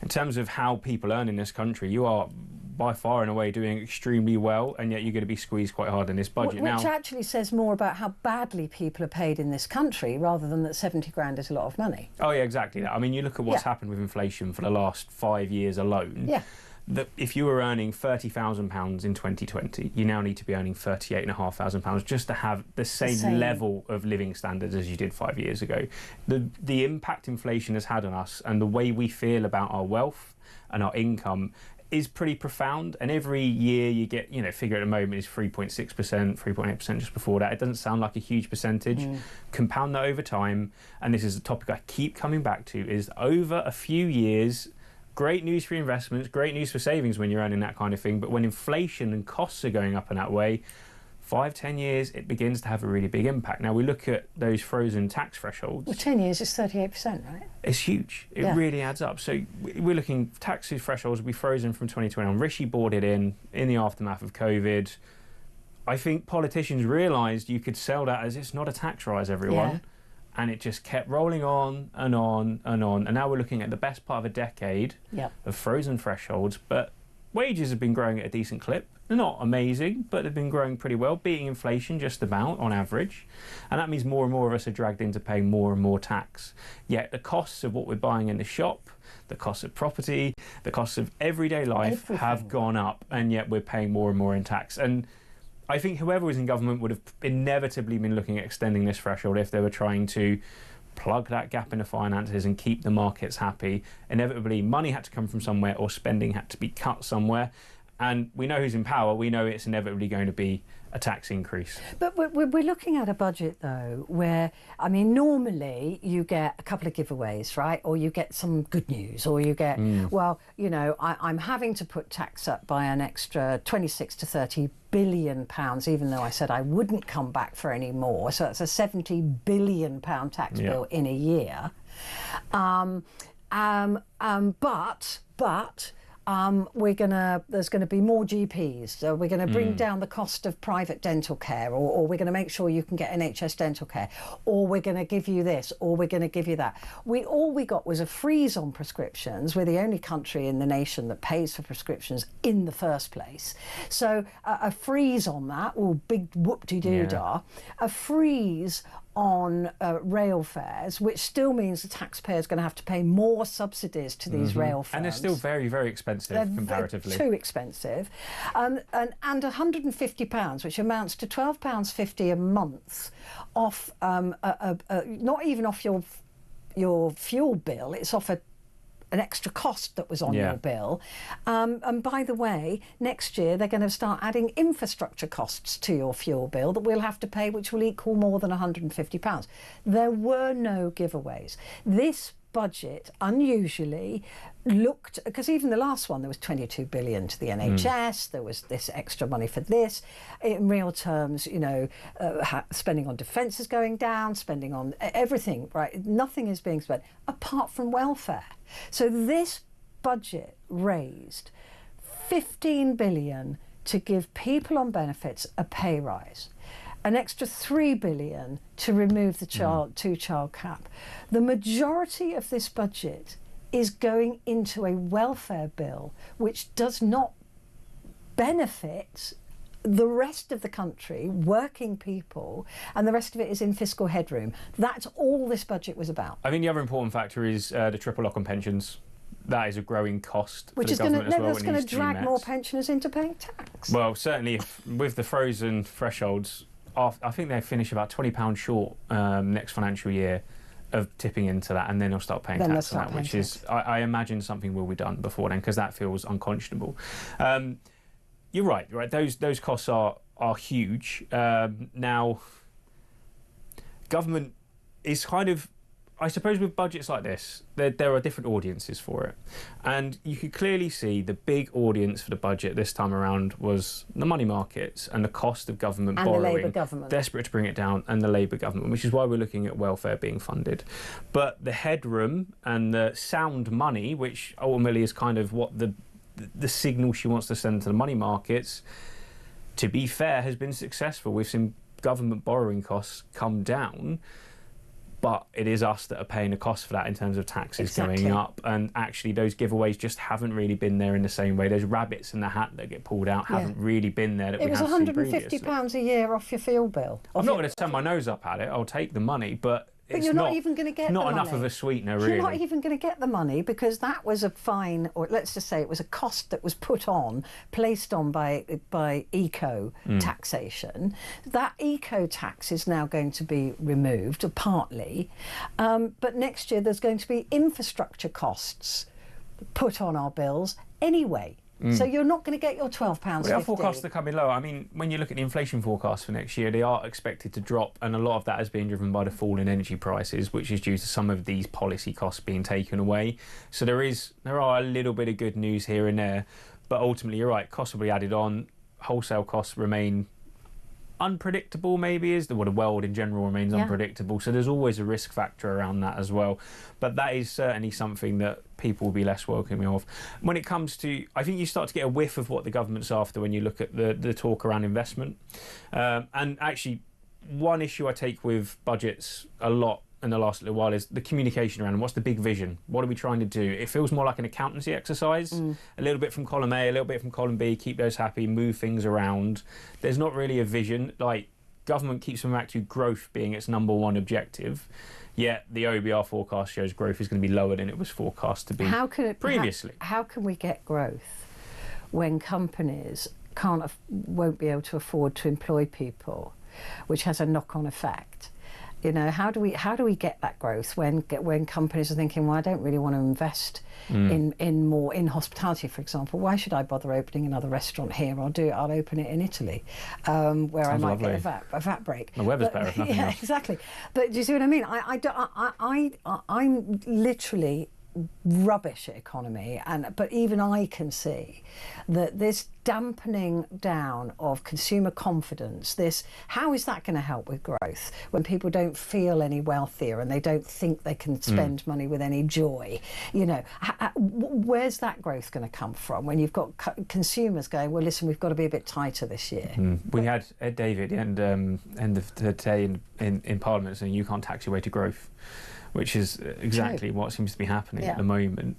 in terms of how people earn in this country, you are by far and away doing extremely well, and yet you're going to be squeezed quite hard in this budget. Which actually says more about how badly people are paid in this country, rather than that 70 grand is a lot of money. Oh yeah, exactly that. I mean, you look at what's happened with inflation for the last 5 years alone. Yeah. That if you were earning £30,000 in 2020, you now need to be earning £38,500 just to have the same level of living standards as you did 5 years ago. The impact inflation has had on us and the way we feel about our wealth and our income is pretty profound, and every year you get, you know, figure at the moment is 3.6%, 3.8% just before that. It doesn't sound like a huge percentage. Compound that over time, and this is a topic I keep coming back to, is over a few years, great news for investments, great news for savings when you're earning that kind of thing, but when inflation and costs are going up in that way, 5-10 years, it begins to have a really big impact. Now, we look at those frozen tax thresholds. Well, 10 years is 38%, right? It's huge. It really adds up. So we're looking, tax thresholds will be frozen from 2021. Rishi brought it in the aftermath of COVID. I think politicians realised you could sell that as it's not a tax rise, everyone. Yeah. And it just kept rolling on and on and on. And now we're looking at the best part of a decade of frozen thresholds, but wages have been growing at a decent clip. They're not amazing, but they've been growing pretty well, beating inflation just about on average. And that means more and more of us are dragged into paying more and more tax. Yet the costs of what we're buying in the shop, the costs of property, the costs of everyday life have gone up, and yet we're paying more and more in tax. And I think whoever was in government would have inevitably been looking at extending this threshold if they were trying to plug that gap in the finances and keep the markets happy. Inevitably, money had to come from somewhere, or spending had to be cut somewhere. And we know who's in power. We know it's inevitably going to be a tax increase. But we're looking at a budget, though, where, I mean, normally you get a couple of giveaways, right? Or you get some good news, or you get, well, you know, I'm having to put tax up by an extra 26 to 30 billion pounds, even though I said I wouldn't come back for any more. So it's a 70 billion pound tax bill in a year. There's going to be more GPs, so we're going to bring down the cost of private dental care, or we're going to make sure you can get NHS dental care, or we're going to give you this, or we're going to give you that. All we got was a freeze on prescriptions. We're the only country in the nation that pays for prescriptions in the first place. So a freeze on that, big whoop-de-doo-dah. A freeze on rail fares, which still means the taxpayer is going to have to pay more subsidies to these rail fares. And they're still very, very expensive comparatively. Too expensive. And £150, which amounts to £12.50 a month off, not even off your fuel bill, it's off an extra cost that was on your bill. And by the way, next year they're going to start adding infrastructure costs to your fuel bill that we'll have to pay, which will equal more than £150. There were no giveaways. This budget unusually looked, because even the last one, there was 22 billion to the NHS, there was this extra money for this. In real terms, you know, spending on defence is going down, spending on everything, right? Nothing is being spent apart from welfare. So this budget raised 15 billion to give people on benefits a pay rise, an extra 3 billion to remove the two-child cap. The majority of this budget is going into a welfare bill which does not benefit the rest of the country, working people, and the rest of it is in fiscal headroom. That's all this budget was about. I think the other important factor is the triple lock on pensions. That is a growing cost which for the government as well. That's going to drag more pensioners into paying tax. Well, certainly with the frozen thresholds, I think they finish about £20 short next financial year of tipping into that, and then they'll start paying tax on that, which is, I imagine, something will be done before then, because that feels unconscionable. You're right. Those costs are huge. Now, government is kind of, I suppose, with budgets like this, there are different audiences for it. And you could clearly see the big audience for the budget this time around was the money markets and the cost of government borrowing. And the Labour government. Desperate to bring it down, and the Labour government, which is why we're looking at welfare being funded. But the headroom and the sound money, which ultimately is kind of what the signal she wants to send to the money markets, to be fair, has been successful. We've seen government borrowing costs come down, but it is us that are paying the cost for that in terms of taxes going up. And actually those giveaways just haven't really been there in the same way. Those rabbits in the hat that get pulled out haven't really been there that we have seen previously. It was £150 a year off your fuel bill. I'm not going to turn my nose up at it. I'll take the money, but it's you're not even going to get the money. Not enough of a sweetener, really. You're not even going to get the money, because that was a fine, or let's just say it was a cost that was placed on by eco taxation. That eco tax is now going to be removed, partly, but next year there's going to be infrastructure costs put on our bills anyway. So you're not going to get your £12.50. Our forecasts are coming low. I mean, when you look at the inflation forecast for next year, they are expected to drop, and a lot of that is being driven by the fall in energy prices, which is due to some of these policy costs being taken away. So there are a little bit of good news here and there, but ultimately, you're right, costs will be added on. Wholesale costs remain unpredictable, maybe, the world in general remains unpredictable, so there's always a risk factor around that as well. But that is certainly something that people will be less welcoming of. When it comes to, I think you start to get a whiff of what the government's after when you look at the talk around investment. And actually, one issue I take with budgets a lot in the last little while is the communication around what's the big vision, what are we trying to do. It feels more like an accountancy exercise, a little bit from column A, a little bit from column B, keep those happy, move things around. There's not really a vision. Like, government keeps coming back to growth being its number one objective, yet the OBR forecast shows growth is going to be lower than it was forecast to be previously. How can we get growth when companies won't be able to afford to employ people, which has a knock-on effect? You know, how do we get that growth when companies are thinking, well, I don't really want to invest in hospitality, for example. Why should I bother opening another restaurant here? I'll open it in Italy, where I might get a VAT break. The weather's better if nothing else. Exactly. But do you see what I mean? I'm literally rubbish at economy, but even I can see that this dampening down of consumer confidence, how is that going to help with growth when people don't feel any wealthier and they don't think they can spend money with any joy? You know, where's that growth going to come from when you've got consumers going, well, listen, we've got to be a bit tighter this year? We had Ed Davey at the end of the day in Parliament saying you can't tax your way to growth, which is exactly what seems to be happening at the moment.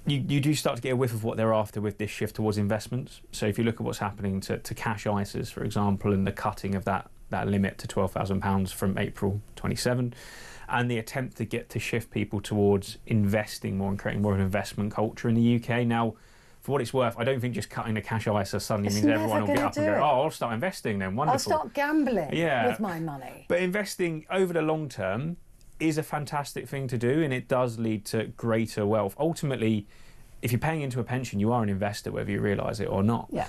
You do start to get a whiff of what they're after with this shift towards investments. So if you look at what's happening to cash ISAs, for example, and the cutting of that limit to £12,000 from April 27, and the attempt to shift people towards investing more and creating more of an investment culture in the UK. Now, for what it's worth, I don't think just cutting the cash ISA suddenly means everyone will get up and go, oh, I'll start investing then, wonderful. I'll start gambling with my money. But investing over the long term is a fantastic thing to do, and it does lead to greater wealth. Ultimately, if you're paying into a pension, you are an investor, whether you realise it or not. Yeah.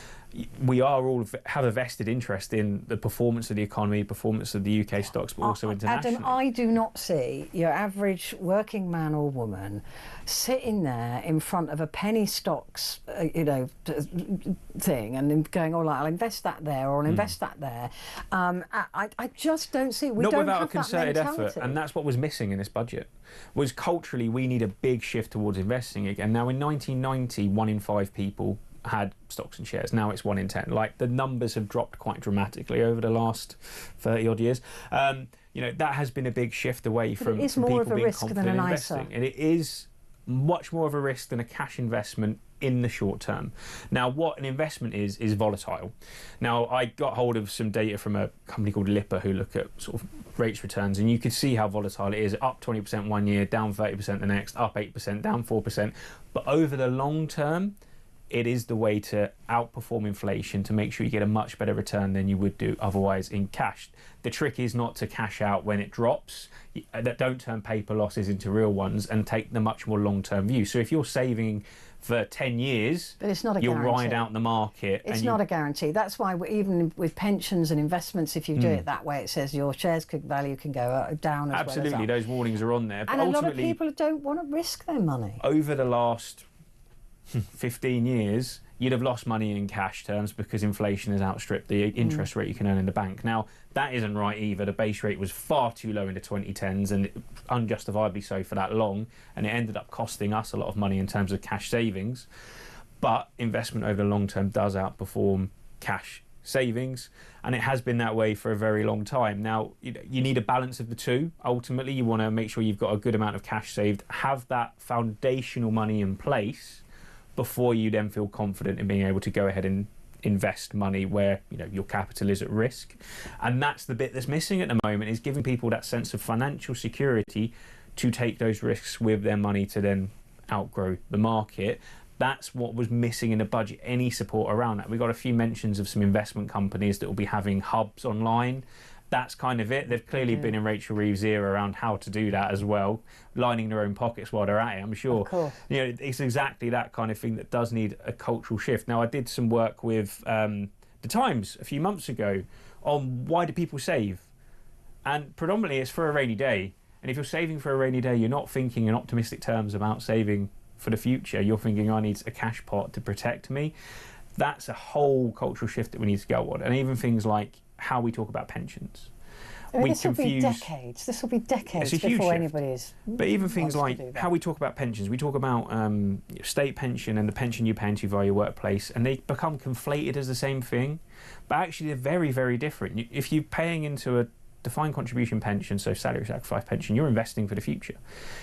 We are all have a vested interest in the performance of the economy, performance of the UK stocks, but also internationally. Adam, I do not see your average working man or woman sitting there in front of a penny stocks, thing, and then going, "Oh, I'll invest that there, or I'll invest that there." I just don't see. Not without a concerted effort, and that's what was missing in this budget. Was culturally, we need a big shift towards investing again. Now, in 1990, 1 in 5 people had stocks and shares. Now it's 1 in 10. Like, the numbers have dropped quite dramatically over the last 30 odd years. That has been a big shift away from people being confident in investing. And it is much more of a risk than a cash investment in the short term. Now, what an investment is volatile. Now, I got hold of some data from a company called Lipper who look at sort of rates returns, and you could see how volatile it is. Up 20% one year, down 30% the next, up 8%, down 4%. But over the long term, it is the way to outperform inflation, to make sure you get a much better return than you would do otherwise in cash. The trick is not to cash out when it drops. Don't turn paper losses into real ones, and take the much more long-term view. So if you're saving for 10 years, but it's not a you'll guarantee. Ride out the market. It's not a guarantee. That's why even with pensions and investments, if you do it that way, it says your shares value can go down as Absolutely, well as up. Those warnings are on there. But and a lot of people don't want to risk their money. Over the last 15 years, you'd have lost money in cash terms because inflation has outstripped the interest rate you can earn in the bank. Now, that isn't right either. The base rate was far too low in the 2010s, and unjustifiably so for that long, and it ended up costing us a lot of money in terms of cash savings. But investment over the long term does outperform cash savings, and it has been that way for a very long time. Now, you need a balance of the two. Ultimately, you want to make sure you've got a good amount of cash saved, have that foundational money in place before you then feel confident in being able to go ahead and invest money where your capital is at risk. And that's the bit that's missing at the moment, is giving people that sense of financial security to take those risks with their money to then outgrow the market. That's what was missing in the budget, any support around that. We got a few mentions of some investment companies that will be having hubs online. That's kind of it. They've clearly been in Rachel Reeves' ear around how to do that as well, lining their own pockets while they're at it, I'm sure. Of course. It's exactly that kind of thing that does need a cultural shift. Now, I did some work with The Times a few months ago on why do people save? And predominantly it's for a rainy day. And if you're saving for a rainy day, you're not thinking in optimistic terms about saving for the future. You're thinking, I need a cash pot to protect me. That's a whole cultural shift that we need to go on. And even things like how we talk about pensions. This will be decades. This will be decades before anybody is. But even things like how we talk about pensions. We talk about state pension and the pension you pay into via your workplace, and they become conflated as the same thing. But actually, they're very, very different. If you're paying into a defined contribution pension, so salary sacrifice pension, you're investing for the future.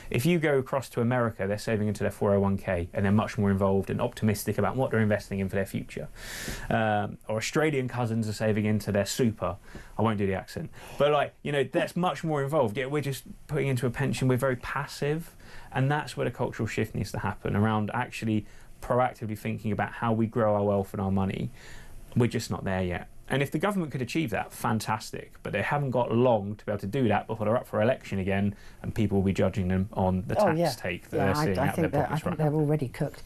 If you go across to America, they're saving into their 401k and they're much more involved and optimistic about what they're investing in for their future. Or Australian cousins are saving into their super. I won't do the accent. But like, you know, that's much more involved. Yet we're just putting into a pension, we're very passive. And that's where the cultural shift needs to happen, around actually proactively thinking about how we grow our wealth and our money. We're just not there yet. And if the government could achieve that, fantastic. But they haven't got long to be able to do that before they're up for election again, and people will be judging them on the tax take that they're seeing out of their pockets. I think they're already cooked,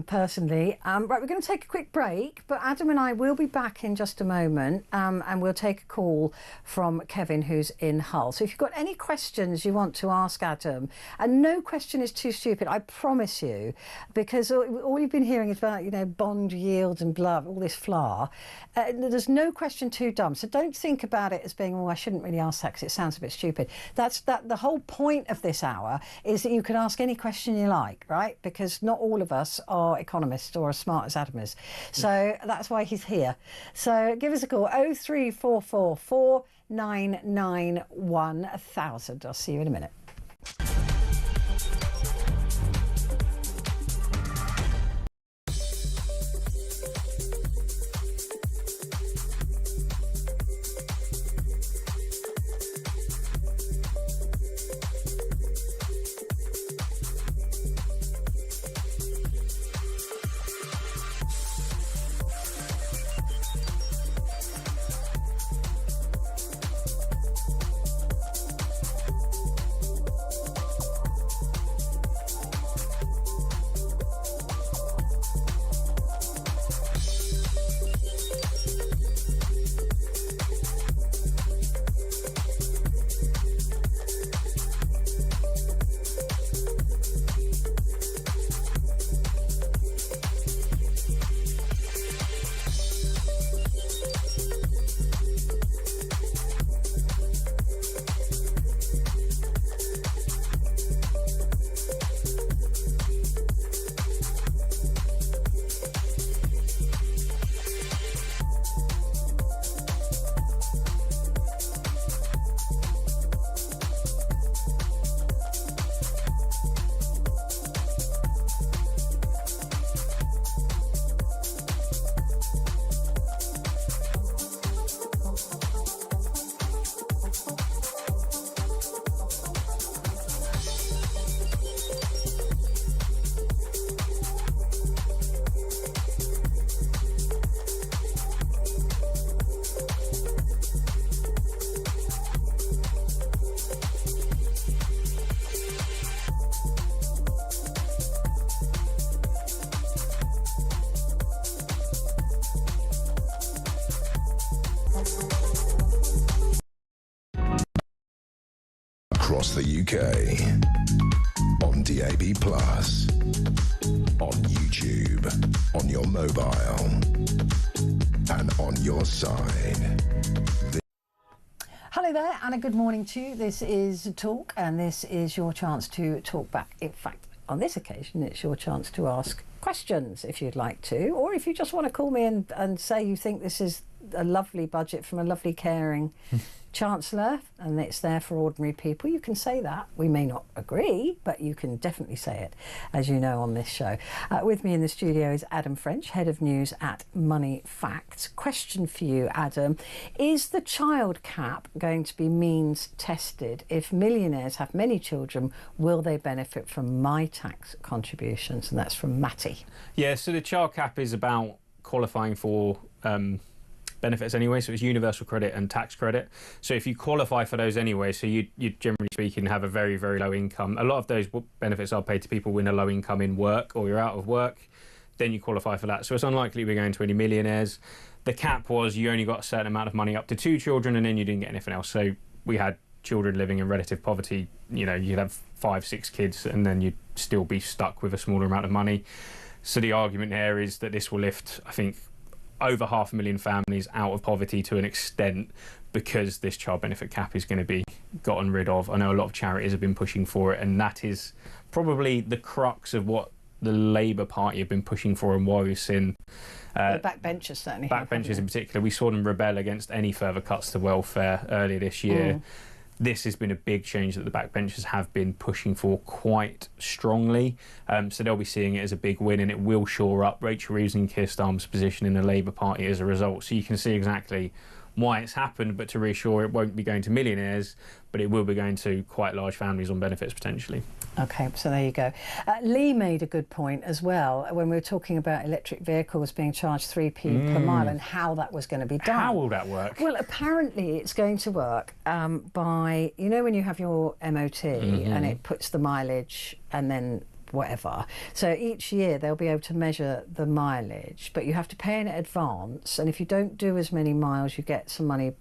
personally. Right, we're going to take a quick break, but Adam and I will be back in just a moment, and we'll take a call from Kevin, who's in Hull. So if you've got any questions you want to ask Adam, and no question is too stupid, I promise you, because all you've been hearing is about, you know, bond yields and blah, all this flar. There's no question too dumb. So don't think about it as being, oh, I shouldn't really ask that because it sounds a bit stupid. The whole point of this hour is that you can ask any question you like, right? Because not all of us are economists or as smart as Adam is. So that's why he's here. So give us a call, 03444 499 1000. I'll see you in a minute. Across the UK, on DAB+, on YouTube, on your mobile, and on your side. Hello there, and a good morning to you. This is Talk, and this is your chance to talk back. In fact, on this occasion, it's your chance to ask questions if you'd like to, or if you just want to call me and say you think this is a lovely budget from a lovely, caring Chancellor, and it's there for ordinary people. You can say that. We may not agree, but you can definitely say it, as you know, on this show. With me in the studio is Adam French, Head of News at Money Facts. Question for you, Adam. Is the child cap going to be means tested? If millionaires have many children, will they benefit from my tax contributions? And that's from Matty. Yeah, so the child cap is about qualifying for benefits anyway, so it's universal credit and tax credit. So if you qualify for those anyway, so you generally speaking have a very, very low income. A lot of those benefits are paid to people with a low income in work, or you're out of work, then you qualify for that. So it's unlikely we're going to any millionaires. The cap was you only got a certain amount of money up to 2 children, and then you didn't get anything else. So we had children living in relative poverty, you know, you'd have 5, 6 kids and then you'd still be stuck with a smaller amount of money. So the argument there is that this will lift, I think, over 500,000 families out of poverty to an extent, because this child benefit cap is going to be gotten rid of. I know a lot of charities have been pushing for it, and that is probably the crux of what the Labour Party have been pushing for, and why we've seen The backbenchers certainly have. Backbenchers in particular, we saw them rebel against any further cuts to welfare earlier this year. This has been a big change that the backbenchers have been pushing for quite strongly. So they'll be seeing it as a big win, and it will shore up Rachel Reeves and Keir Starmer's position in the Labour Party as a result. So you can see exactly why it's happened, but to reassure it won't be going to millionaires, but it will be going to quite large families on benefits potentially. OK, so there you go. Lee made a good point as well when we were talking about electric vehicles being charged 3p per mile and how that was going to be done. How will that work? Well, apparently it's going to work by, you know, when you have your MOT and it puts the mileage and then whatever. So each year they'll be able to measure the mileage, but you have to pay in advance. And if you don't do as many miles, you get some money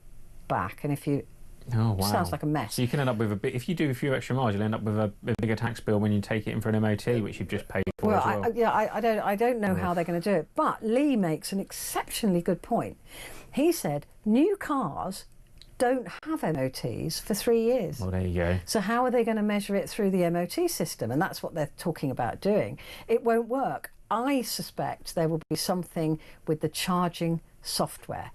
back. And if you... Oh, wow. Sounds like a mess. So you can end up with a bit... If you do a few extra miles, you'll end up with a bigger tax bill when you take it in for an MOT, which you've just paid for as well. I don't know how they're going to do it. But Lee makes an exceptionally good point. He said new cars don't have MOTs for 3 years. Well, there you go. So how are they going to measure it through the MOT system? And that's what they're talking about doing. It won't work. I suspect there will be something with the charging software.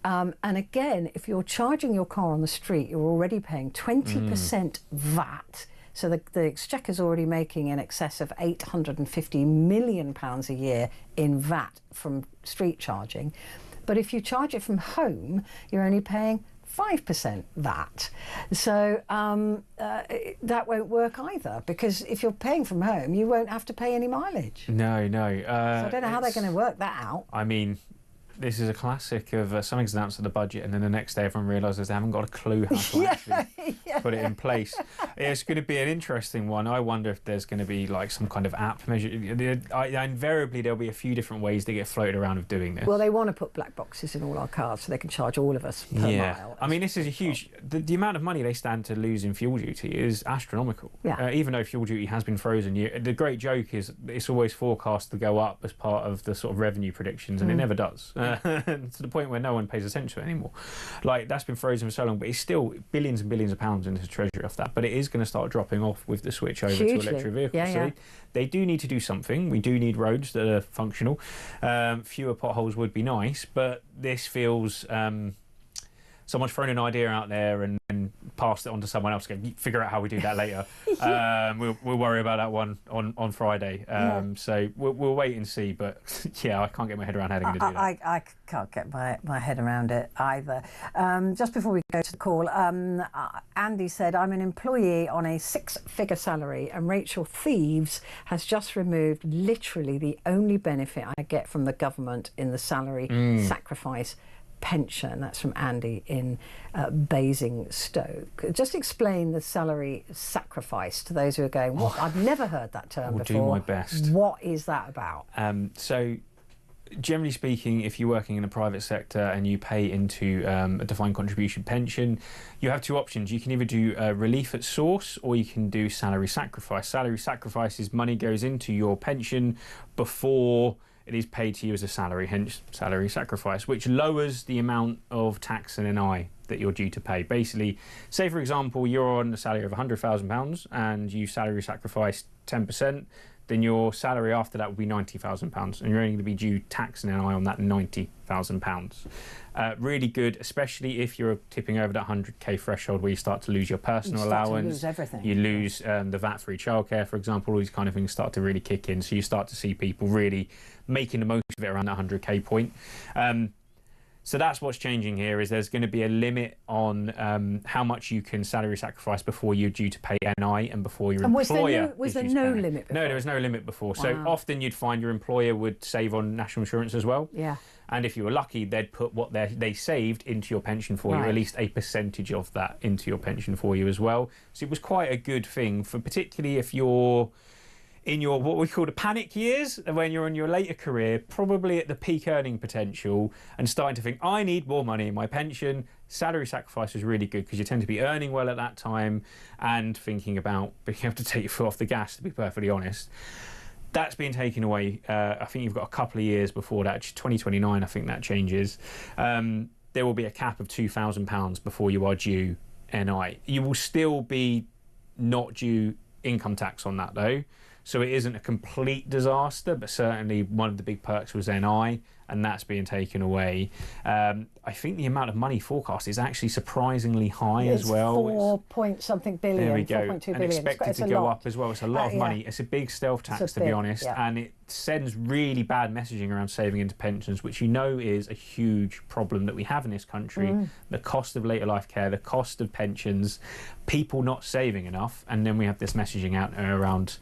And again, if you're charging your car on the street, you're already paying 20% VAT. So the Exchequer's already making in excess of £850 million a year in VAT from street charging. But if you charge it from home, you're only paying 5% VAT. So that won't work either, because if you're paying from home, you won't have to pay any mileage. No. So I don't know how they're going to work that out. I mean, this is a classic of something's announced at the budget and then the next day everyone realises they haven't got a clue how to actually put it in place. It's going to be an interesting one. I wonder if there's going to be like some kind of app measure. Invariably there'll be a few different ways to get floated around of doing this. Well, they want to put black boxes in all our cars so they can charge all of us per mile. I mean, this is a huge... The amount of money they stand to lose in fuel duty is astronomical. Even though fuel duty has been frozen, the great joke is it's always forecast to go up as part of the sort of revenue predictions, and it never does. To the point where no one pays attention to it anymore. Like, that's been frozen for so long, but it's still billions and billions of pounds into the treasury off that. But it is going to start dropping off with the switch over to electric vehicles. So they do need to do something. We do need roads that are functional. Fewer potholes would be nice, but this feels... someone's thrown an idea out there and passed it on to someone else. Figure out how we do that later. We'll worry about that one on Friday. So we'll wait and see. But I can't get my head around how they're going to do that. I can't get my head around it either. Just before we go to the call, Andy said, I'm an employee on a 6-figure salary, and Rachel Thieves has just removed literally the only benefit I get from the government in the salary sacrifice pension. That's from Andy in Basingstoke. Just explain the salary sacrifice to those who are going, what? I've never heard that term before. I'll do my best. What is that about? So generally speaking, if you're working in the private sector and you pay into a defined contribution pension, you have two options. You can either do relief at source, or you can do salary sacrifice. Salary sacrifice is money goes into your pension before it is paid to you as a salary, hence salary sacrifice, which lowers the amount of tax and NI that you're due to pay. Basically, say for example, you're on a salary of £100,000 and you salary sacrifice 10%, then your salary after that will be £90,000, and you're only going to be due tax and NI on that £90,000. Really good, especially if you're tipping over that 100k threshold where you start to lose your personal allowance. Lose everything. You lose the VAT-free childcare, for example. All these kind of things start to really kick in. So you start to see people really making the most of it around that 100k point. So that's what's changing here, is there's going to be a limit on how much you can salary sacrifice before you're due to pay NI and before your employer was there no limit before? No, there was no limit before. Wow. So often you'd find your employer would save on national insurance as well. Yeah. And if you were lucky, they'd put what they saved into your pension for you, at least a percentage of that into your pension for you as well. So it was quite a good thing, for particularly if you're in your what we call the panic years, when you're in your later career, probably at the peak earning potential and starting to think, I need more money in my pension. Salary sacrifice is really good because you tend to be earning well at that time and thinking about being able to take your foot off the gas, to be perfectly honest. That's been taken away. I think you've got a couple of years before that. 2029, I think that changes. There will be a cap of £2,000 before you are due NI. You will still be not due income tax on that, though. So it isn't a complete disaster, but certainly one of the big perks was NI, and that's being taken away. I think the amount of money forecast is actually surprisingly high as well. 4-point-something billion. There we go. 4.2 and billion. expected to go up as well. It's a lot of money. It's a big stealth tax, to be honest, and it sends really bad messaging around saving into pensions, which is a huge problem that we have in this country. The cost of later life care, the cost of pensions, people not saving enough, and then we have this messaging out around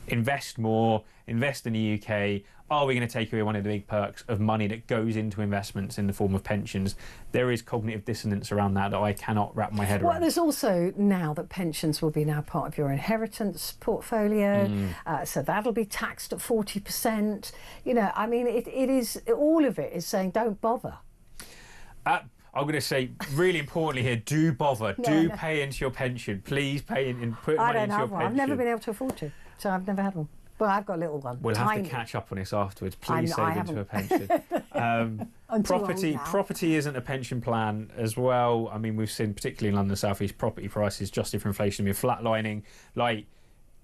invest more, invest in the UK. Are we going to take away one of the big perks of money that goes into investments in the form of pensions? There is cognitive dissonance around that I cannot wrap my head around. Well, there's also now that pensions will be now part of your inheritance portfolio, so that'll be taxed at 40%. You know, I mean, it is, all of it is saying don't bother. I'm going to say, really importantly here, do bother. Pay into your pension. Please pay in and put money into your pension. I've never been able to afford to, so I've never had one. Well, I've got a little one. We'll have to catch up on this afterwards. Please save into a pension. Property isn't a pension plan as well. I mean, we've seen, particularly in London South East, property prices adjusted for inflation have been flatlining. Like,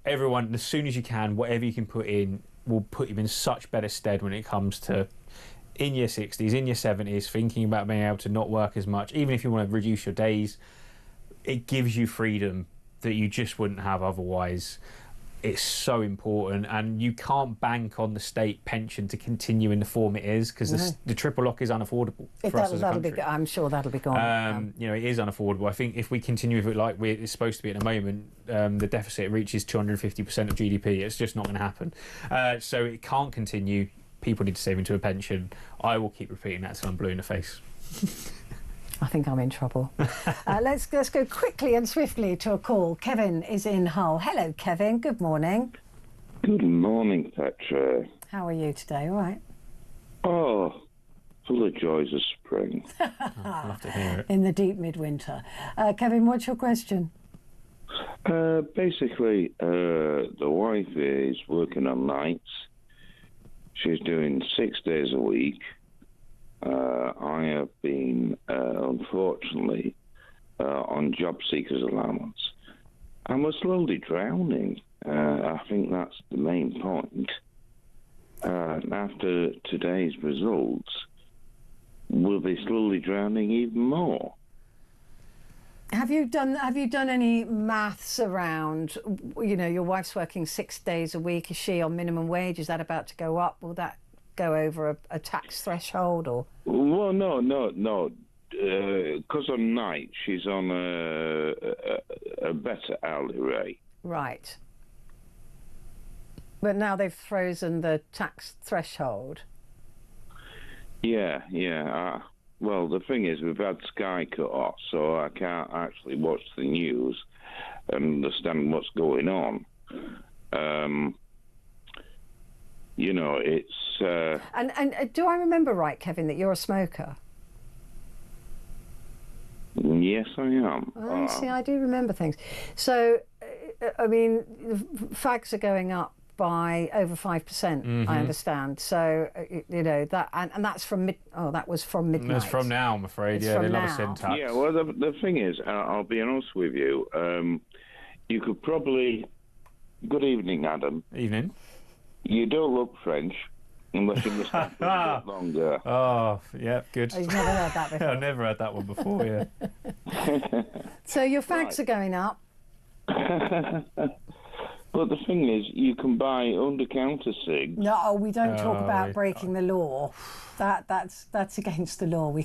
everyone, as soon as you can, whatever you can put in will put you in such better stead when it comes to in your 60s, in your 70s, thinking about being able to not work as much. Even if you want to reduce your days, it gives you freedom that you just wouldn't have otherwise. It's so important, and you can't bank on the state pension to continue in the form it is, because the triple lock is unaffordable for us as a country. I'm sure that'll be gone. You know, it is unaffordable. I think if we continue with it like it's supposed to be at the moment, the deficit reaches 250% of GDP. It's just not going to happen. So it can't continue. People need to save into a pension. I will keep repeating that till I'm blue in the face. I think I'm in trouble. Let's go quickly and swiftly to a call. Kevin is in Hull. Hello, Kevin. Good morning. Good morning, Petra. How are you today? All right. Oh, full of joys of spring. I'd love to hear it. In the deep midwinter. Kevin, what's your question? Basically, the wife is working on nights. She's doing 6 days a week. I have been, unfortunately, on job seekers allowance. And we're slowly drowning. I think that's the main point. After today's results, we'll be slowly drowning even more. Have you done any maths around, you know, your wife's working 6 days a week. Is she on minimum wage? Is that about to go up? Will that go over a tax threshold, or? Well, no. Because on night she's on a better hourly rate. Right. But now they've frozen the tax threshold. Yeah. Well, the thing is, we've had Sky cut off, so I can't actually watch the news and understand what's going on. You know, it's... And do I remember right, Kevin, that you're a smoker? Yes, I am. Oh, see, I do remember things. So, I mean, fags are going up by over 5%, I understand. So, you know, that and that's from that was from midnight. That's from now, I'm afraid. They love a sin tax. Yeah, well, the thing is, I'll be honest with you, you could probably... Good evening, Adam. Evening. You don't look French unless you're a bit longer. Oh, yeah, good. I've never heard that before. I've never heard that one before, yeah. So your fags are going up. But the thing is, you can buy under-counter cigs. No, we don't talk about breaking the law. That's against the law. We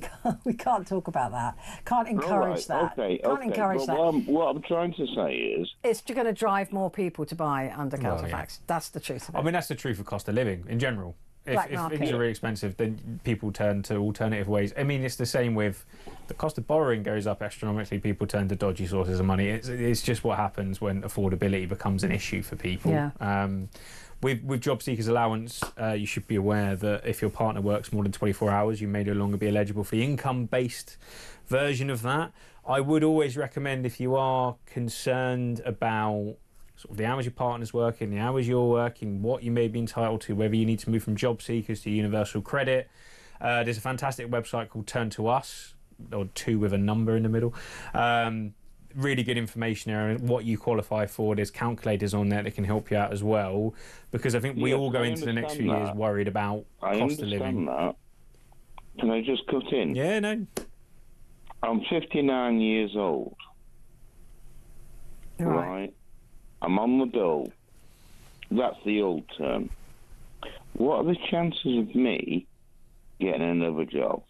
can't talk about that. Can't encourage that. Can't encourage that. What I'm trying to say is, it's going to drive more people to buy under-counter fags. That's the truth of it. I mean, that's the truth of cost of living in general. If things are really expensive, then people turn to alternative ways. I mean, it's the same with the cost of borrowing goes up astronomically. People turn to dodgy sources of money. It's just what happens when affordability becomes an issue for people. Yeah. With job seekers allowance, you should be aware that if your partner works more than 24 hours, you may no longer be eligible for the income-based version of that. I would always recommend, if you are concerned about sort of the hours your partner's working, the hours you're working, what you may be entitled to, whether you need to move from job seekers to universal credit. There's a fantastic website called Turn to Us, or 2 with a number in the middle. really good information there on what you qualify for. There's calculators on there that can help you out as well, because I think we all go into the next few years worried about cost of living. That. Can I just cut in? Yeah, no. I'm 59 years old. Right. I'm on the dole. That's the old term. What are the chances of me getting another job?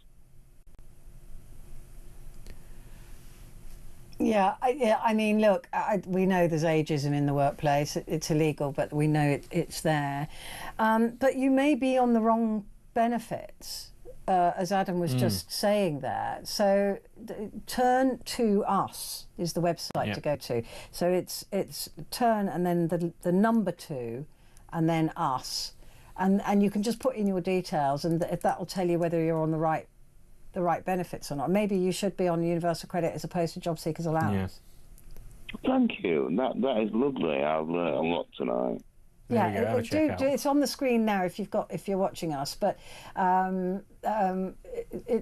Yeah, I mean, look, we know there's ageism in the workplace. It's illegal, but we know it's there. But you may be on the wrong benefits, as Adam was just saying there. So Turn to Us is the website to go to. So it's Turn and then the number 2 and then Us. And you can just put in your details, and that will tell you whether you're on the right benefits or not. Maybe you should be on universal credit as opposed to job seekers allowance. Yeah. Thank you. That is lovely. I've learned a lot tonight. Yeah, it's on the screen now if you're watching us. But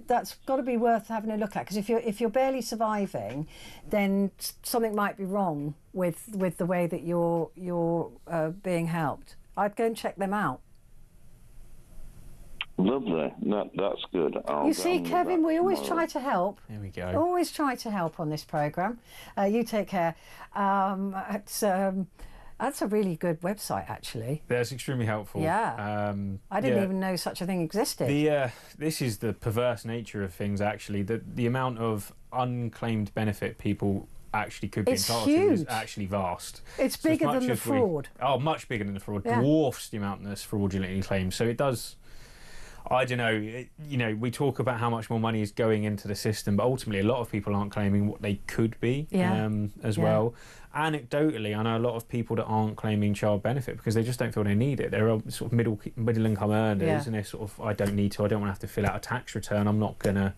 that's got to be worth having a look at, because if you're barely surviving, then something might be wrong with the way that you're being helped. I'd go and check them out. Lovely. That's good. You see, Kevin, we always try to help. There we go. Always try to help on this programme. You take care. That's a really good website, actually. That's extremely helpful. Yeah. I didn't even know such a thing existed. This is the perverse nature of things, actually. The amount of unclaimed benefit people actually could be entitled to is actually vast. It's bigger than the fraud. Much bigger than the fraud. Yeah. Dwarfs the amount that's fraudulently claimed. So it does... I don't know, we talk about how much more money is going into the system, but ultimately a lot of people aren't claiming what they could be as well. Anecdotally, I know a lot of people that aren't claiming child benefit because they just don't feel they need it. They're sort of middle income earners, and they're sort of, I don't need to, I don't want to have to fill out a tax return, I'm not going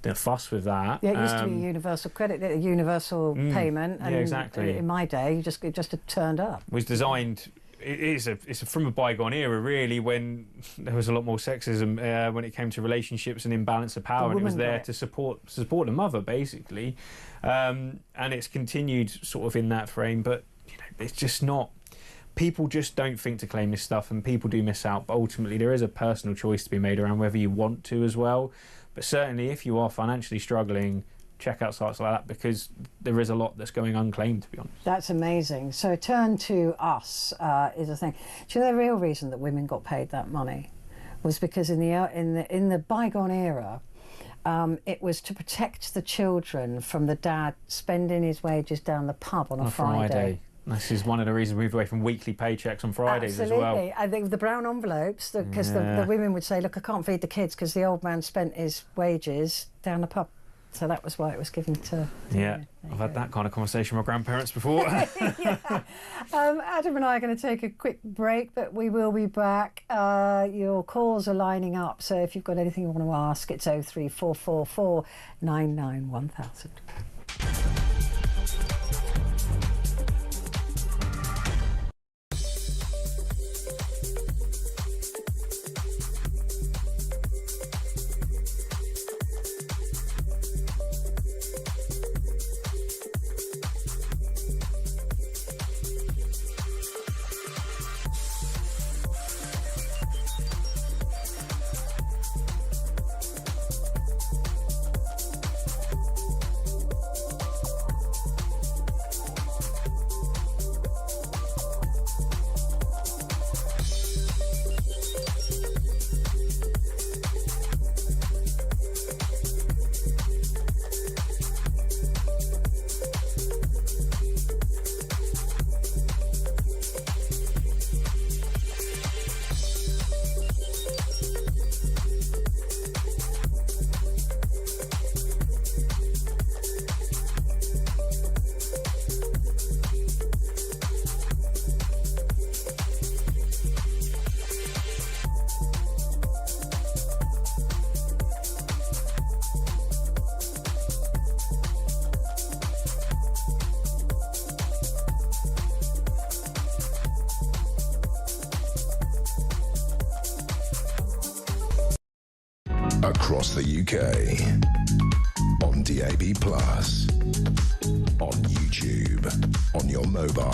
to fuss with that. Yeah, it used to be a universal credit, a universal payment, and exactly. In my day, it just turned up. It was designed... It's from a bygone era, really, when there was a lot more sexism when it came to relationships and imbalance of power, and it was there to support the mother, basically, and it's continued sort of in that frame. But it's just not. People just don't think to claim this stuff, and people do miss out. But ultimately, there is a personal choice to be made around whether you want to as well. But certainly, if you are financially struggling, check out sites like that, because there is a lot that's going unclaimed, to be honest. That's amazing. So Turn to Us is a thing. Do you know the real reason that women got paid that money was because in the bygone era, it was to protect the children from the dad spending his wages down the pub on a Friday. This is one of the reasons we moved away from weekly paychecks on Fridays as well. Absolutely. I think the brown envelopes, because the women would say, look, I can't feed the kids because the old man spent his wages down the pub. So that was why it was given to... I've had that kind of conversation with my grandparents before. Adam and I are going to take a quick break, but we will be back. Your calls are lining up, so if you've got anything you want to ask, it's 03444 99 1000. Across the UK. On DAB+, on YouTube, on your mobile,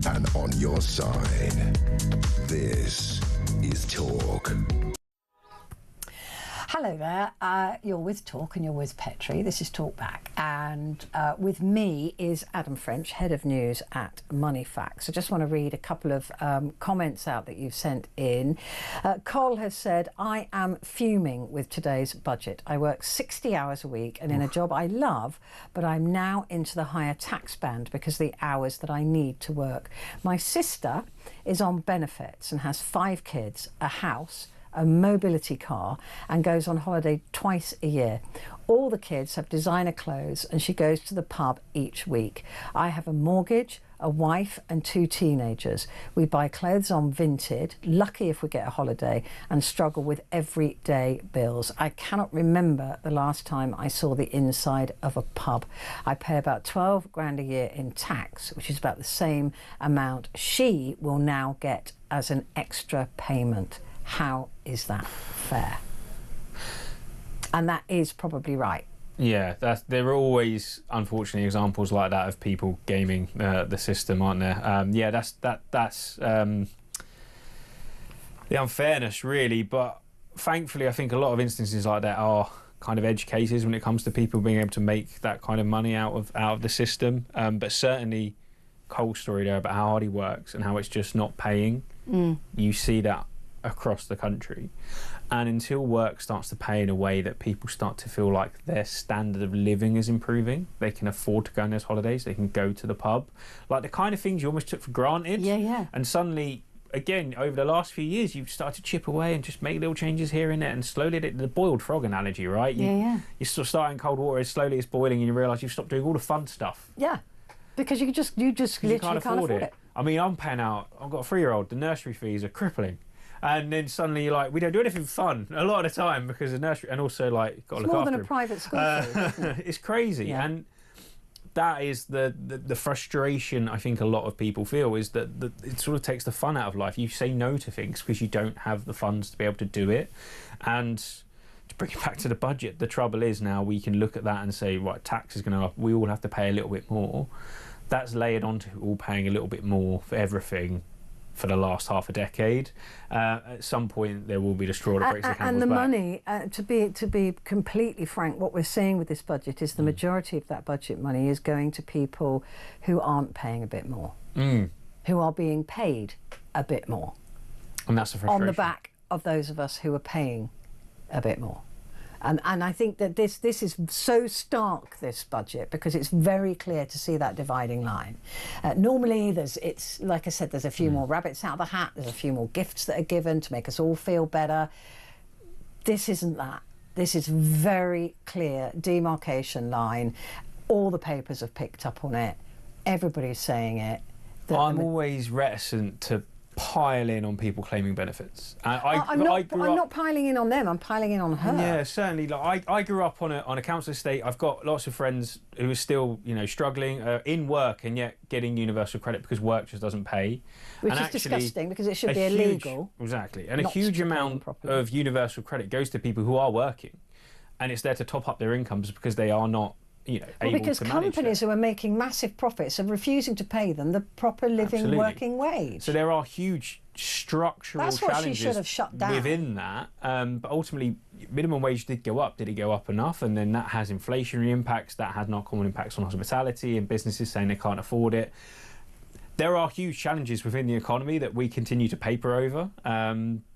and on your side. This is Talk. Hello there, you're with Talk and you're with Petrie. This is Talk Back, and with me is Adam French, Head of News at Moneyfacts. I just want to read a couple of comments out that you've sent in. Cole has said, I am fuming with today's budget. I work 60 hours a week and in a job I love, but I'm now into the higher tax band because of the hours that I need to work. My sister is on benefits and has 5 kids, a house, a mobility car, and goes on holiday twice a year. All the kids have designer clothes and she goes to the pub each week. I have a mortgage, a wife and 2 teenagers. We buy clothes on Vinted, lucky if we get a holiday, and struggle with everyday bills. I cannot remember the last time I saw the inside of a pub. I pay about 12 grand a year in tax, which is about the same amount she will now get as an extra payment. How is that fair? And that is probably right. Yeah, there are always, unfortunately, examples like that of people gaming the system, aren't there? Yeah, that's the unfairness, really. But thankfully, I think a lot of instances like that are kind of edge cases when it comes to people being able to make that kind of money out of the system. But certainly, Cole's story there about how hard he works and how it's just not paying. You see that across the country, and until work starts to pay in a way that people start to feel like their standard of living is improving, they can afford to go on those holidays, they can go to the pub, like the kind of things you almost took for granted. And suddenly, again, over the last few years, you've started to chip away and just make little changes here and there, and slowly, the boiled frog analogy, right? You sort of start in cold water, slowly it's boiling, and you realise you've stopped doing all the fun stuff. Because you just literally can't afford it. I mean, I'm paying out, I've got a 3-year-old, the nursery fees are crippling. And then suddenly you're like, we don't do anything fun a lot of the time because of nursery, and also like got to look after more than a him. private school fee, isn't it? It's crazy, and that is the frustration I think a lot of people feel, is that it sort of takes the fun out of life. You say no to things because you don't have the funds to be able to do it. And to bring it back to the budget, the trouble is now we can look at that and say, right, tax is going to up, we all have to pay a little bit more. That's layered onto all paying a little bit more for everything for the last half a decade. At some point there will be the straw that breaks the camel's back. And the money, to be completely frank, what we're seeing with this budget is the majority of that budget money is going to people who aren't paying a bit more, who are being paid a bit more. And that's a frustration. On the back of those of us who are paying a bit more. And I think that this is so stark, this budget, because it's very clear to see that dividing line. Normally, it's like I said, there's a few more rabbits out of the hat, there's a few more gifts that are given to make us all feel better. This isn't that. This is very clear demarcation line. All the papers have picked up on it. Everybody's saying it. I'm always reticent to pile in on people claiming benefits. I'm not piling in on them, I'm piling in on her. Yeah, certainly. Like, I grew up on a council estate. I've got lots of friends who are still, struggling in work and yet getting universal credit because work just doesn't pay. Which is disgusting because it should be illegal. Exactly. And a huge amount of universal credit goes to people who are working, and it's there to top up their incomes because they are not because companies who are making massive profits are refusing to pay them the proper living working wage. So there are huge structural challenges she should have shut down. Within that. But ultimately, minimum wage did go up. Did it go up enough? And then that has inflationary impacts. That has knock-on impacts on hospitality and businesses saying they can't afford it. There are huge challenges within the economy that we continue to paper over.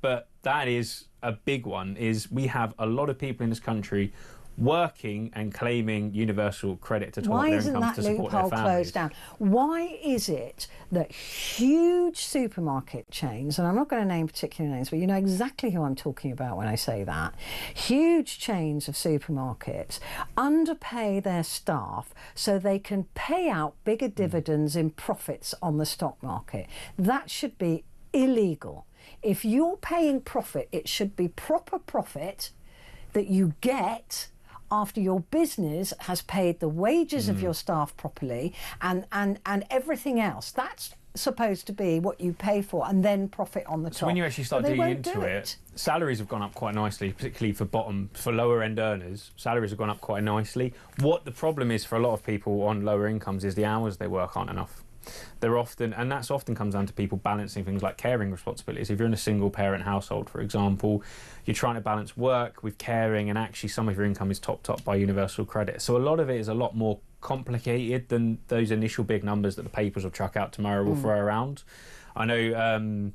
But that is a big one, is we have a lot of people in this country working and claiming universal credit to top their incomes to support their families. Why isn't that loophole closed down? Why is it that huge supermarket chains, and I'm not going to name particular names, but you know exactly who I'm talking about when I say that, huge chains of supermarkets underpay their staff so they can pay out bigger dividends in profits on the stock market? That should be illegal. If you're paying profit, it should be proper profit that you get after your business has paid the wages of your staff properly and everything else. That's supposed to be what you pay for and then profit on the top. So when you actually start But they digging won't into do it, salaries have gone up quite nicely, particularly for lower end earners. Salaries have gone up quite nicely. What the problem is for a lot of people on lower incomes is the hours they work aren't enough. They're often, and that's often comes down to people balancing things like caring responsibilities. If you're in a single parent household, for example, you're trying to balance work with caring, and actually some of your income is topped up by universal credit. So a lot of it is a lot more complicated than those initial big numbers that the papers will chuck out tomorrow will throw around. I know,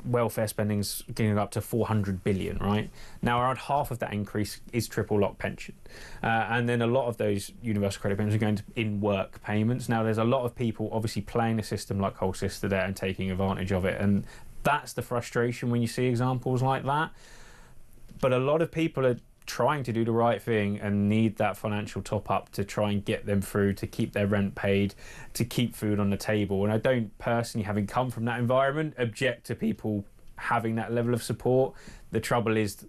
welfare spending's getting up to 400 billion, right? Now around half of that increase is triple lock pension. And then a lot of those universal credit payments are going to in-work payments. Now there's a lot of people obviously playing a system like Whole Sister there and taking advantage of it. And that's the frustration when you see examples like that. But a lot of people are trying to do the right thing and need that financial top up to try and get them through, to keep their rent paid, to keep food on the table. And I don't personally, having come from that environment, object to people having that level of support. The trouble is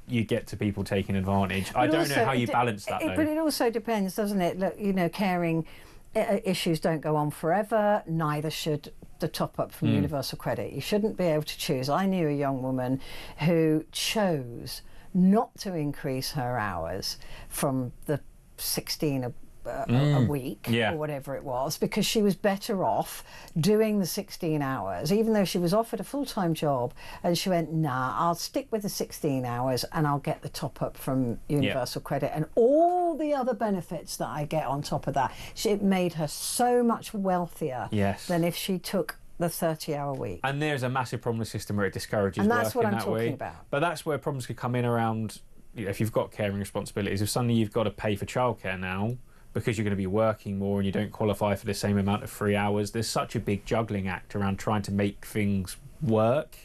you get to people taking advantage. I don't know how you balance that though. But it also depends, doesn't it? Look, you know, caring issues don't go on forever, neither should the top up from universal credit. You shouldn't be able to choose. I knew a young woman who chose not to increase her hours from the 16 a week or whatever it was, because she was better off doing the 16 hours, even though she was offered a full-time job, and she went, nah, I'll stick with the 16 hours and I'll get the top up from universal credit and all the other benefits that I get on top of that. It made her so much wealthier than if she took the 30-hour week. And there's a massive problem with the system where it discourages and that's work what in I'm that talking way. about. But that's where problems could come in around, you know, if you've got caring responsibilities, if suddenly you've got to pay for childcare now because you're going to be working more and you don't qualify for the same amount of free hours, there's such a big juggling act around trying to make things work.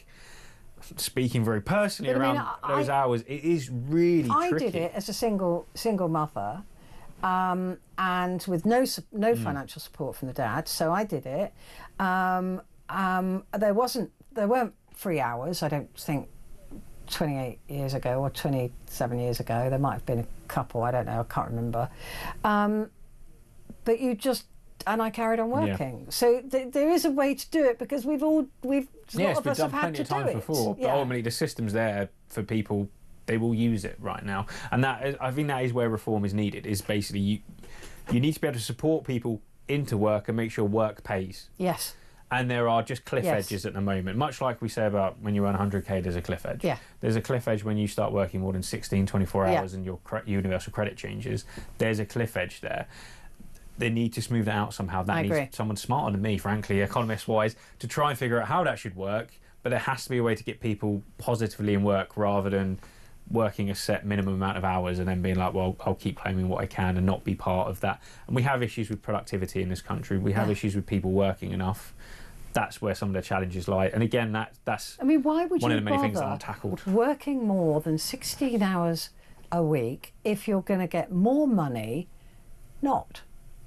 Speaking very personally around those hours, it is really tricky. I did it as a single mother, and with no financial support from the dad, so I did it. There weren't free hours, I don't think, 28 years ago or 27 years ago. There might have been a couple, I don't know, I can't remember. But and I carried on working. So there is a way to do it, because a lot of us have had to do it. Before, but ultimately the system's there for people. They will use it right now, and I think that is where reform is needed. Is basically you need to be able to support people into work and make sure work pays. Yes. And there are just cliff edges at the moment, much like we say about when you earn 100k, there's a cliff edge. Yeah. There's a cliff edge when you start working more than 16, 24 hours and your universal credit changes. There's a cliff edge there. They need to smooth that out somehow. That needs someone smarter than me, frankly, economist-wise, to try and figure out how that should work. But there has to be a way to get people positively in work rather than working a set minimum amount of hours and then being like, well, I'll keep claiming what I can and not be part of that. And we have issues with productivity in this country. We have issues with people working enough. That's where some of the challenges lie. And again, that's I mean, why would one you of the many things that bother aren't tackled. working more than 16 hours a week if you're going to get more money not?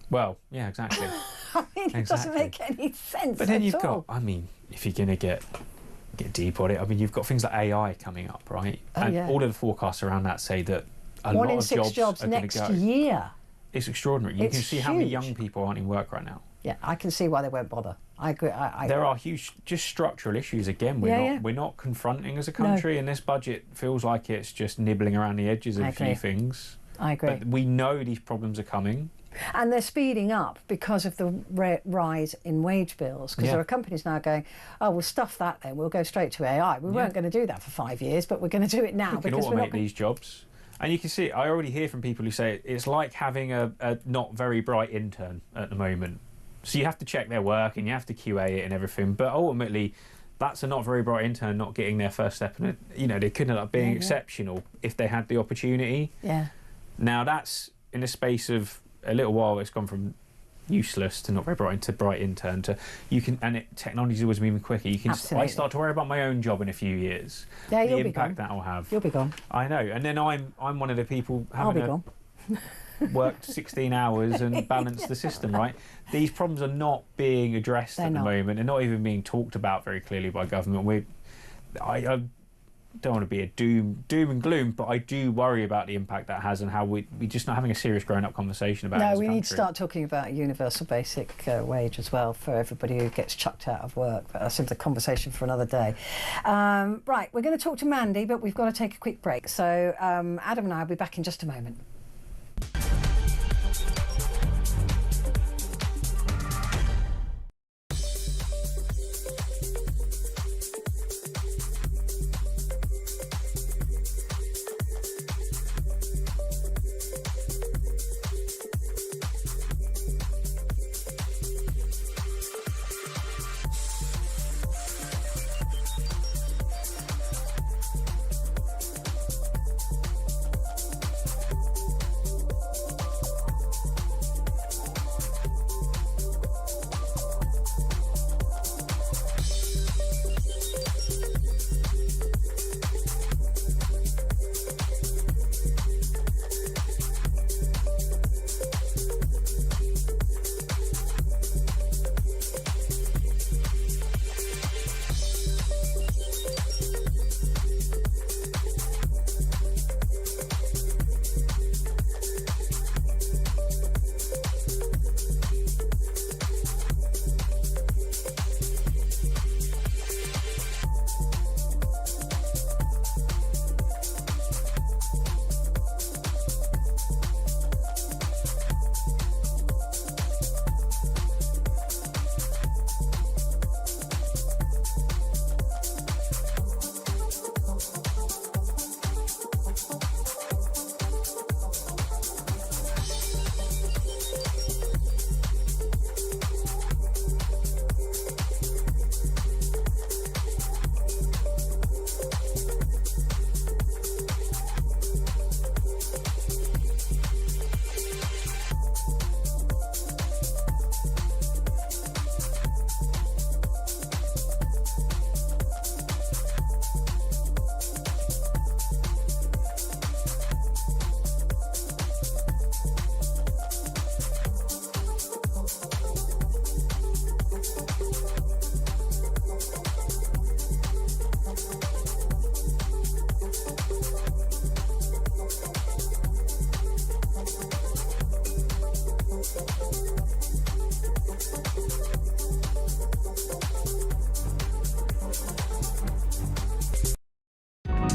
Well, yeah, exactly. I mean, it doesn't make any sense. But then at you've all. got, I mean, if you're going to get deep on it, I mean, you've got things like AI coming up, right? And all of the forecasts around that say that a lot One in of 6 jobs are next going to go. year. It's extraordinary. You It's can see how many huge. young people aren't in work right now. Yeah, I can see why they won't bother. I agree. There are huge, just structural issues. Again, we're not confronting as a country, and this budget feels like it's just nibbling around the edges of a few things. I agree. But we know these problems are coming. And they're speeding up because of the rise in wage bills. Because there are companies now going, oh, we'll stuff that then. We'll go straight to AI. We weren't going to do that for 5 years, but we're going to do it now. We can automate these jobs. And you can see, I already hear from people who say it's like having a not very bright intern at the moment. So you have to check their work and you have to QA it and everything. But ultimately, that's a not very bright intern not getting their first step. And, they could end up being exceptional if they had the opportunity. Yeah. Now, that's in the space of a little while, it's gone from useless to not very bright to bright intern to technology is always moving quicker. I start to worry about my own job in a few years. Yeah, the impact that will have. You'll be gone. I know, and then I'm one of the people I'll be gone. Worked 16 hours and balanced the system, right? These problems are not being addressed at the moment. They're not even being talked about very clearly by government. don't want to be a doom and gloom, but I do worry about the impact that has and how we're just not having a serious grown-up conversation about it. No, we need to start talking about a universal basic wage as well for everybody who gets chucked out of work. But that's a conversation for another day. Right, we're going to talk to Mandy, but we've got to take a quick break. So Adam and I will be back in just a moment.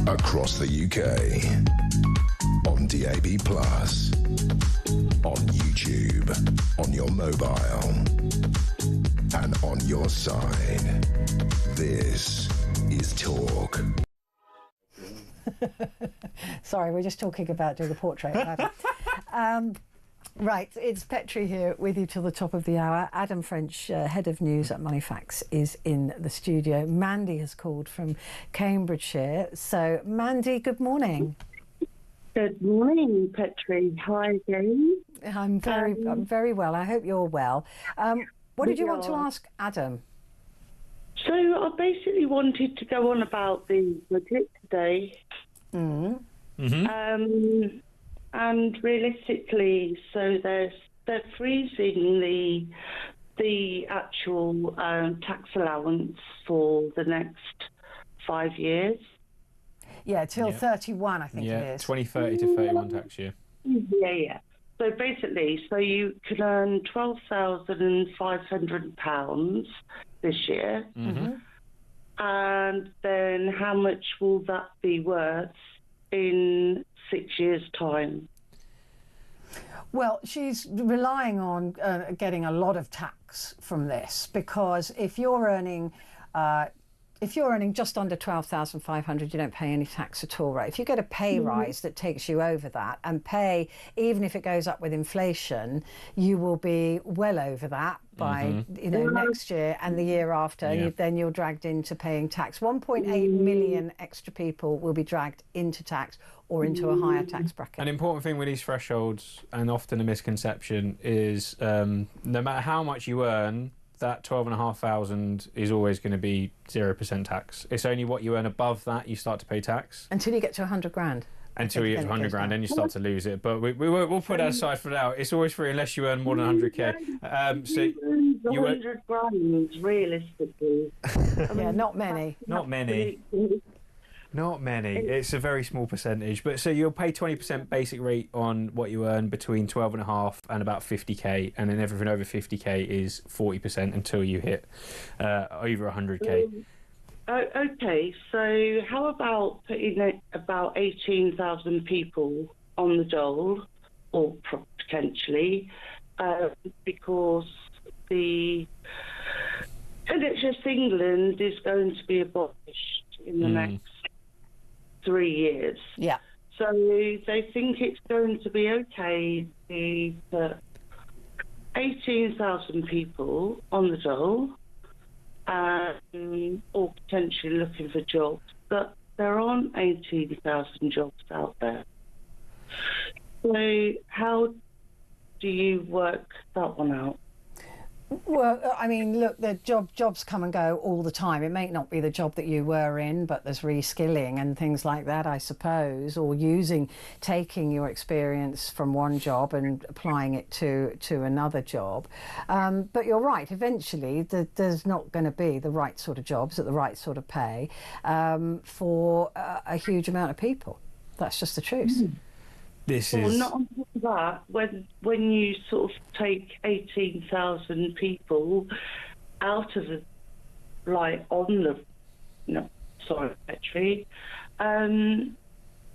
Across the UK, on DAB+, on YouTube, on your mobile, and on your side. This is Talk. Sorry, we're just talking about doing a portrait of Adam. Right, it's Petrie here with you till the top of the hour. Adam French, head of news at Moneyfacts, is in the studio. Mandy has called from Cambridgeshire. So, Mandy, good morning. Good morning, Petrie. Hi again. I'm very well. I hope you're well. What did you want to ask Adam? So I basically wanted to go on about the budget today. And realistically, so they're freezing the actual tax allowance for the next 5 years. Yeah, till 31, I think it is. 2030 to 31 tax year. Yeah. So basically, you can earn £12,500 this year. And then how much will that be worth in 6 years' time? Well, she's relying on getting a lot of tax from this, because if you're earning just under 12,500, you don't pay any tax at all, right? If you get a pay rise that takes you over that, and pay, even if it goes up with inflation, you will be well over that by next year and the year after. And then you're dragged into paying tax. 1.8 million extra people will be dragged into tax or into a higher tax bracket. An important thing with these thresholds, and often a misconception, is no matter how much you earn, that 12,500 is always going to be 0% tax. It's only what you earn above that you start to pay tax. Until you get to 100 grand. Until you get to 100 grand, then you start to lose it. But we'll put that aside for now. It's always free unless you earn more than 100k. So 100 grand, realistically. Yeah, not many. Not many. Not many. It's a very small percentage. But so you'll pay 20% basic rate on what you earn between 12.5 and about 50k, and then everything over 50k is 40% until you hit over 100k. Okay, so how about putting about 18,000 people on the dole, or potentially, because the NHS England is going to be abolished in the next 3 years. Yeah. So they think it's going to be okay to put 18,000 people on the dole, or potentially looking for jobs, but there aren't 18,000 jobs out there. So how do you work that one out? Well, I mean, look, the jobs come and go all the time. It may not be the job that you were in, but there's reskilling and things like that, I suppose, or taking your experience from one job and applying it to another job. But you're right, eventually there's not going to be the right sort of jobs at the right sort of pay for a huge amount of people. That's just the truth. Well, not on top of that, when you sort of take 18,000 people out of the, Petrie,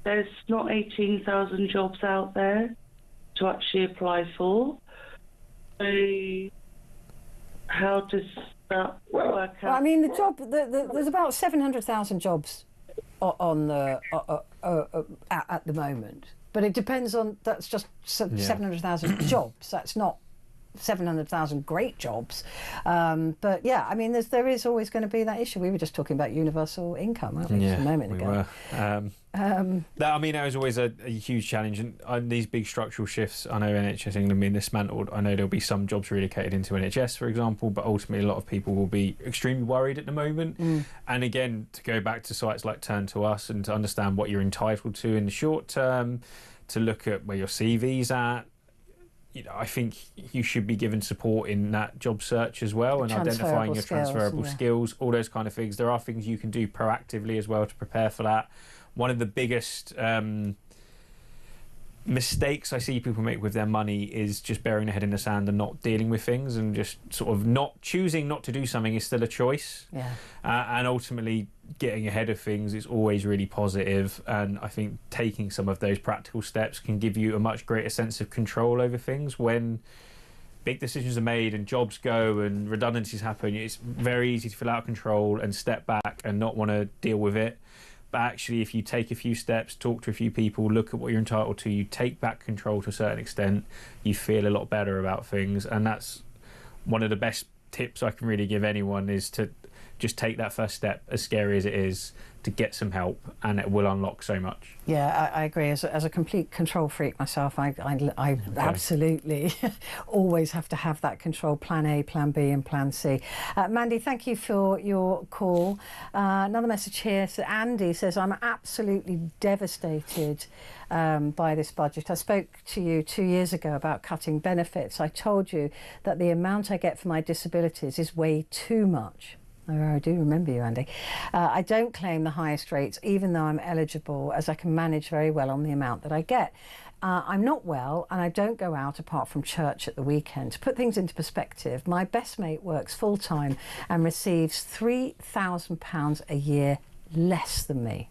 there's not 18,000 jobs out there to actually apply for. So how does that work out? Well, I mean, there's about 700,000 jobs on the at the moment. But it depends on, that's just 700,000 jobs. That's not 700,000 great jobs. But yeah, I mean, there is always going to be that issue. We were just talking about universal income, weren't we, just a moment ago. I mean, that was always a huge challenge. And these big structural shifts, I know NHS England being dismantled, I know there'll be some jobs relocated into NHS, for example, but ultimately a lot of people will be extremely worried at the moment. And again, to go back to sites like Turn to Us and to understand what you're entitled to in the short term, to look at where your CV's at, I think you should be given support in that job search as well, and identifying your transferable skills, all those kind of things. There are things you can do proactively as well to prepare for that. One of the biggest mistakes I see people make with their money is just burying their head in the sand and not dealing with things, and just sort of not choosing not to do something is still a choice. And ultimately getting ahead of things is always really positive, and I think taking some of those practical steps can give you a much greater sense of control over things. When big decisions are made and jobs go and redundancies happen, it's very easy to feel out of control and step back and not want to deal with it. But actually, if you take a few steps, talk to a few people, look at what you're entitled to, you take back control to a certain extent, you feel a lot better about things. And that's one of the best tips I can really give anyone, is to just take that first step, as scary as it is, to get some help, and it will unlock so much. Yeah, I agree. As a complete control freak myself, I absolutely always have to have that control, plan A, plan B and plan C. Mandy, thank you for your call. Another message here. So Andy says, I'm absolutely devastated by this budget. I spoke to you 2 years ago about cutting benefits. I told you that the amount I get for my disabilities is way too much. I do remember you, Andy. I don't claim the highest rates, even though I'm eligible, as I can manage very well on the amount that I get. I'm not well, and I don't go out apart from church at the weekend. To put things into perspective, my best mate works full-time and receives £3,000 a year less than me.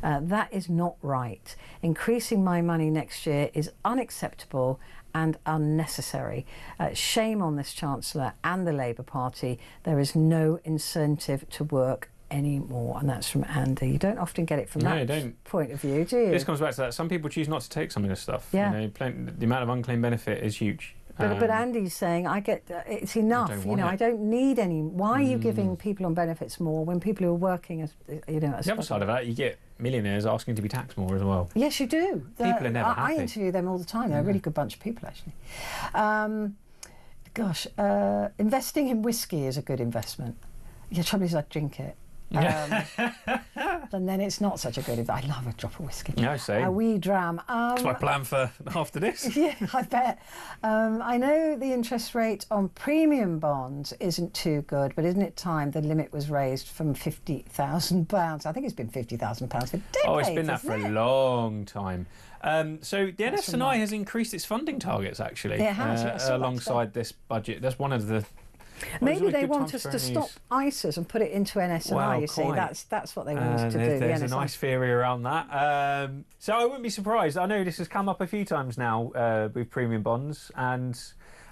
That is not right. Increasing my money next year is unacceptable and unnecessary. Shame on this Chancellor and the Labour Party. There is no incentive to work anymore. And that's from Andy. You don't often get it from that point of view, do you? This comes back to that. Some people choose not to take some of this stuff. Yeah. The amount of unclaimed benefit is huge. But Andy's saying, it's enough. I don't need any. Why are you giving people on benefits more when people who are working as the other side of that, you get millionaires asking to be taxed more as well. Yes, you do. People are never happy. I interview them all the time. They're a really good bunch of people, actually. Investing in whiskey is a good investment. The trouble is I drink it. then it's not such a good event. I love a drop of whiskey. No, same. A wee dram. That's my plan for after this. Yeah, I bet. I know the interest rate on premium bonds isn't too good, but isn't it time the limit was raised from £50,000? I think it's been £50,000 for decades. Oh, it's been that for a long time. So the NSNI has increased its funding targets, actually. It has, alongside this budget. That's one of the... Maybe they want us to stop ISAs and put it into NSNI, well, you see. That's what they want us to do. There's a nice theory around that. So I wouldn't be surprised. I know this has come up a few times now with premium bonds, and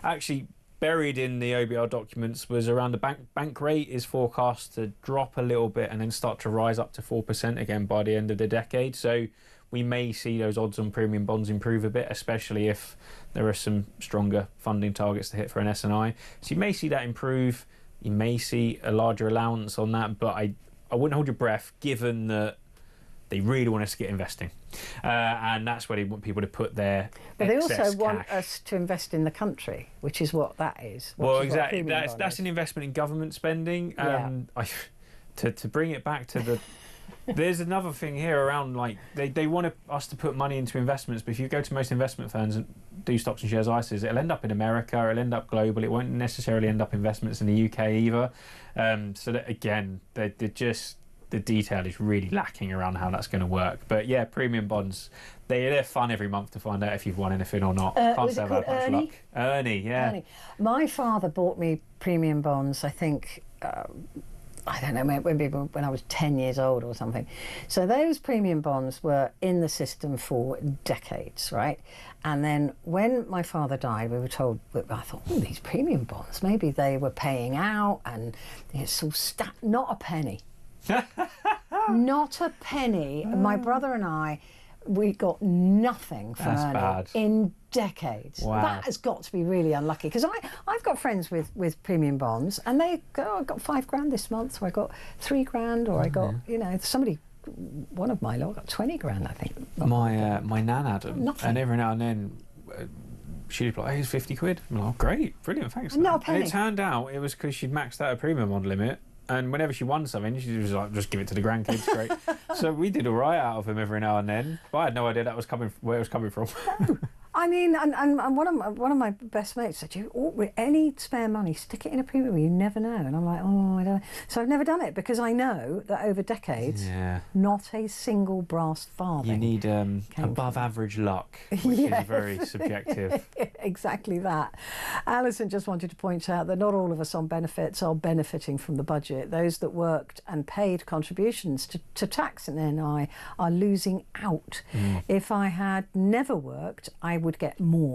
actually buried in the OBR documents was around the bank rate is forecast to drop a little bit and then start to rise up to 4% again by the end of the decade. So we may see those odds on premium bonds improve a bit, especially if there are some stronger funding targets to hit for an SNI. So you may see that improve. You may see a larger allowance on that, but I wouldn't hold your breath, given that they really want us to get investing. And that's where they want people to put their But they excess also want cash. us to invest in the country, which is what that is. Well, exactly. That's an investment in government spending. Yeah. To bring it back to the... There's another thing here around, like, they want us to put money into investments, but if you go to most investment firms and do stocks and shares ISAs, it'll end up in America, it'll end up global, it won't necessarily end up investments in the UK either. So that, again, they're just... The detail is really lacking around how that's going to work. But yeah, premium bonds, they're fun every month to find out if you've won anything or not. Can't say I've had much luck. Ernie, yeah. Ernie. My father bought me premium bonds, I think... I don't know, maybe when I was 10 years old or something. So those premium bonds were in the system for decades, right? And then when my father died, we were told, I thought, these premium bonds, maybe they were paying out, and it's all not a penny. Not a penny. My brother and I, we got nothing from Ernie in decades. Wow. That has got to be really unlucky, because I've got friends with premium bonds, and they go, I got $5,000 this month, or I got $3,000, or I got, somebody, one of my lot got $20,000, I think. My nan had them, Nothing. and every now and then she'd be like, "Here's 50 quid." I'm like, "Oh, great, brilliant, thanks." Not a penny. And it turned out it was because she'd maxed out a premium bond limit. And whenever she won something, she was like, "Just give it to the grandkids." Great. So we did all right out of him every now and then. But I had no idea that was where it was coming from. I mean, and one of my best mates said, with any spare money, stick it in a premium. You never know. And I'm like, I don't know. So I've never done it, because I know that over decades, not a single brass farthing. You need above average luck, which is very subjective. Exactly that. Alison just wanted to point out that not all of us on benefits are benefiting from the budget. Those that worked and paid contributions to tax and NI are losing out. If I had never worked, I would get more.